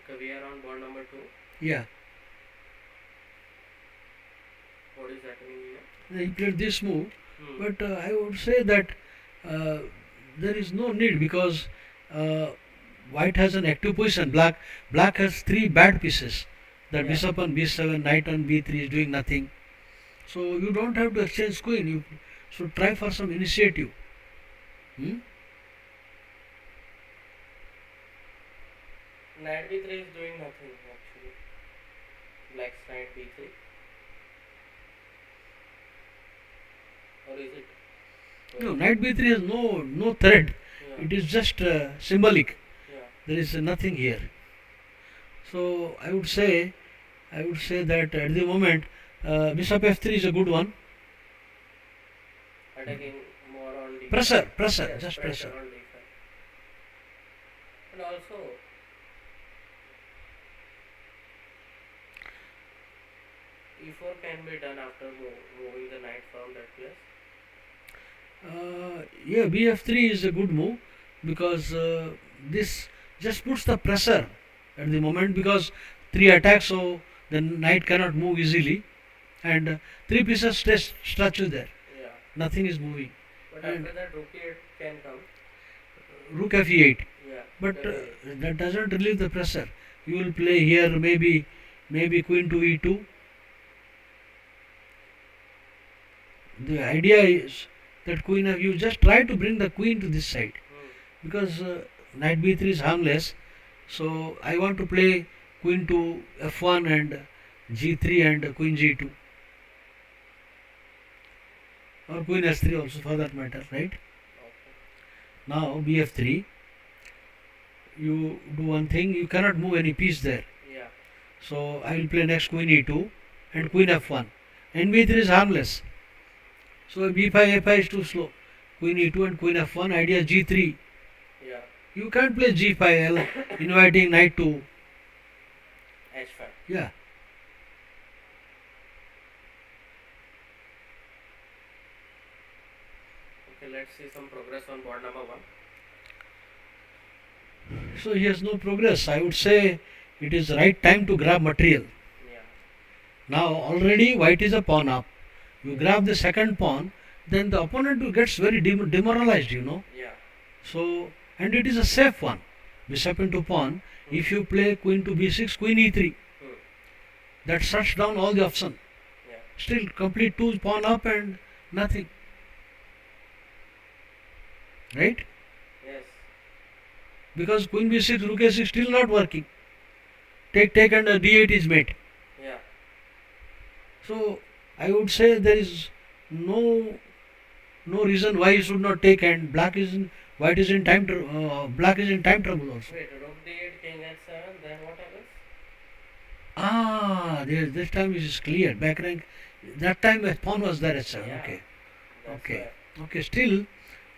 Okay, we are on board number 2. Yeah, What is happening here? he played this move, Hmm. but I would say that uh, there is no need because white has an active position. Black has three bad pieces. That Yeah. bishop on b7, knight on b3 is doing nothing. So you don't have to exchange queen. You should try for some initiative. Knight b3 is doing nothing actually. Black's knight b3. Or is it? No, knight b3 has no threat. Yeah. It is just symbolic. Yeah. There is nothing here. So I would say that at the moment Bishop f3 is a good one. Attacking more on d5. Pressure, Yes, just pressure pressure. on d5. And also, e4 can be done after moving the knight from that place. Yeah, bf3 is a good move because this just puts the pressure at the moment because three attacks, so the knight cannot move easily, and three pieces stay statue there. Yeah. Nothing is moving. But And after that, rook e8 can come. rook f8, Yeah. but rook f8. that doesn't relieve the pressure. You will play here maybe queen to e2. The idea is that queen of you just try to bring the queen to this side Hmm. because knight b3 is harmless. So I want to play queen to f1 and g3 and queen g2 or queen s3 also for that matter, right? Okay. Now bf3, you do one thing, you cannot move any piece there. Yeah. So I will play next queen e2 and queen f1. And b3 is harmless. So b5 a5 is too slow. Queen e2 and queen f1. Idea g3. Yeah. You can't play g5 inviting knight to. h5. Yeah. Okay, let's see some progress on board number 1. So he has no progress. I would say it is right time to grab material. Yeah. Now already white is a pawn up. You grab the second pawn, then the opponent gets very demoralized, you know. Yeah. So, and it is a safe one. Bishop into pawn. If you play queen to b6, queen e3, Hmm. that shuts down all the option. Yeah. Still complete two pawn up and nothing. Right? Yes. Because queen b6, rook a6 still not working. Take and d8 is mate. Yeah. So I would say there is no reason why you should not take, and black is in, white is in time black is in time trouble also. Wait, rook d8, king h7, then what happens? This time it is clear. Back rank. That time the pawn was there at 7. Yeah. Okay. That's Okay. why. Okay. Still,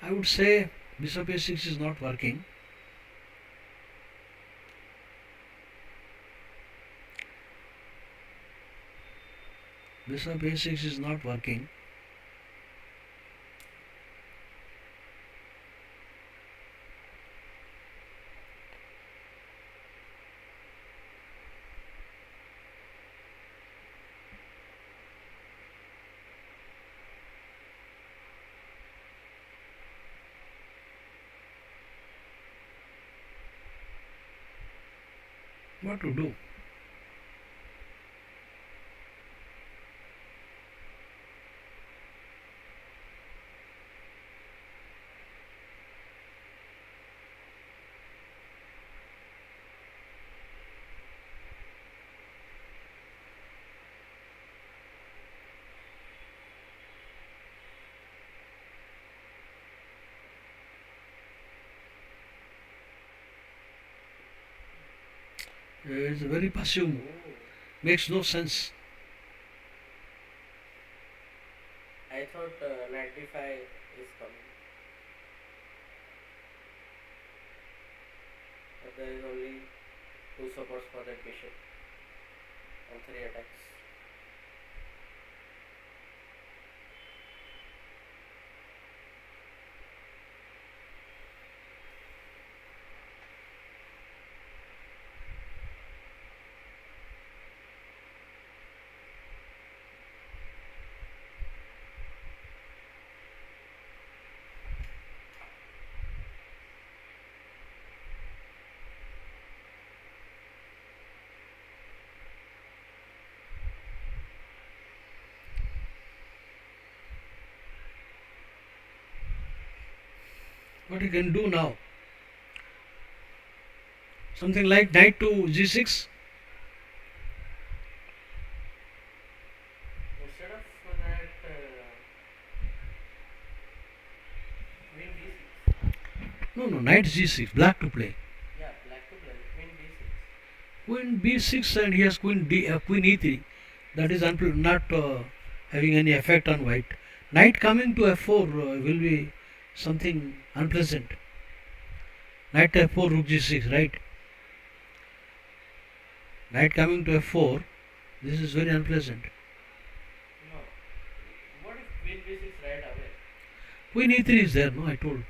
I would say bishop a6 is not working. Bishop a6 is not working. What to do? It's a very passive move. Ooh. Makes no sense. I thought knight d5 is coming. But there is only 2 supports for that bishop and 3 attacks. What you can do now? Something like knight to g6. Instead of that, queen d6. No, knight g6. Black to play. Yeah, black to play queen d6. Queen b6 and he has queen e3. that is not having any effect on white. Knight coming to f4 will be something unpleasant. Knight f4, rook g6, right? Knight coming to f4, this is very unpleasant. No. What if queen b6 right away? Queen e3 is there, no, I told.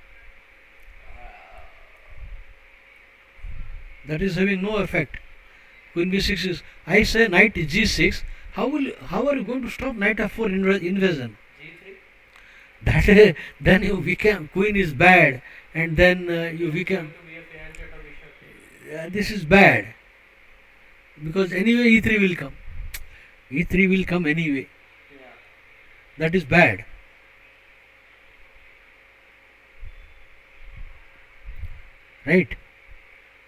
That is having no effect. Queen b6 is, I say knight g6. How are you going to stop knight f4 invasion? g3? That then you weaken, queen is bad, and then you weaken. Going to be a fiancé to bishop. This is bad, because anyway e3 will come. E3 will come anyway. Yeah. That is bad. Right?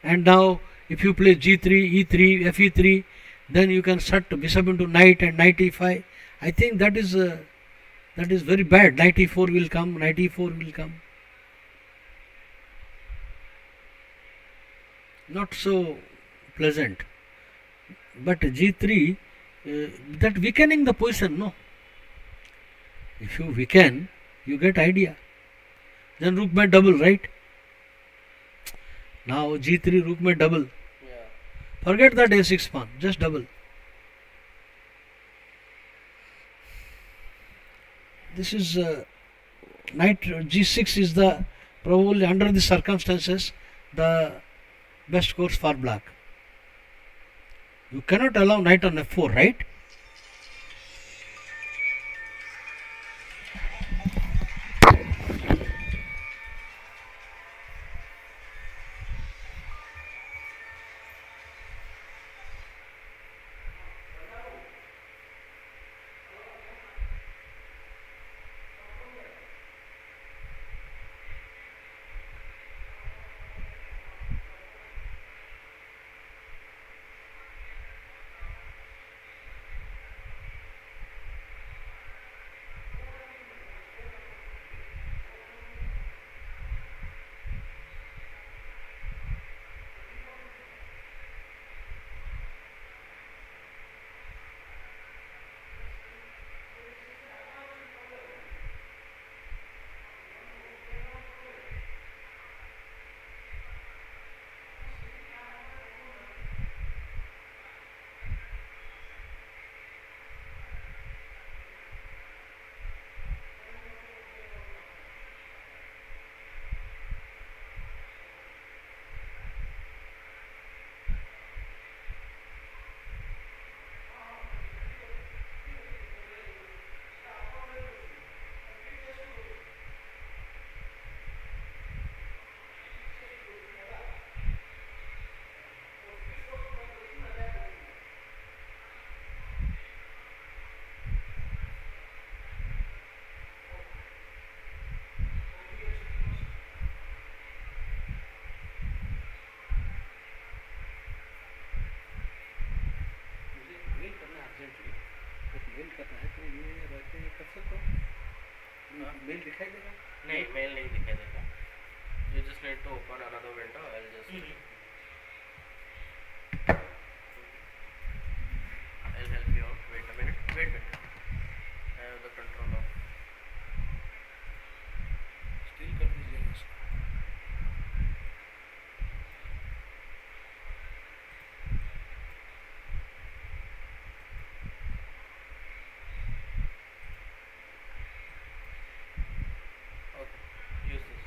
And now if you play g3, e3, fe3, then you can set bishop into knight and knight e5. I think that is very bad. Knight e4 will come, knight e4 will come. Not so pleasant. But g3, that weakening the position, no. If you weaken, you get idea. Then rook may double, right? Now g3, rook may double. Yeah. Forget that a6 pawn, just double. This is knight g6 is the probably under the circumstances the best course for black. You cannot allow knight on f4, right? मेल दिखाई देगा? नहीं, mail नहीं दिखाई देगा. You just need to open another window. I'll just. I'll help you out. Wait a minute. Wait a minute. I have the control of. Still कर दीजिए इसको. Okay. Use this.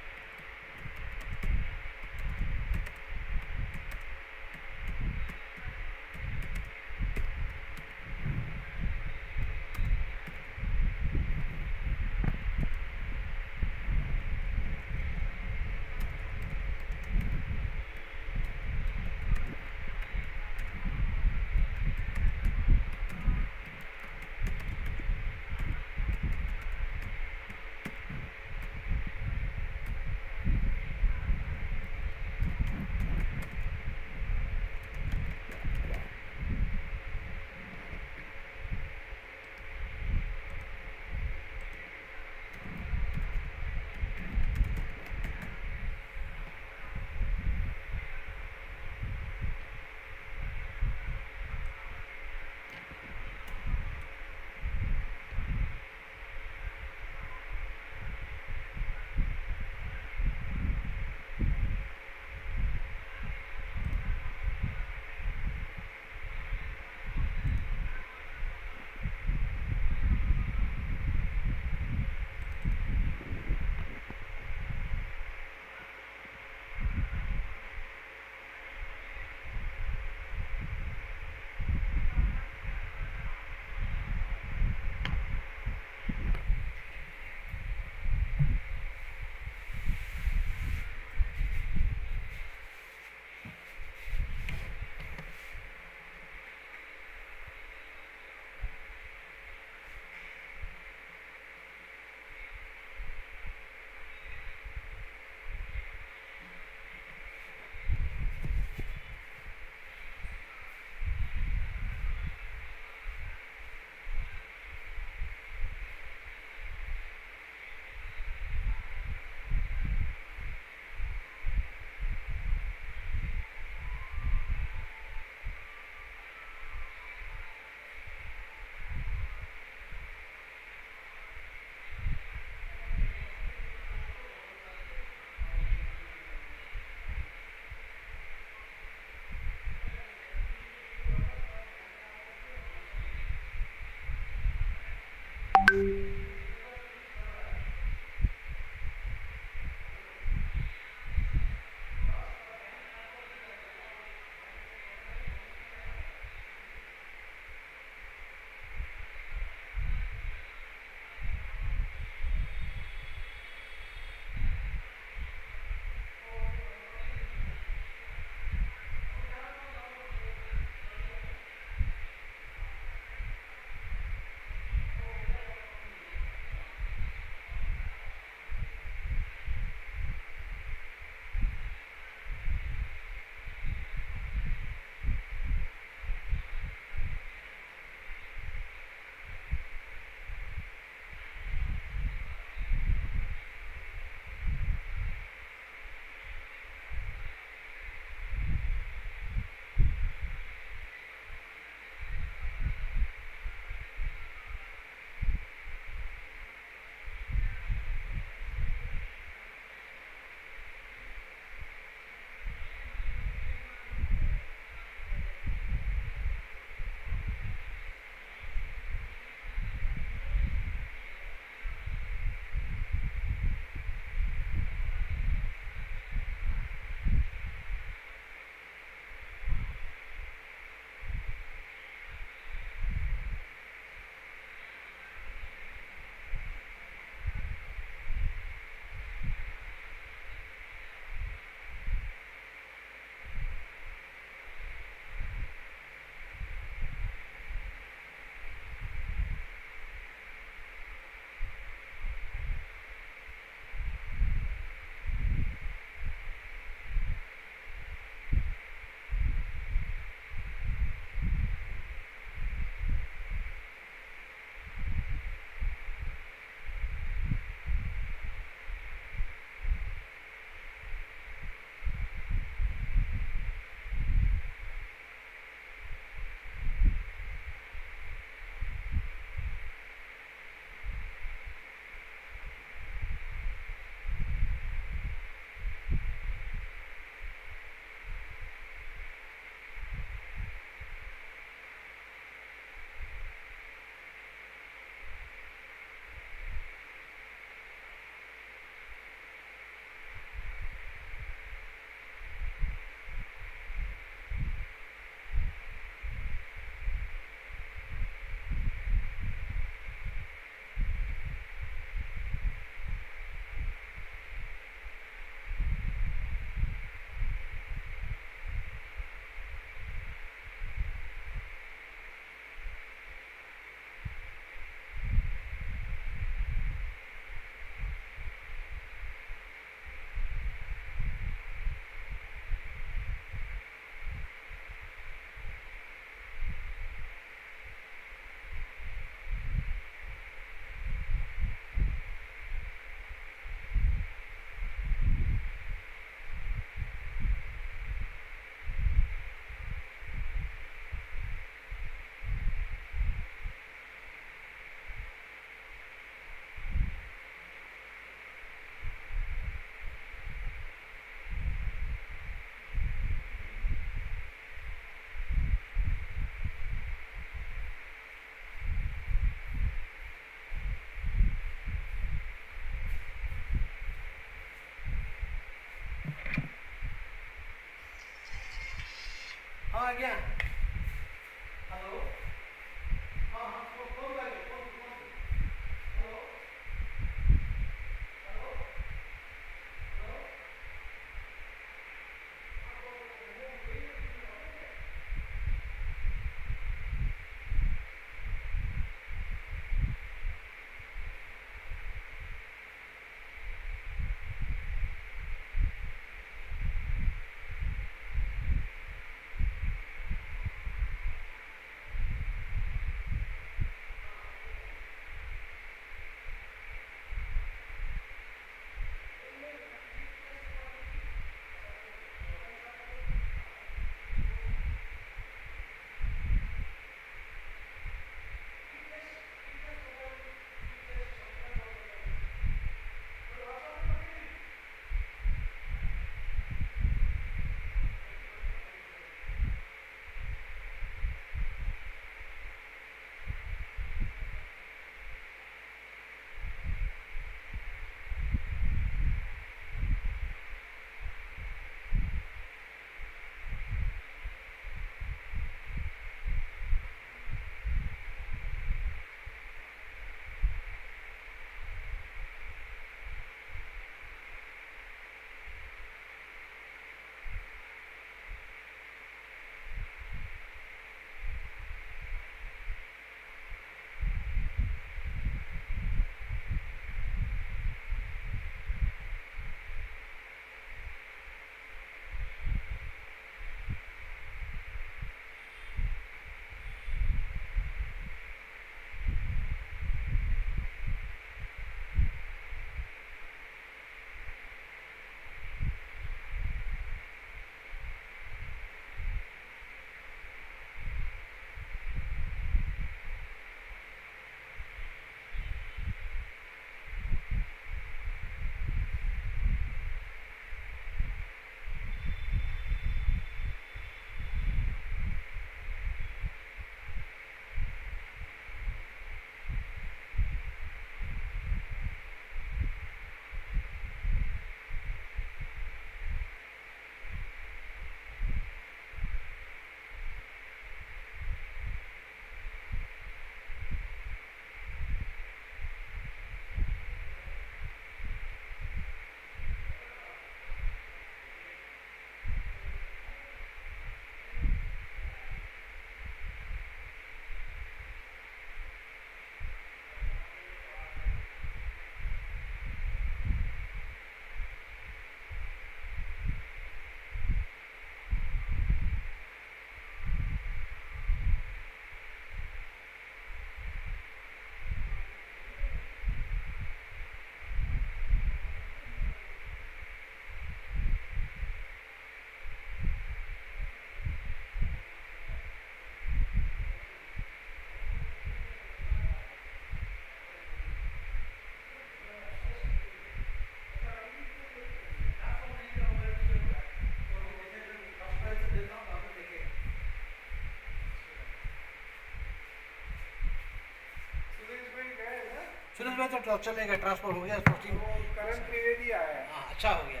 में तो चलेगा, ट्रांसफर हो गया पोस्टिंग। करंट पीरियड ही आया है। हाँ, अच्छा हो गया,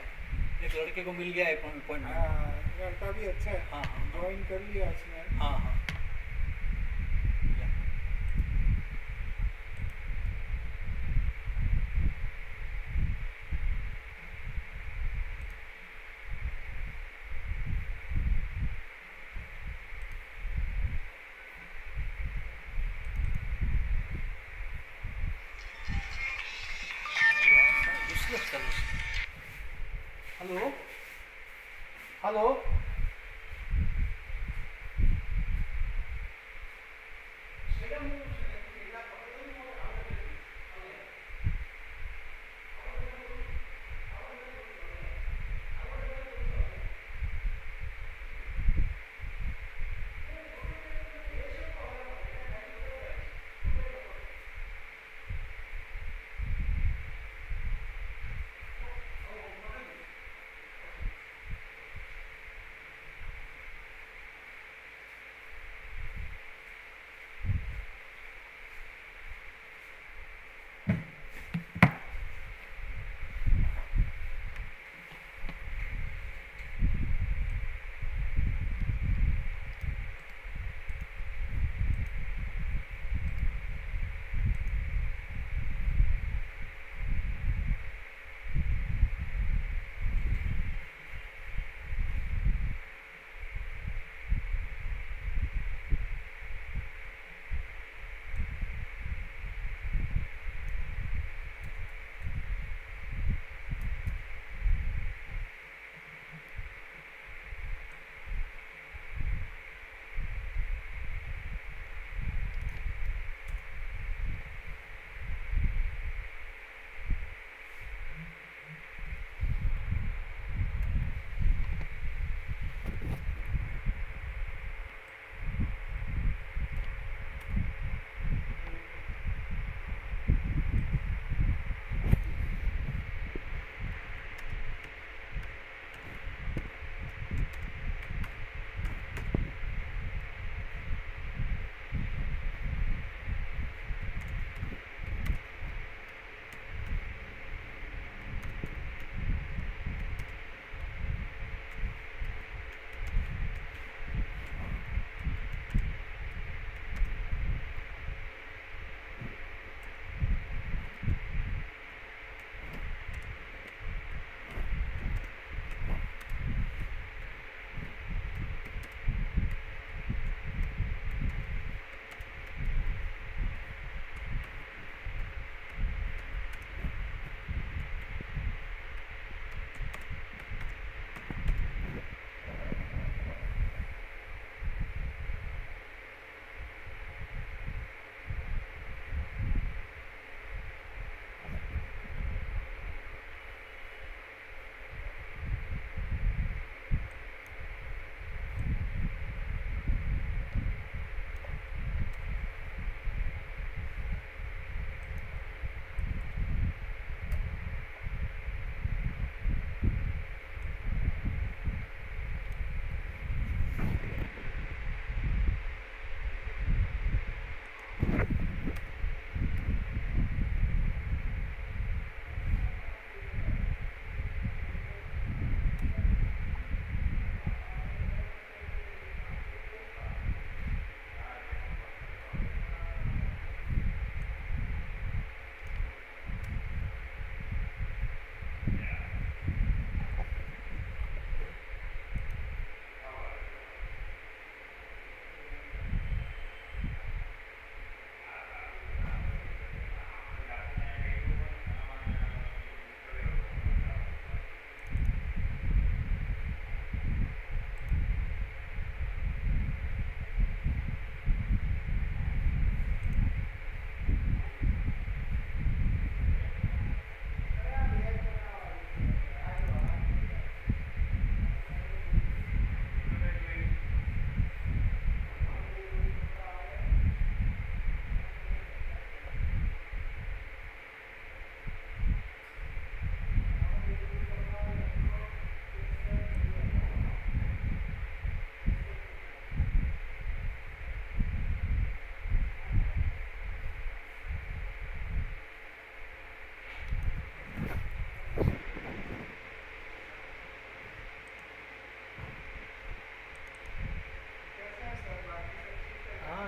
एक लड़के को मिल गया अपॉइंटमेंट। हाँ, लड़का भी अच्छा है। हाँ, हाँ, ज्वाइन कर लिया उसने। हाँ हाँ। Hello hello.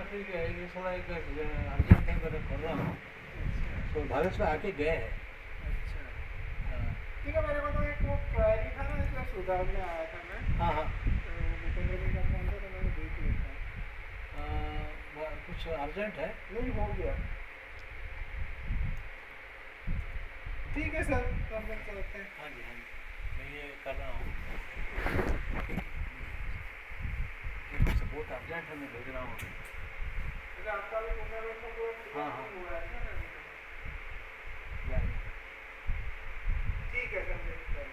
ठीक है, ये थोड़ा एक अर्जेंट है, मैं कर रहा हूँ। तो भावेश में आके गए हैं। अच्छा हाँ ठीक है, मेरे को तो एक वो क्वेरी था ना, इसलिए सुधारने आया था मैं। हाँ हाँ। तो भूपेंद्र जी का फोन था तो मैंने देख लिया था। कुछ अर्जेंट है? नहीं, हो गया। ठीक है सर, तो हम लोग चलते हैं। हाँ जी हाँ जी, मैं ये कर रहा हूँ। ये कुछ बहुत अर्जेंट है, मैं भेज रहा हूँ। अच्छा, आपका भी पुनर्वास का पूरा हाँ, हाँ। नहीं हुआ है क्या अभी तक? या ठीक है सर, देखते हैं।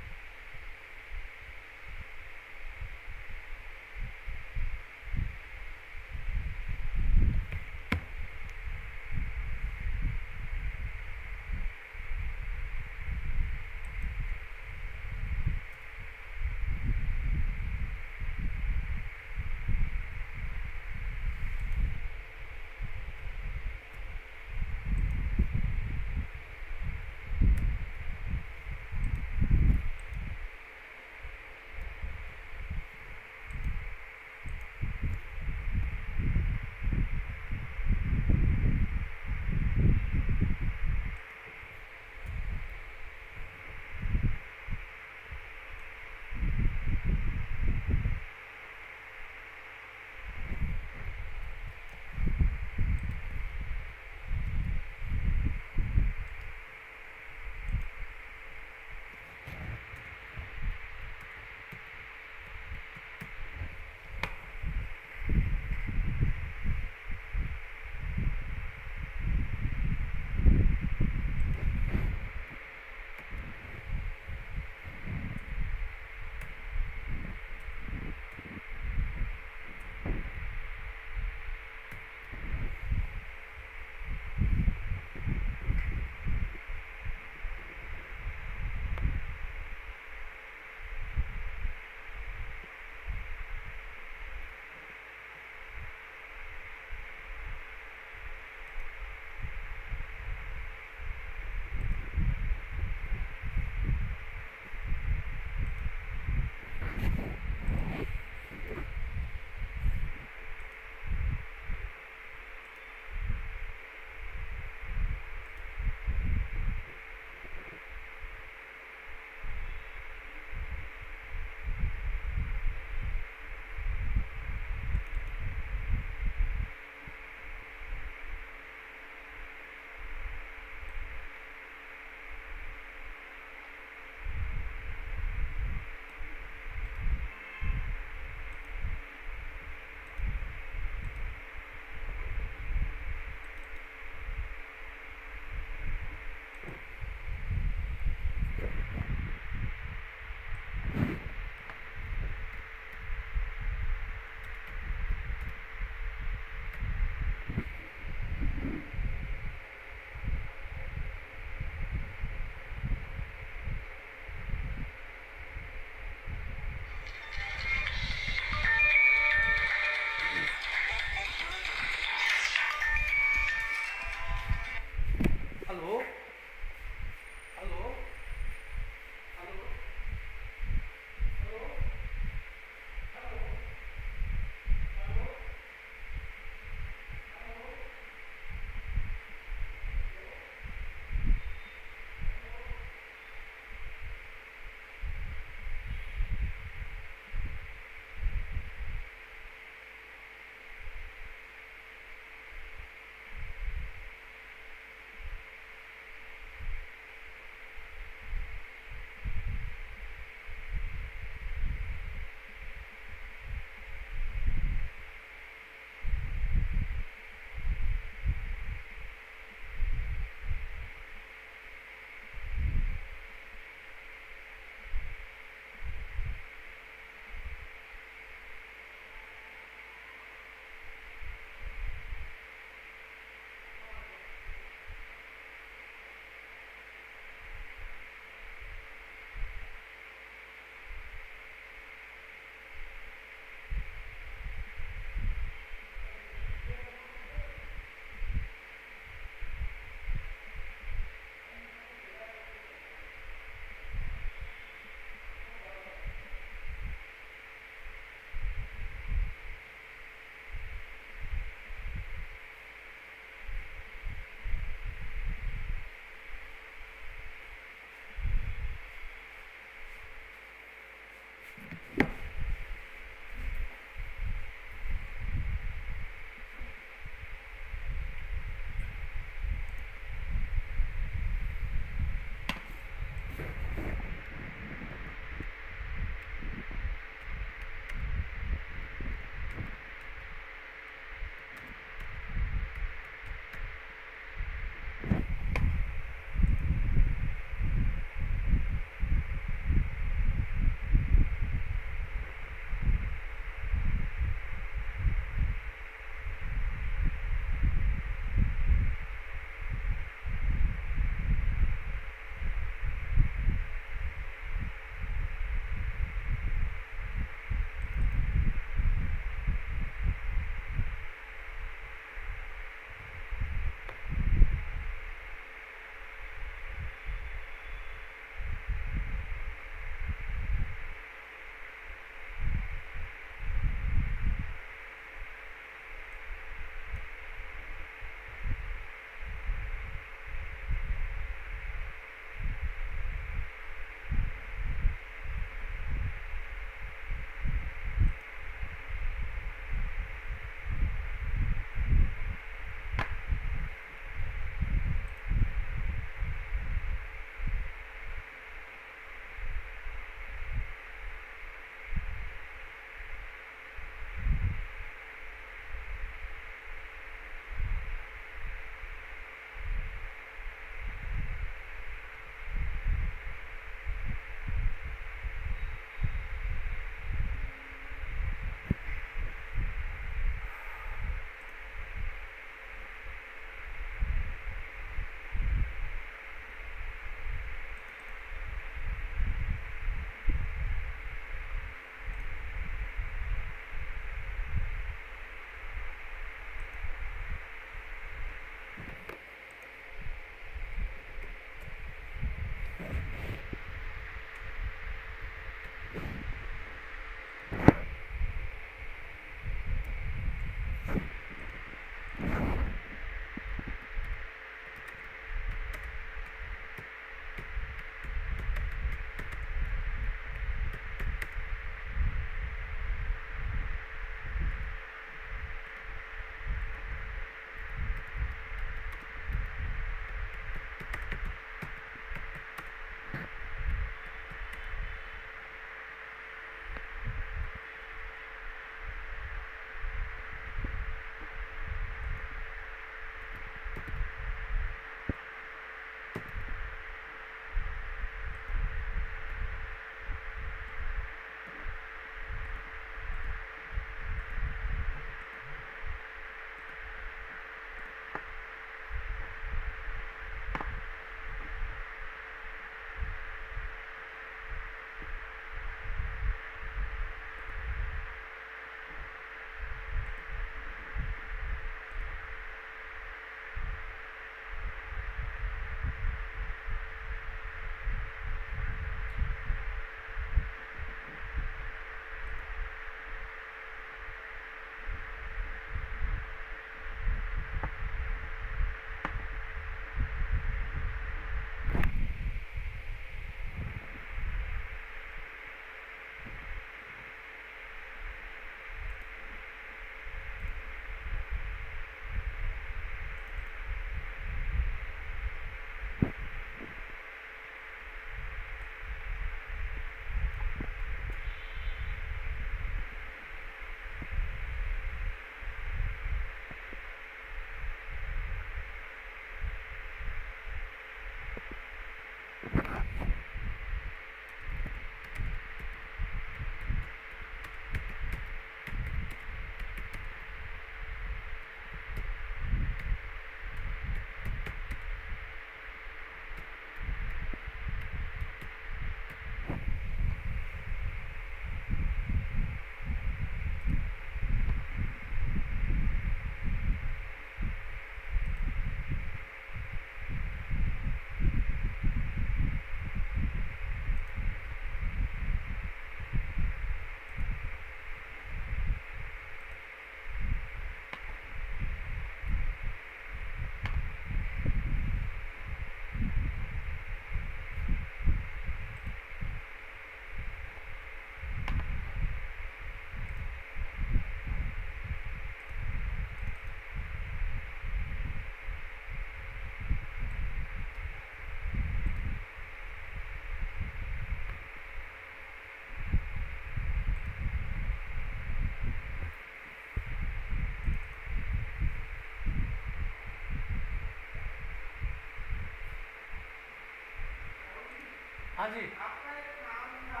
हाँ जी, आपका एक नाम था,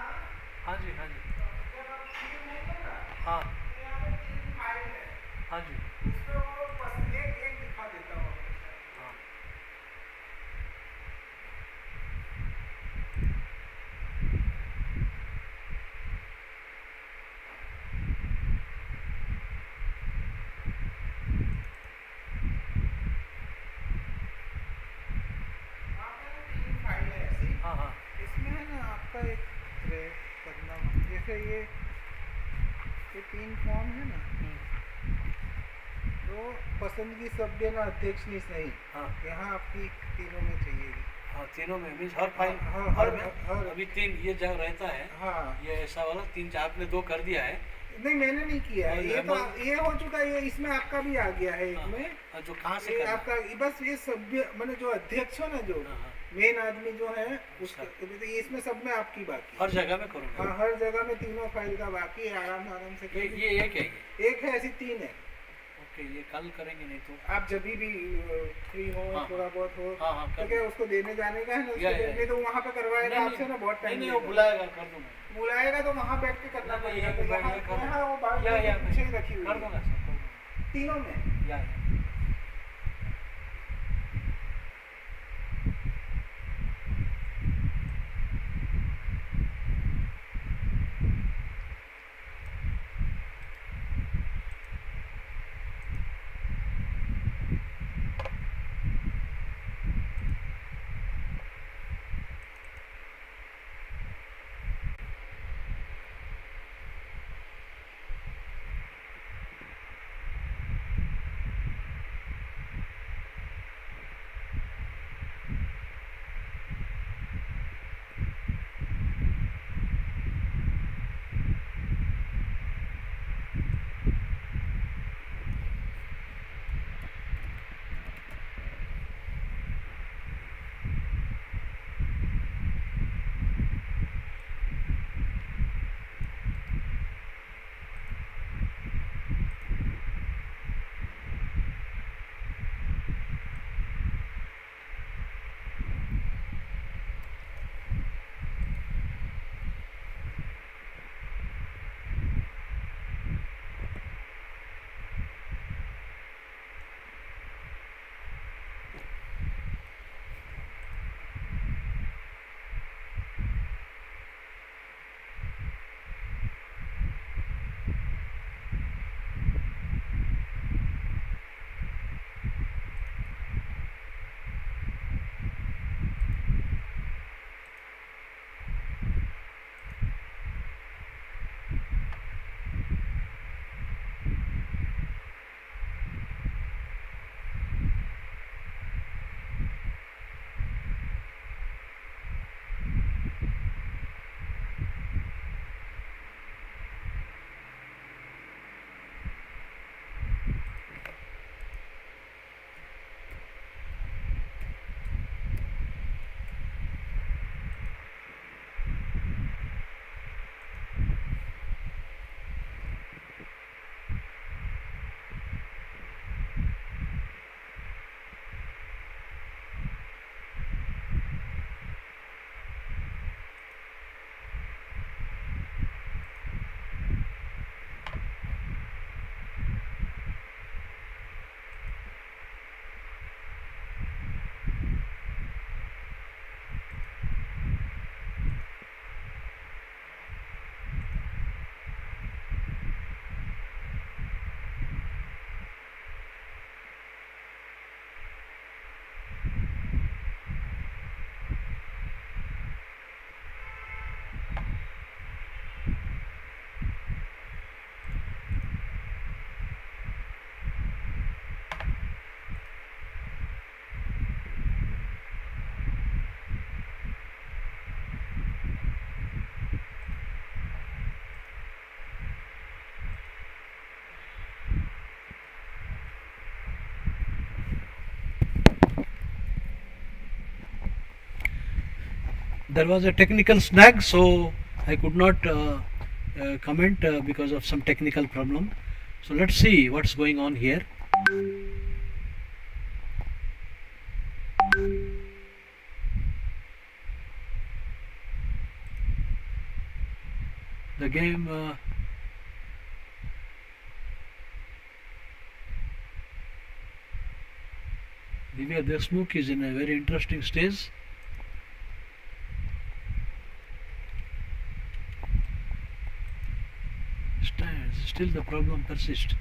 हाँ जी, हाँ जी, जब आप सीएम होंगे ना, हाँ, तो यहाँ पे 3 फाइल है, हाँ जी, उस पे वो बस एक दिखा देता हूँ आपको शायद। हाँ। वहाँ पे ना 3 फाइल है ऐसी, हाँ हाँ इसमें है ना आपका एक करना, जैसे ये 3 फॉर्म है ना, तो पसंदगी सब देना अध्यक्ष नहीं सही, हाँ यहाँ आपकी तीनों में चाहिएगी। हाँ, तीनों में मीन्स हर फाइल हाँ, हर हर- में हर- अभी 3 ये जब रहता है, हाँ, ये ऐसा वाला 3 आपने 2 कर दिया है। नहीं मैंने नहीं किया है, और ये तो मतलब- ये हो चुका है, ये इसमें आपका भी आ गया है एक हाँ, में। हाँ, जो कहाँ से ये करना है? आपका बस ये सभ्य मैंने जो अध्यक्ष है ना, जो हाँ, हाँ, मेन आदमी जो है उसका, तो ये इसमें सब में आपकी बाकी है। हर जगह में करूँगा। हाँ, हर जगह में तीनों फाइल का बाकी है, आराम आराम से ये करिए। ये एक है ये। एक है, ऐसी 3 है। ओके, ये कल करेंगे नहीं तो। आप जब भी फ्री हो, हाँ, थोड़ा बहुत हो, हाँ हाँ तो कर क्या दूँ। उसको देने जाने का है ना, उसको या, नहीं तो वहाँ पे करवाएगा नहीं, आपसे ना, बहुत नहीं टाइम नहीं, वो लगेगा। बुलाएगा, कर दूंगा। बुलाएगा तो वहाँ बैठ के करना नहीं, पड़ेगा, ये तो मैं यहाँ ये कर दूँ। यहाँ वो बात या पीछे ही रखी हुई कर है, दूंगा सर, कर दूंगा। तीनों में। या there was a technical snag, so I could not comment because of some technical problem. So let's see what's going on here. The game Divya Deshmukh is in a very interesting stage. Still the problem persists.